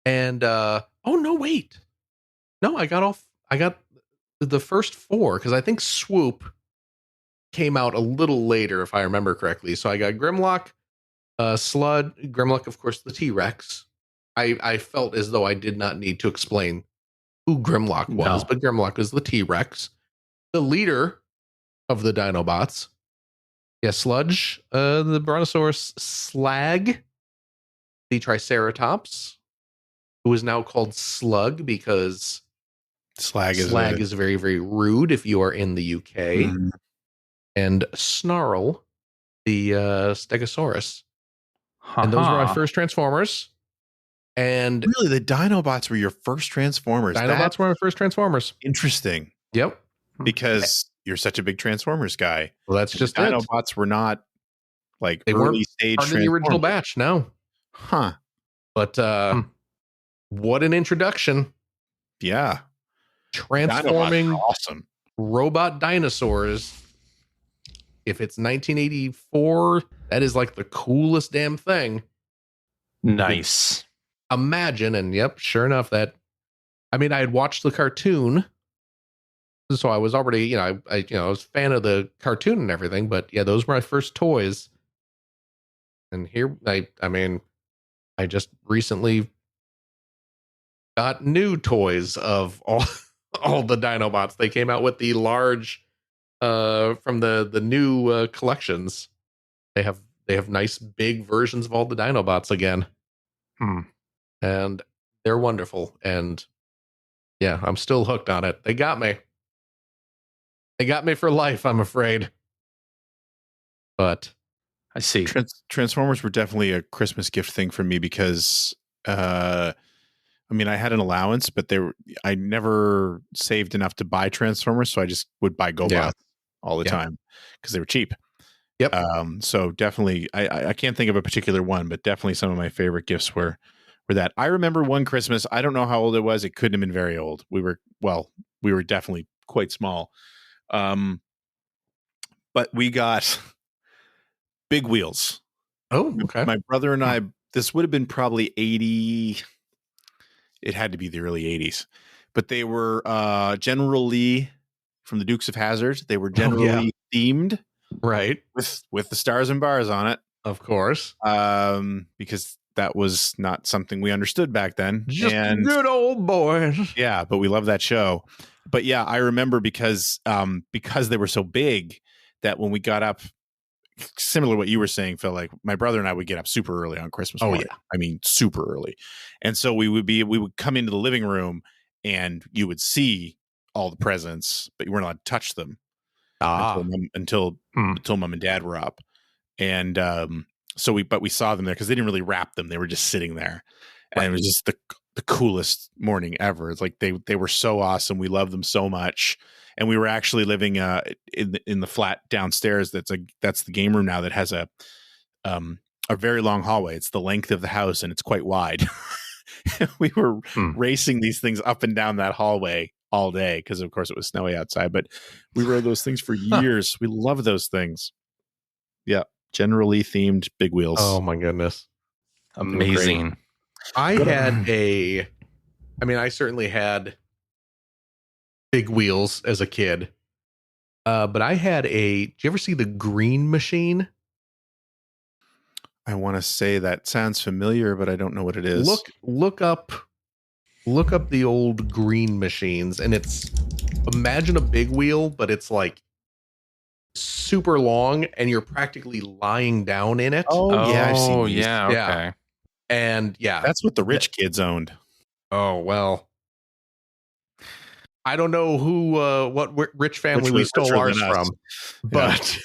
And oh no, wait. No, I got the first 4 because I think Swoop came out a little later, if I remember correctly. So I got Grimlock, Sludge, Grimlock, of course, the T-Rex. I felt as though I did not need to explain who Grimlock was, but Grimlock is the T-Rex, the leader of the Dinobots. Yeah, Sludge, the Brontosaurus, Slag, the Triceratops, who is now called Slug because Slag is very, very rude if you are in the UK. And Snarl, the Stegosaurus. And those were my first Transformers. And really, the Dinobots were your first Transformers. Dinobots were my first Transformers. Interesting. Yep. Because you're such a big Transformers guy. Well, that's just Dinobots were not like they early weren't stage part of the original batch, no. Huh. But what an introduction. Yeah. Transforming awesome robot dinosaurs. If it's 1984, that is like the coolest damn thing. Nice. Imagine, and yep, sure enough, I had watched the cartoon, so I was already, I was a fan of the cartoon and everything. But yeah, those were my first toys. And here, I just recently got new toys of all the Dinobots. They came out with the large from the new collections. They have nice big versions of all the Dinobots again. And they're wonderful. And yeah, I'm still hooked on it. They got me. They got me for life, I'm afraid. But I see. Transformers were definitely a Christmas gift thing for me because I had an allowance, but I never saved enough to buy Transformers, so I just would buy GoBots all the time because they were cheap. Yep. So definitely, I can't think of a particular one, but definitely some of my favorite gifts were that. I remember one Christmas. I don't know how old it was. It couldn't have been very old. We were definitely quite small. But we got big wheels. Oh, okay. My brother and I. This would have been probably 80. It had to be the early 80s, but they were General Lee from the Dukes of Hazzard. They were generally themed, right, with the stars and bars on it, of course, because that was not something we understood back then. Just good old boys. Yeah, but we love that show. But yeah, I remember because they were so big that when we got up, similar to what you were saying, Phil, like my brother and I would get up super early on Christmas morning. Yeah. I mean, super early. And so we would come into the living room and you would see all the presents, but you weren't allowed to touch them until mom and dad were up. And so we saw them there because they didn't really wrap them. They were just sitting there. And it was just the coolest morning ever. It's like they were so awesome. We loved them so much. And we were actually living in the flat downstairs. That's the game room now that has a very long hallway. It's the length of the house and it's quite wide. We were racing these things up and down that hallway all day because, of course, it was snowy outside. But we rode those things for years. We love those things. Yeah, generally themed big wheels. Oh my goodness, amazing! I certainly had big wheels as a kid. But I had did you ever see the Green Machine? I want to say that sounds familiar, but I don't know what it is. Look up the old Green Machines, and imagine a big wheel, but it's like super long and you're practically lying down in it. Oh yeah, I've seen these. Yeah, okay. And yeah, that's what the rich kids owned. Oh, well, I don't know what rich family we stole ours from, but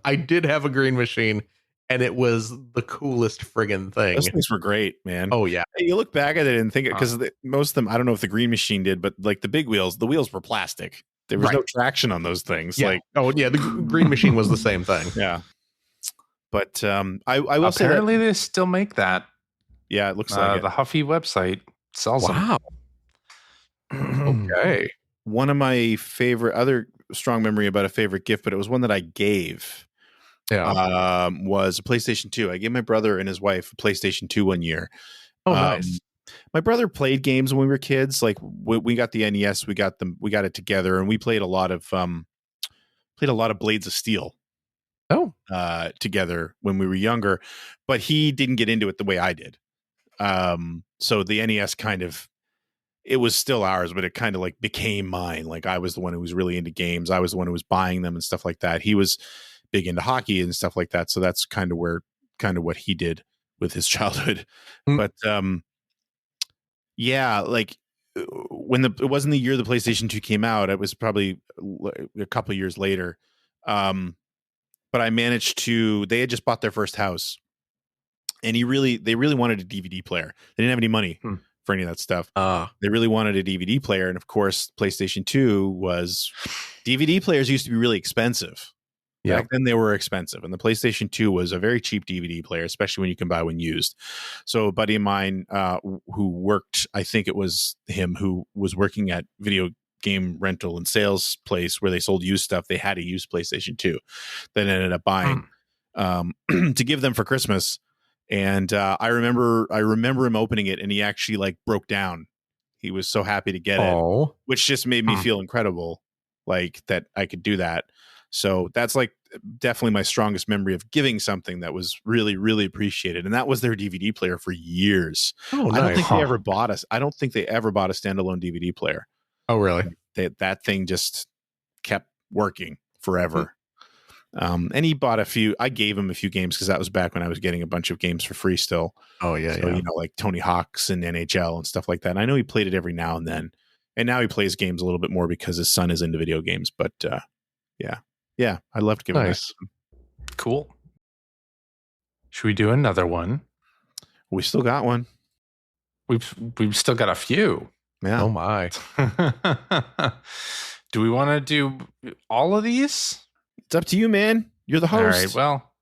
I did have a Green Machine and it was the coolest friggin' thing. Those things were great, man. Oh yeah. Hey, you look back at it and think, because most of them, I don't know if the Green Machine did, but like the big wheels, the wheels were plastic. There was no traction on those things. Yeah. Like, the Green Machine was the same thing. Yeah. But I will apparently say they still make that. Yeah, it looks like the Huffy website sells them. Okay. One of my other strong memory about a favorite gift, but it was one that I gave. Yeah. Was a PlayStation 2. I gave my brother and his wife a PlayStation 2 one year. Oh, nice. My brother played games when we were kids. Like we got the NES, we got it together, and we played a lot of Blades of Steel. Oh, together when we were younger, but he didn't get into it the way I did. So the NES it was still ours, but it kind of like became mine. Like I was the one who was really into games. I was the one who was buying them and stuff like that. He was big into hockey and stuff like that. So that's kind of what he did with his childhood. But yeah, like it wasn't the year the PlayStation 2 came out. It was probably a couple of years later. But I managed to. They had just bought their first house, and they really wanted a DVD player. They didn't have any money for any of that stuff. They really wanted a DVD player, and of course, PlayStation 2 was. DVD players used to be really expensive. Back then they were expensive, and the PlayStation 2 was a very cheap DVD player, especially when you can buy one used. So a buddy of mine who worked, I think it was him who was working at video game rental and sales place where they sold used stuff. They had a used PlayStation 2 that ended up buying to give them for Christmas. And I remember him opening it, and he actually like broke down. He was so happy to get it, which just made me feel incredible, like that I could do that. So that's like definitely my strongest memory of giving something that was really, really appreciated. And that was their DVD player for years. Oh, nice. I don't think they ever bought us. I don't think they ever bought a standalone DVD player. Oh, really? That thing just kept working forever. And he bought a few. I gave him a few games because that was back when I was getting a bunch of games for free still. Oh, yeah. So, you know, like Tony Hawk's and NHL and stuff like that. And I know he played it every now and then. And now he plays games a little bit more because his son is into video games. But yeah, I loved giving nice. That. Cool. Should we do another one? We still got one. We've still got a few. Yeah. Oh my. Do we want to do all of these? It's up to you, man. You're the host. All right. Well,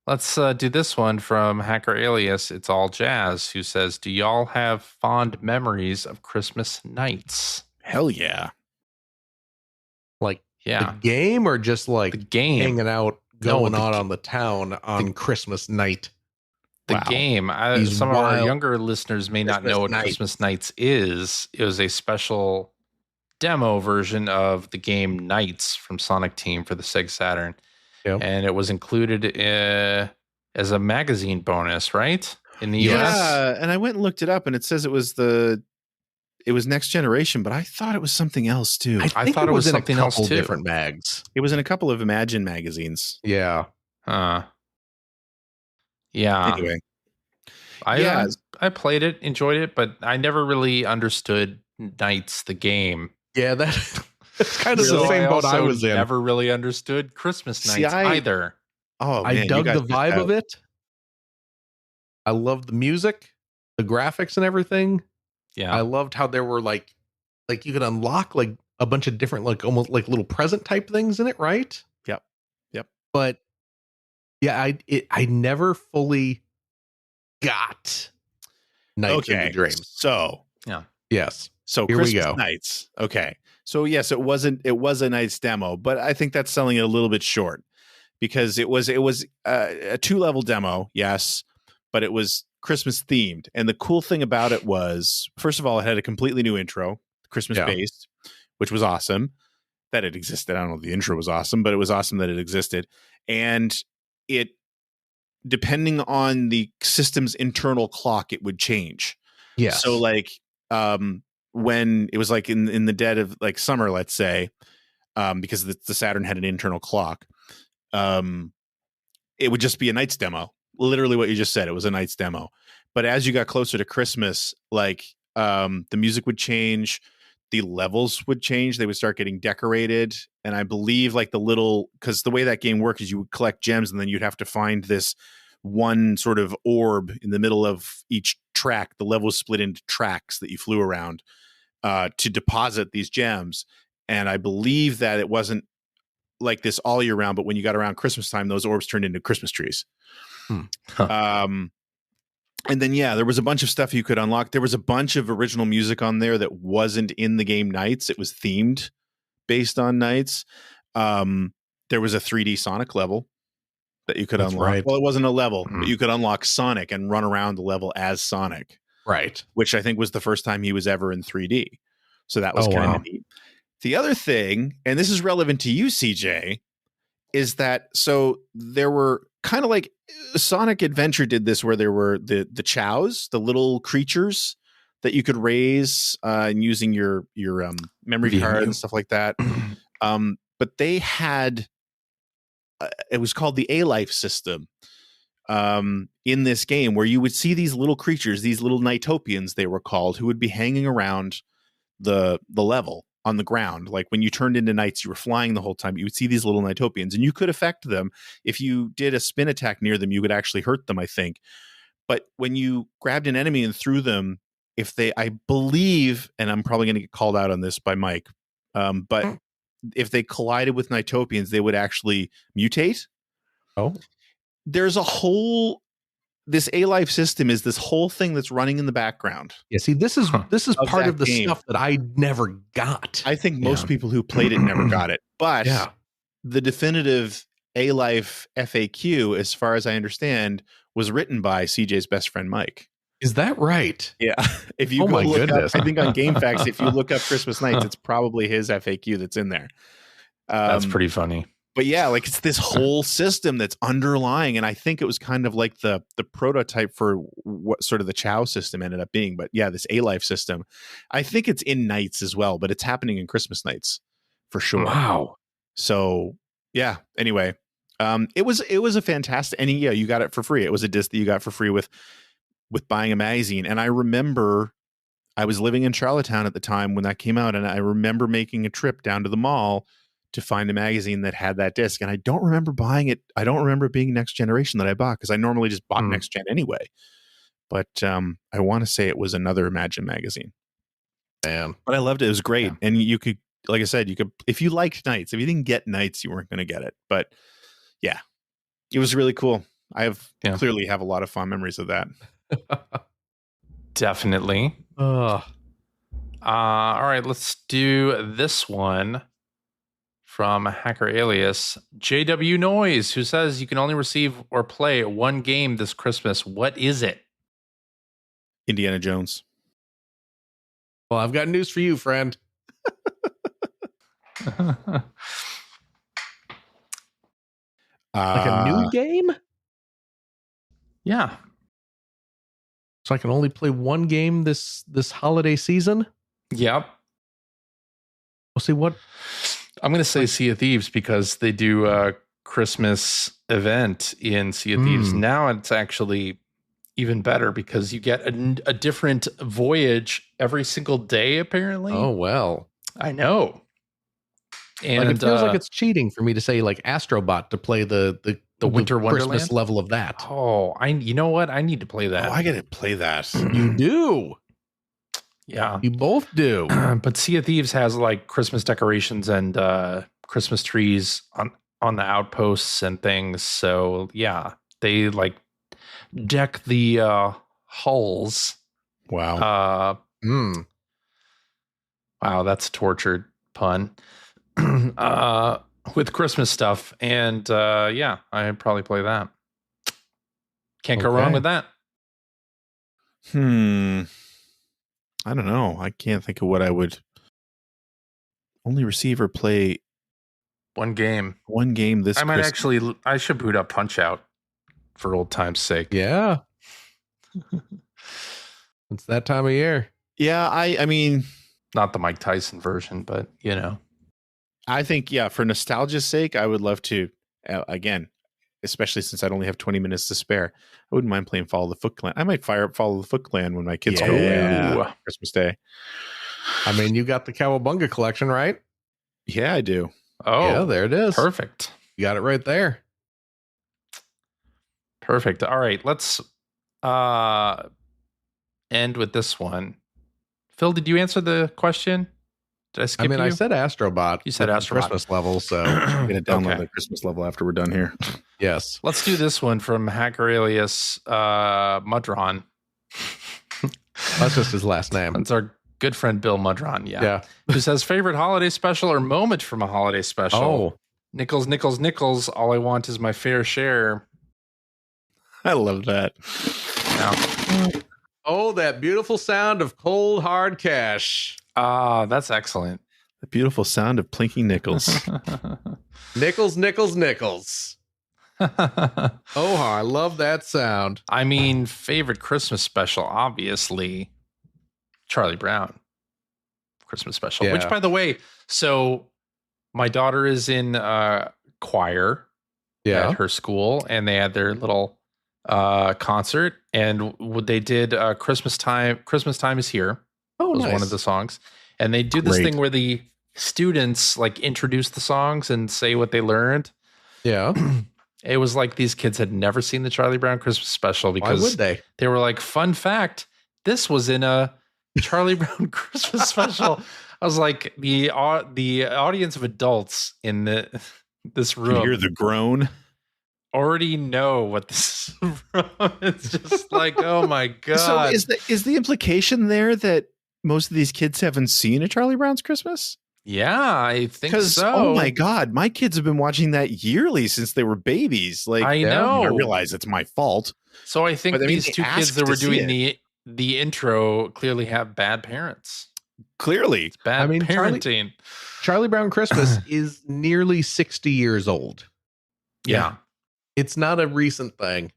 let's do this one from Hacker Alias. It's all jazz. Who says, "Do y'all have fond memories of Christmas nights?" Hell yeah. Like the game, or just like the game hanging out, going on the town on Christmas night? The game. Some of our younger listeners may not know what Christmas Nights is. It was a special demo version of the game Nights from Sonic Team for the Sega Saturn. Yep. And it was included as a magazine bonus, right? In the US. Yeah, and I went and looked it up, and it says it was Next Generation, but I thought it was something else too. I thought it was something else too. Different mags. It was in a couple of Imagine magazines. Yeah. Yeah. Anyway. I played it, enjoyed it, but I never really understood Nights, the game. Yeah, that's kind of the same boat I was in. Never really understood Christmas Nights either. Oh, man, I dug the vibe of it. I loved the music, the graphics, and everything. Yeah, I loved how there were like you could unlock like a bunch of different, like almost like little present type things in it, right? Yep. But yeah, I never fully got Nights into Dreams. So yes. So here Christmas we go. Nights. Okay. So yes, it was a Nights demo, but I think that's selling it a little bit short because it was a 2-level demo, yes, but it was Christmas themed. And the cool thing about it was, first of all, it had a completely new intro, Christmas based, which was awesome that it existed. I don't know if the intro was awesome, but it was awesome that it existed. And it, depending on the system's internal clock, it would change. Yeah. So like when it was like in the dead of like summer, let's say, because the Saturn had an internal clock, it would just be a Nights demo. Literally what you just said. It was a Nights demo. But as you got closer to Christmas, like the music would change, the levels would change. They would start getting decorated. And I believe like because the way that game works is you would collect gems and then you'd have to find this one sort of orb in the middle of each track. The level was split into tracks that you flew around to deposit these gems. And I believe that it wasn't like this all year round, but when you got around Christmas time, those orbs turned into Christmas trees. And then, there was a bunch of stuff you could unlock. There was a bunch of original music on there that wasn't in the game Nights. It was themed based on Nights. There was a 3D Sonic level that you could unlock. Right. Well, it wasn't a level, but you could unlock Sonic and run around the level as Sonic. Right. Which I think was the first time he was ever in 3D. So that was kind of neat. The other thing, and this is relevant to you, CJ, is that so there were kind of like Sonic Adventure did this, where there were the chows, the little creatures that you could raise and using your memory card and stuff like that. But they had it was called the A-Life system in this game, where you would see these little creatures, these little Nighttopians they were called, who would be hanging around the level on the ground. Like when you turned into knights, you were flying the whole time. You would see these little Nighttopians, and you could affect them. If you did a spin attack near them, you could actually hurt them, I think. But when you grabbed an enemy and threw them, if they, I believe, and I'm probably going to get called out on this by Mike, but if they collided with Nighttopians, they would actually mutate. Oh, there's a whole, this A-Life system is this whole thing that's running in the background. Yeah, see, this is part of the game. stuff that I never got. I think most people who played it never got it. But the definitive A-Life FAQ, as far as I understand, was written by CJ's best friend Mike. Is that right? Yeah. If you go look up, I think on GameFAQs, if you look up Christmas Nights, it's probably his FAQ that's in there. That's pretty funny. But yeah, like it's this whole system that's underlying, and I think it was kind of like the prototype for what sort of the Chow system ended up being. But yeah, this A-Life system, I think it's in Nights as well, but it's happening in Christmas Nights for sure. Wow. So yeah. Anyway, it was a fantastic, and yeah, you got it for free. It was a disc that you got for free with buying a magazine. And I remember I was living in Charlottetown at the time when that came out, and I remember making a trip down to the mall to find a magazine that had that disc. And I don't remember buying it. I don't remember it being Next Generation that I bought, because I normally just bought Next Gen anyway. But I want to say it was another Imagine magazine. Damn. But I loved it. It was great. Yeah. And you could, like I said, you could, if you liked Nights, if you didn't get Nights, you weren't going to get it. But yeah, it was really cool. I clearly have a lot of fond memories of that. Definitely. All right, let's do this one from Hacker Alias JW Noise, who says you can only receive or play one game this Christmas. What is it? Indiana Jones. Well, I've got news for you, friend. Like a new game? Yeah. So I can only play one game this holiday season? Yep. We'll see what. I'm going to say Sea of Thieves, because they do a Christmas event in Sea of Thieves. Now it's actually even better, because you get a different voyage every single day, apparently. Oh, well. I know. And like it feels like it's cheating for me to say like Astrobot to play the Winter Wonderland Christmas level of that. Oh, you know what? I need to play that. Oh, I got to play that. You do. Yeah. You both do. But Sea of Thieves has like Christmas decorations and Christmas trees on the outposts and things. So yeah, they like deck the hulls. Wow. Wow, that's a tortured pun. With Christmas stuff. And yeah, I'd probably play that. Can't go wrong with that. I don't know. I can't think of what I would only receive or play one game this Christmas. I should boot up Punch Out for old time's sake. Yeah. It's that time of year. Yeah, I mean, not the Mike Tyson version, but you know. I think, yeah, for nostalgia's sake, I would love to, again, especially since I'd only have 20 minutes to spare, I wouldn't mind playing Follow the Foot Clan. I might fire up Follow the Foot Clan when my kids go away on Christmas Day. I mean, you got the Cowabunga collection, right? Yeah, I do. Oh, yeah, there it is. Perfect. You got it right there. Perfect. All right, let's end with this one. Phil, did you answer the question? Did I skip you? I said Astrobot. You said Astrobot. Christmas level, so I'm going to download the Christmas level after we're done here. Yes. Let's do this one from Hacker Alias Mudron. That's just his last name. That's our good friend Bill Mudron, yeah. Who says, favorite holiday special or moment from a holiday special? Oh. Nickels, nickels, nickels. All I want is my fair share. I love that. Yeah. Oh, that beautiful sound of cold, hard cash. Ah, that's excellent. The beautiful sound of plinking nickels. Nickels, nickels, nickels. Oh, I love that sound. I mean, favorite Christmas special, obviously, Charlie Brown Christmas special. Yeah. Which, by the way, so my daughter is in choir at her school, and they had their little concert, and they did Christmas time is here. Oh, was nice. one of the songs, and they do this thing where the students like introduce the songs and say what they learned. Yeah. It was like these kids had never seen the Charlie Brown Christmas special because why would they? They were like, fun fact, this was in a Charlie Brown Christmas special. I was like, the audience of adults in this room, you hear the groan, already know what this is from. It's just like, oh my God. So is the implication there that most of these kids haven't seen a Charlie Brown's Christmas? Yeah, I think so. Oh my God, my kids have been watching that yearly since they were babies. Like, I know. I realize it's my fault. So I think these two kids that were doing the intro clearly have bad parents. Clearly, it's bad parenting. Charlie Brown Christmas is nearly 60 years old. Yeah. It's not a recent thing.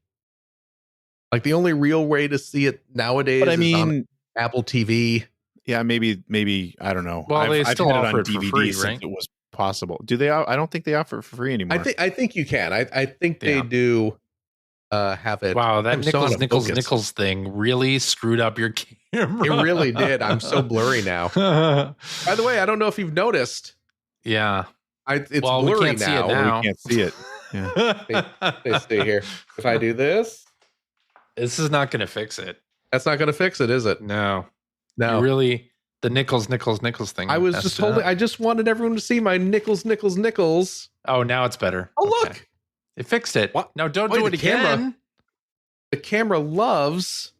Like the only real way to see it nowadays is on Apple TV. Yeah, maybe I don't know. Well, they still offer it for free, since right? it was possible. Do they? I don't think they offer it for free anymore. I think you can. I think they do have it. Wow, that Nichols thing really screwed up your camera. It really did. I'm so blurry now. By the way, I don't know if you've noticed. Yeah. It's blurry now. We can't see it. Yeah. They stay here. If I do this, this is not going to fix it. That's not going to fix it, is it? No. No. You really, the Nichols thing. I was just holding. I just wanted everyone to see my Nichols. Oh, now it's better. Oh, look. It fixed it. What? No, don't do it again. The camera loves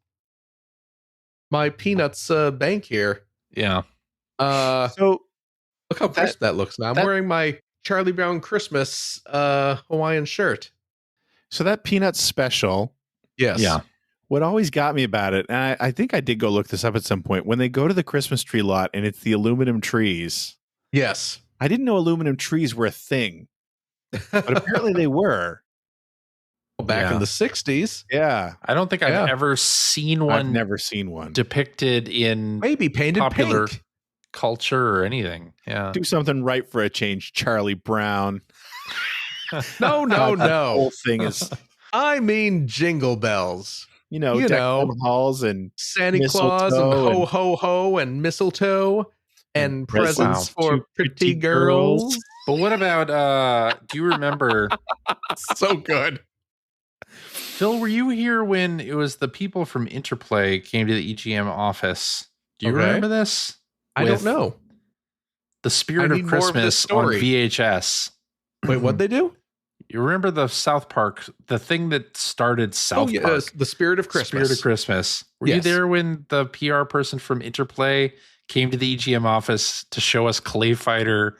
my Peanuts bank here. Yeah. So look how crisp that looks now. I'm wearing my Charlie Brown Christmas Hawaiian shirt. So that Peanuts special. Yes. Yeah. What always got me about it, and I think I did go look this up at some point, when they go to the Christmas tree lot and it's the aluminum trees. Yes. I didn't know aluminum trees were a thing, but apparently they were. Back in the 60s. Yeah. I don't think I've ever seen one. I've never seen one depicted in maybe painted popular pink culture or anything. Yeah. Do something right for a change, Charlie Brown. No. The whole thing is, I mean, jingle bells. You know, halls and Santa Claus and ho ho ho and mistletoe and presents for pretty girls. But what about do you remember so good. Phil, were you here when it was the people from Interplay came to the EGM office? Do you remember this? I don't know. The Spirit of Christmas on VHS. Wait, what'd they do? You remember the South Park, the thing that started South Park? The Spirit of Christmas. Spirit of Christmas. Were you there when the PR person from Interplay came to the EGM office to show us Clay Fighter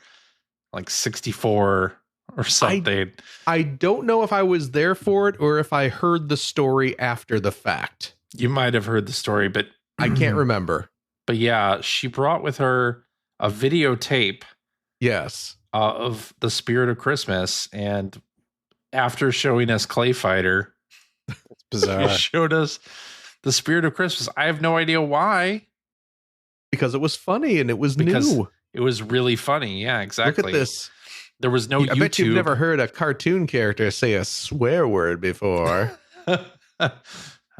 like 64 or something? I don't know if I was there for it or if I heard the story after the fact. You might have heard the story, but I can't remember. But yeah, she brought with her a videotape. Yes. Of the Spirit of Christmas, and after showing us Clay Fighter, that's bizarre. He showed us the Spirit of Christmas. I have no idea why. Because it was funny and it was new. It was really funny. Yeah, exactly. Look at this. There was no YouTube. I bet you've never heard a cartoon character say a swear word before. I've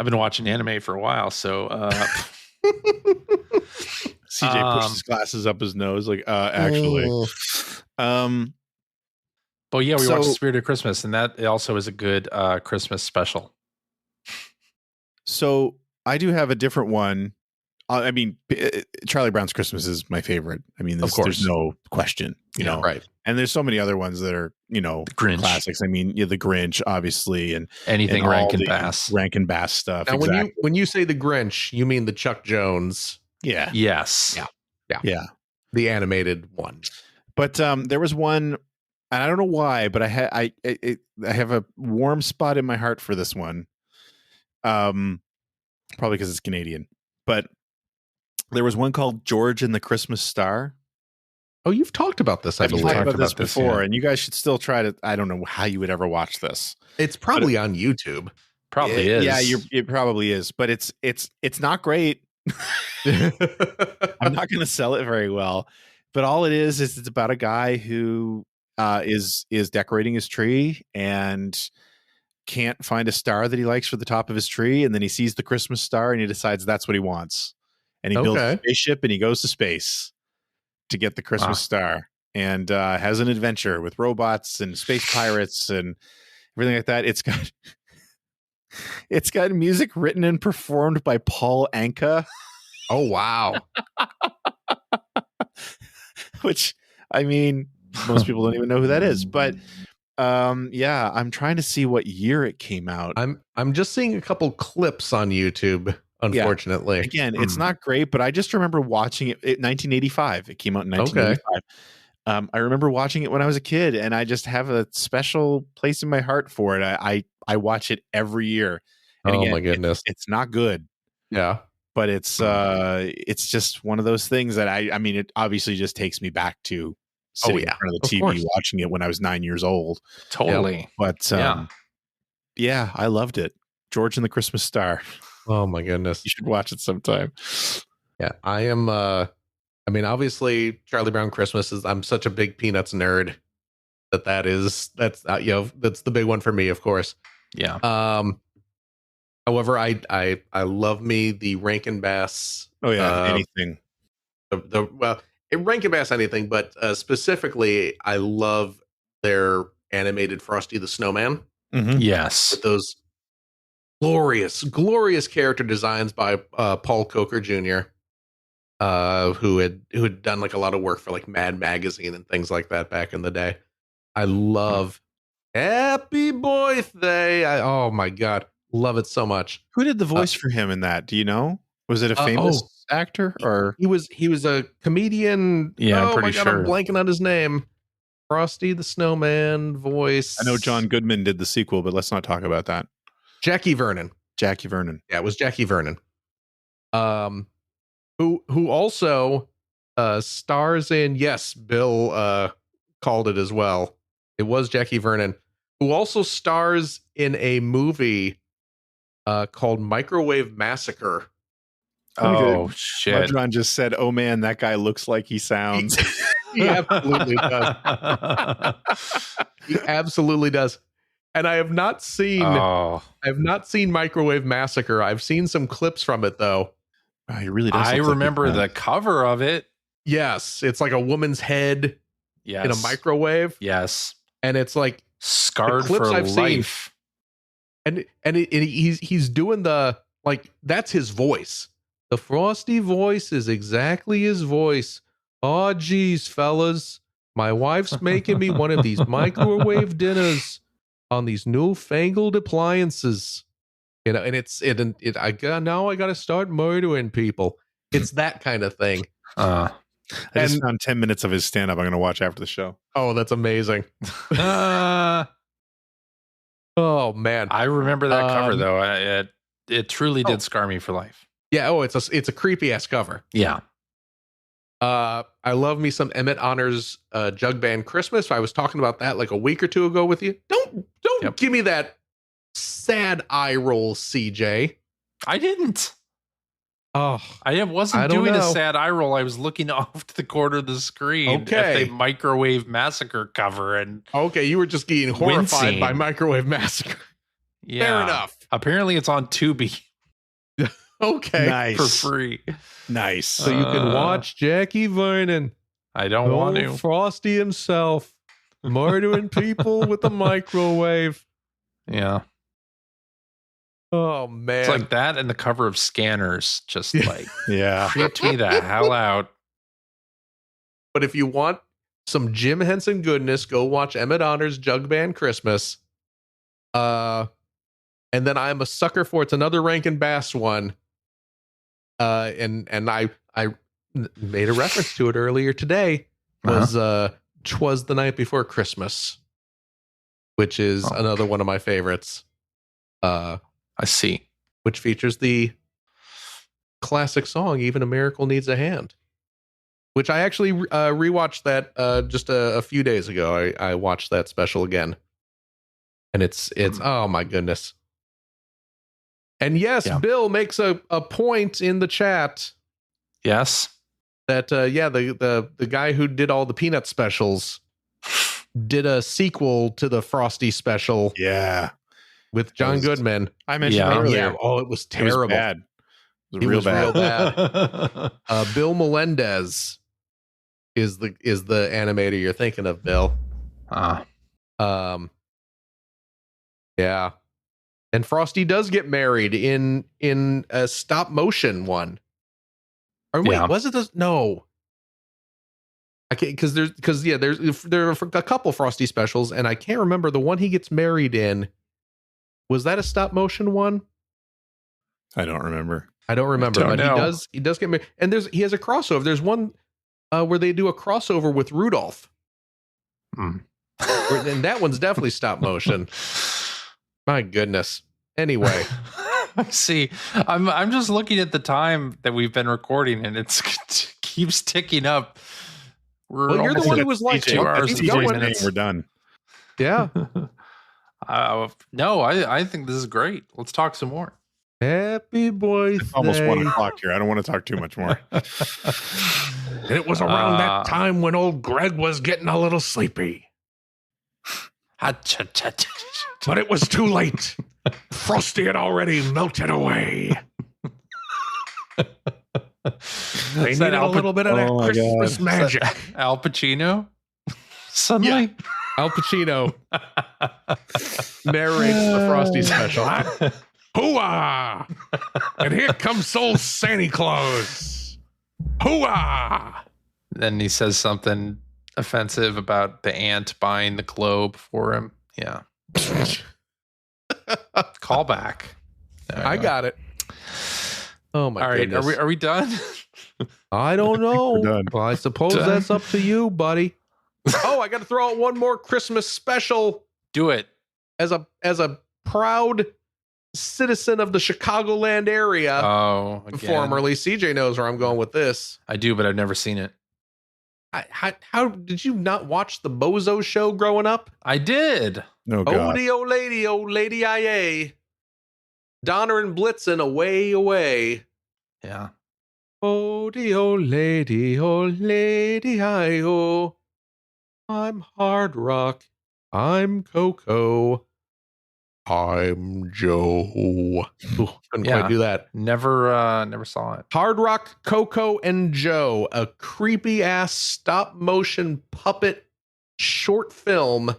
been watching anime for a while, so CJ pushed his glasses up his nose, like actually. But yeah, we watched Spirit of Christmas, and that also is a good Christmas special. So I do have a different one. I mean, Charlie Brown's Christmas is my favorite. I mean, there's no question, you know. Right. And there's so many other ones that are, you know, classics. I mean, the Grinch, obviously, and anything Rankin Bass stuff. Now, when you say the Grinch, you mean the Chuck Jones? Yeah. Yes. Yeah. The animated one. But there was one, and I don't know why, but I have a warm spot in my heart for this one. Probably because it's Canadian, but there was one called George and the Christmas Star. Oh, you've talked about this, I I've believe. talked about this about this, before, yeah. and you guys should still try to. I don't know how you would ever watch this. It's probably on YouTube. Probably is. Yeah, it probably is, but it's not great. I'm not going to sell it very well, but all it is it's about a guy who is decorating his tree and can't find a star that he likes for the top of his tree, and then he sees the Christmas star and he decides that's what he wants, and he builds a spaceship and he goes to space to get the Christmas star, and has an adventure with robots and space pirates and everything like that. It's got music written and performed by Paul Anka. Oh, wow. Which, I mean, most people don't even know who that is. But yeah, I'm trying to see what year it came out. I'm just seeing a couple clips on YouTube, unfortunately. Yeah. Again, it's not great, but I just remember watching it in 1985. It came out in 1985. I remember watching it when I was a kid, and I just have a special place in my heart for it. I watch it every year. And again, my goodness. It's not good. Yeah. But it's just one of those things that I mean, it obviously just takes me back to sitting in front of the TV watching it when I was 9 years old. Totally. Yeah. But yeah, I loved it. George and the Christmas Star. Oh my goodness. You should watch it sometime. Yeah, I am. I mean, obviously, Charlie Brown Christmas is. I'm such a big Peanuts nerd that's the big one for me, of course. Yeah. However, I love me the Rankin Bass. Oh yeah, anything. Rankin Bass anything, but specifically, I love their animated Frosty the Snowman. Mm-hmm. Yes, with those glorious character designs by Paul Coker Jr., who had done like a lot of work for like Mad Magazine and things like that back in the day. I love Happy Birthday. Oh my God. Love it so much. Who did the voice for him in that? Do you know? Was it a famous actor or he was a comedian? Yeah, I'm pretty sure. I'm blanking on his name. Frosty the Snowman voice. I know John Goodman did the sequel, but let's not talk about that. Jackie Vernon. Yeah, it was Jackie Vernon. Who also stars in, yes, Bill called it as well. It was Jackie Vernon, who also stars in a movie called Microwave Massacre. Oh shit! Mudron just said, "Oh man, that guy looks like he sounds." He absolutely does. He absolutely does. And I have not seen. I have not seen Microwave Massacre. I've seen some clips from it though. Oh, he really does. I remember the cover of it. Yes, it's like a woman's head in a microwave. Yes, and it's like scarred for life. And he's doing the like that's his voice. The Frosty voice is exactly his voice. Oh, geez, fellas, my wife's making me one of these microwave dinners on these newfangled appliances. You know, and I got to start murdering people. It's that kind of thing. I just found 10 minutes of his stand-up I'm going to watch after the show. Oh, that's amazing. Oh man, I remember that cover though. It truly did scar me for life. Yeah. Oh, it's a creepy ass cover. Yeah. I love me some Emmett Honors Jug Band Christmas. I was talking about that like a week or two ago with you. Don't give me that sad eye roll, CJ. I didn't. Oh, I wasn't doing a sad eye roll. I was looking off to the corner of the screen at the Microwave Massacre cover, and you were just getting horrified by Microwave Massacre. Yeah, fair enough. Apparently, it's on Tubi. Okay, nice for free. Nice, so you can watch Jackie Vernon. I don't want to. Frosty himself murdering people with a microwave. Yeah. Oh man, it's like that and the cover of Scanners. Just like creeped me the hell out. But if you want some Jim Henson goodness, go watch Emmett Honors Jug Band Christmas. And then I'm a sucker for it's another Rankin Bass one. And I made a reference to it earlier today. Was 'Twas the Night Before Christmas, which is another one of my favorites. I see. Which features the classic song "Even a Miracle Needs a Hand." which I actually rewatched that just a few days ago. I watched that special again, and it's oh my goodness. And yes, Bill makes a point in the chat. Yes, that the guy who did all the Peanut specials did a sequel to the Frosty special. Yeah, with John Goodman. I mentioned earlier. Yeah. Oh, it was terrible. It was bad. It was real bad. Bill Melendez is the animator you're thinking of, Bill. Yeah. And Frosty does get married in a stop motion one. Or wait, was it this? No. I can't, there are a couple Frosty specials, and I can't remember the one he gets married in. Was that a stop motion one? I don't remember. But he does get married, and he has a crossover. There's one where they do a crossover with Rudolph. And that one's definitely stop motion. My goodness. Anyway, see, I'm just looking at the time that we've been recording, and it keeps ticking up. Well, you're the one who was like 2 hours and 40 minutes. We're done. Yeah. No, I think this is great. Let's talk some more. Happy birthday. It's almost 1 o'clock here. I don't want to talk too much more. And it was around that time when old Greg was getting a little sleepy. But it was too late. Frosty had already melted away. They needed a little bit of that Christmas magic. Al Pacino? Suddenly? Yeah. Al Pacino narrates the Frosty special. Hooah! And here comes old Santa Claus. Hooah! Then he says something offensive about the ant buying the globe for him. Yeah. Call back. I got it. Oh my goodness. Are we done? I don't know. We're done. Well, I suppose that's up to you, buddy. Oh, I got to throw out one more Christmas special. Do it. As a proud citizen of the Chicagoland area. Oh, again. Formerly, CJ knows where I'm going with this. I do, but I've never seen it. How did you not watch the Bozo Show growing up? I did. Oh, God. Oh, lady, I-A. Donner and Blitzen, away. Yeah. Oh, lady, I-O. I'm Hard Rock. I'm Coco. I'm Joe. Ooh, couldn't quite do that. Never saw it. Hard Rock, Coco, and Joe, a creepy ass stop motion puppet short film.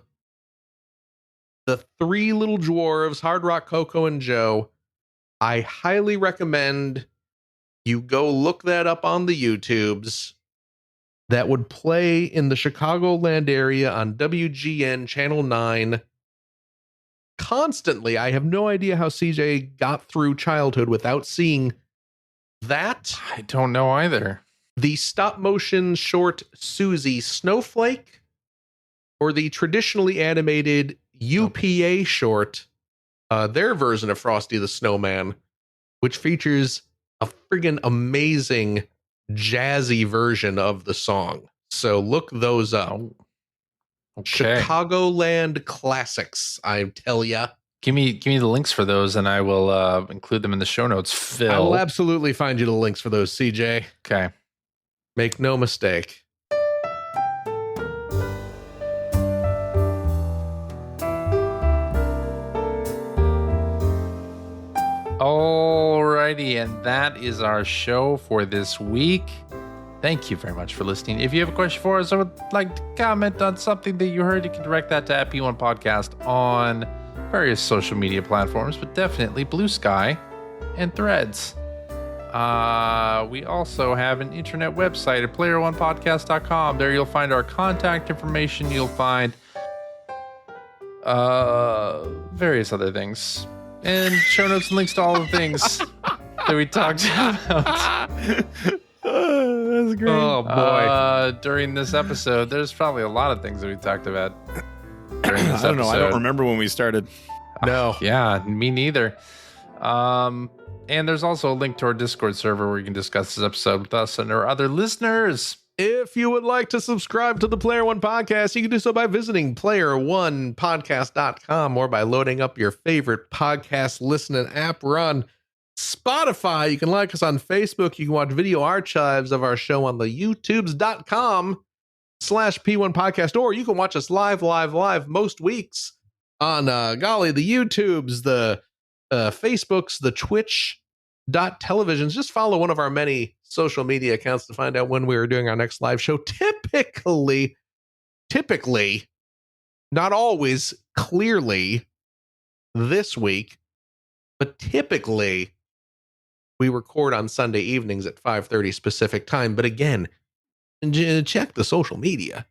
The three little dwarves, Hard Rock, Coco, and Joe. I highly recommend you go look that up on the YouTubes. That would play in the Chicagoland area on WGN Channel 9 constantly. I have no idea how CJ got through childhood without seeing that. I don't know either. The stop motion short Susie Snowflake, or the traditionally animated UPA short, their version of Frosty the Snowman, which features a friggin' amazing jazzy version of the song. So look those up. Okay. Chicagoland classics, I tell ya. Give me the links for those, and I will include them in the show notes. Phil, I will absolutely find you the links for those, CJ. Okay. Make no mistake. Alrighty, and that is our show for this week. Thank you very much for listening. If you have a question for us or would like to comment on something that you heard, you can direct that to P1 Podcast on various social media platforms, but definitely Blue Sky and Threads. We also have an internet website at player1podcast.com. There you'll find our contact information. You'll find various other things. And show notes and links to all the things that we talked about. That's great. Oh, boy. During this episode, there's probably a lot of things that we talked about during this I don't know. I don't episode. remember when we started. No. Yeah, me neither. And there's also a link to our Discord server where you can discuss this episode with us and our other listeners. If you would like to subscribe to the Player One Podcast, you can do so by visiting player1podcast.com or by loading up your favorite podcast listening app. We're on Spotify. You can like us on Facebook. You can watch video archives of our show on the youtubes.com/P1 Podcast, or you can watch us live most weeks on the YouTubes, the Facebooks, the Twitch.televisions. Just follow one of our many social media accounts to find out when we are doing our next live show. Typically, not always, clearly this week, but typically we record on Sunday evenings at 5:30 specific time. But again, check the social media.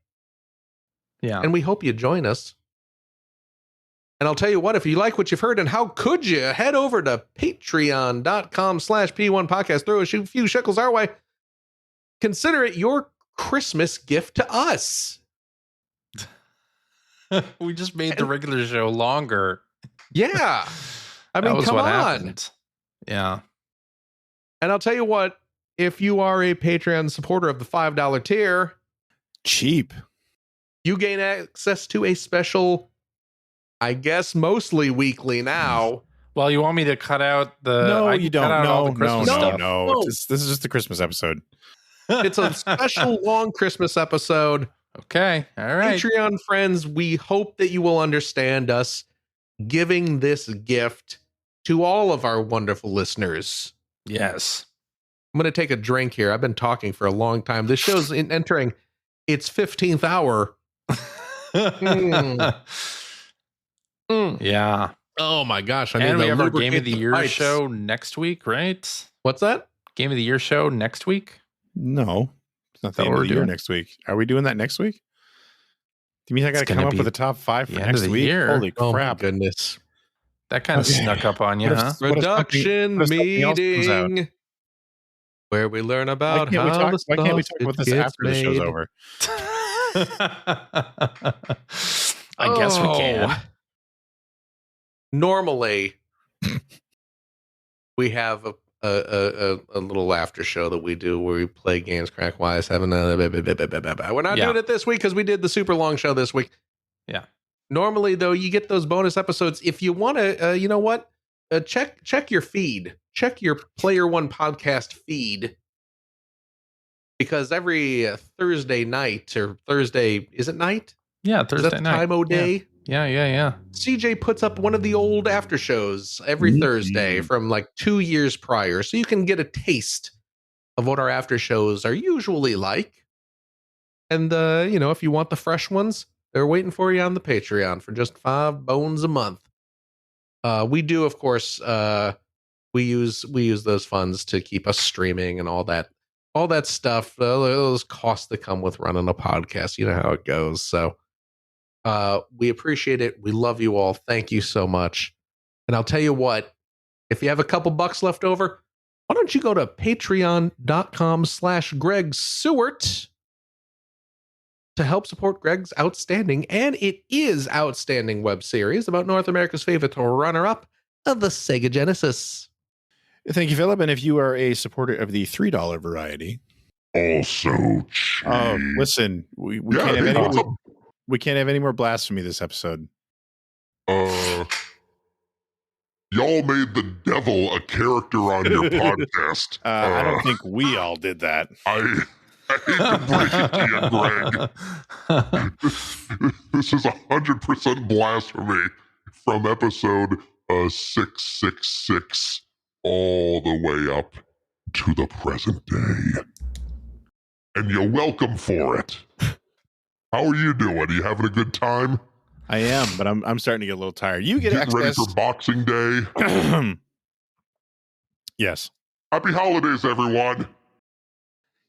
Yeah. And we hope you join us. And I'll tell you what, if you like what you've heard, and how could you, head over to patreon.com/P1 Podcast. Throw a few shekels our way. Consider it your Christmas gift to us. We just made the regular show longer. Yeah. I mean, come on. Happened. Yeah. And I'll tell you what, if you are a Patreon supporter of the $5 tier, cheap, you gain access to a special, I guess mostly weekly now. Well, you want me to cut out the... No, you don't. No. No. This is just the Christmas episode. It's a special long Christmas episode. Okay. All right. Patreon friends, we hope that you will understand us giving this gift to all of our wonderful listeners. Yes. I'm going to take a drink here. I've been talking for a long time. This show's entering its 15th hour. Yeah. Oh my gosh. And we have our Game of the Year show next week, right? What's that? Game of the Year show next week? No. It's not the end of the year next week. Are we doing that next week? Do you mean I got to come up with a top 5 for next week? Year. Holy crap. Oh my goodness. That kind of snuck up on you, huh? Production meeting where we learn about why can't we talk about this after the show's over? I guess we can. Normally, we have a little after show that we do where we play games, crack wise, having we're not doing it this week because we did the super long show this week. Yeah. Normally, though, you get those bonus episodes. If you want to, you know what? Check your feed. Check your Player One Podcast feed. Because every Thursday night or Thursday, is it night? Yeah, Thursday is that the night. time o' day? Yeah. CJ puts up one of the old after shows every Thursday from like 2 years prior. So you can get a taste of what our after shows are usually like. And, if you want the fresh ones, they're waiting for you on the Patreon for just $5 a month. We do, of course, we use those funds to keep us streaming and all that stuff. Those costs that come with running a podcast. You know how it goes. So we appreciate it. We love you all. Thank you so much. And I'll tell you what, if you have a couple bucks left over, why don't you go to patreon.com/Greg Seward to help support Greg's outstanding, and it is outstanding, web series about North America's favorite runner-up of the Sega Genesis. Thank you, Philip. And if you are a supporter of the $3 variety, also cheap. Listen, we can't have any more blasphemy this episode. Y'all made the devil a character on your podcast. I don't think we all did that. I hate to break it to you, Greg. This is 100% blasphemy from episode 666 all the way up to the present day. And you're welcome for it. How are you doing? Are you having a good time? I am, but I'm starting to get a little tired. You get Getting ready access for Boxing Day. Yes. Happy holidays, everyone.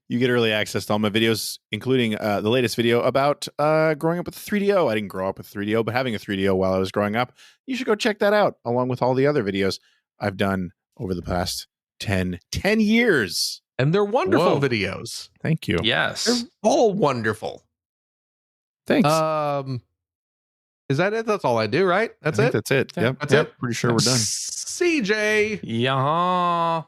You get early access to all my videos, including the latest video about growing up with a 3DO. I didn't grow up with 3DO, but having a 3DO while I was growing up. You should go check that out, along with all the other videos I've done over the past 10 years. And they're wonderful videos. Thank you. Yes. They're all wonderful. Thanks. Is that it? That's all I do, right? That's it? That's it. Yeah, Yep. That's it. Pretty sure we're done. CJ. Yeah.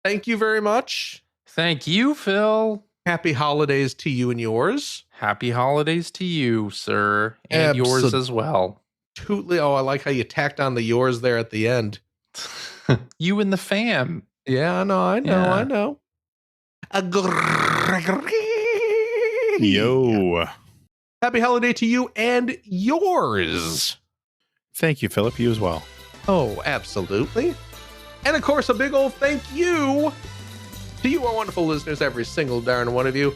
Thank you very much. Thank you, Phil. Happy holidays to you and yours. Happy holidays to you, sir, and yours as well. Oh, I like how you tacked on the yours there at the end. You and the fam. Yeah, I know. Yo. Happy holiday to you and yours. Thank you, Philip. You as well. Oh, absolutely. And of course, a big old thank you to you, our wonderful listeners, every single darn one of you.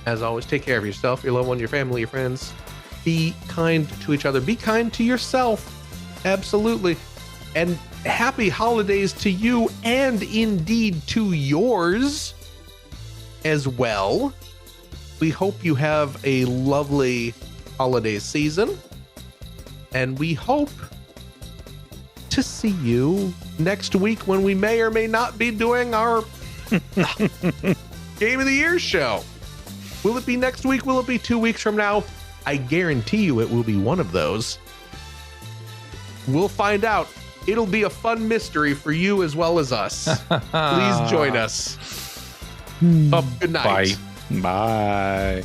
As always, take care of yourself, your loved one, your family, your friends. Be kind to each other. Be kind to yourself. Absolutely. And happy holidays to you and indeed to yours as well. We hope you have a lovely holiday season. And we hope to see you next week when we may or may not be doing our Game of the Year show. Will it be next week? Will it be 2 weeks from now? I guarantee you it will be one of those. We'll find out. It'll be a fun mystery for you as well as us. Please join us. Good night. Bye. Bye.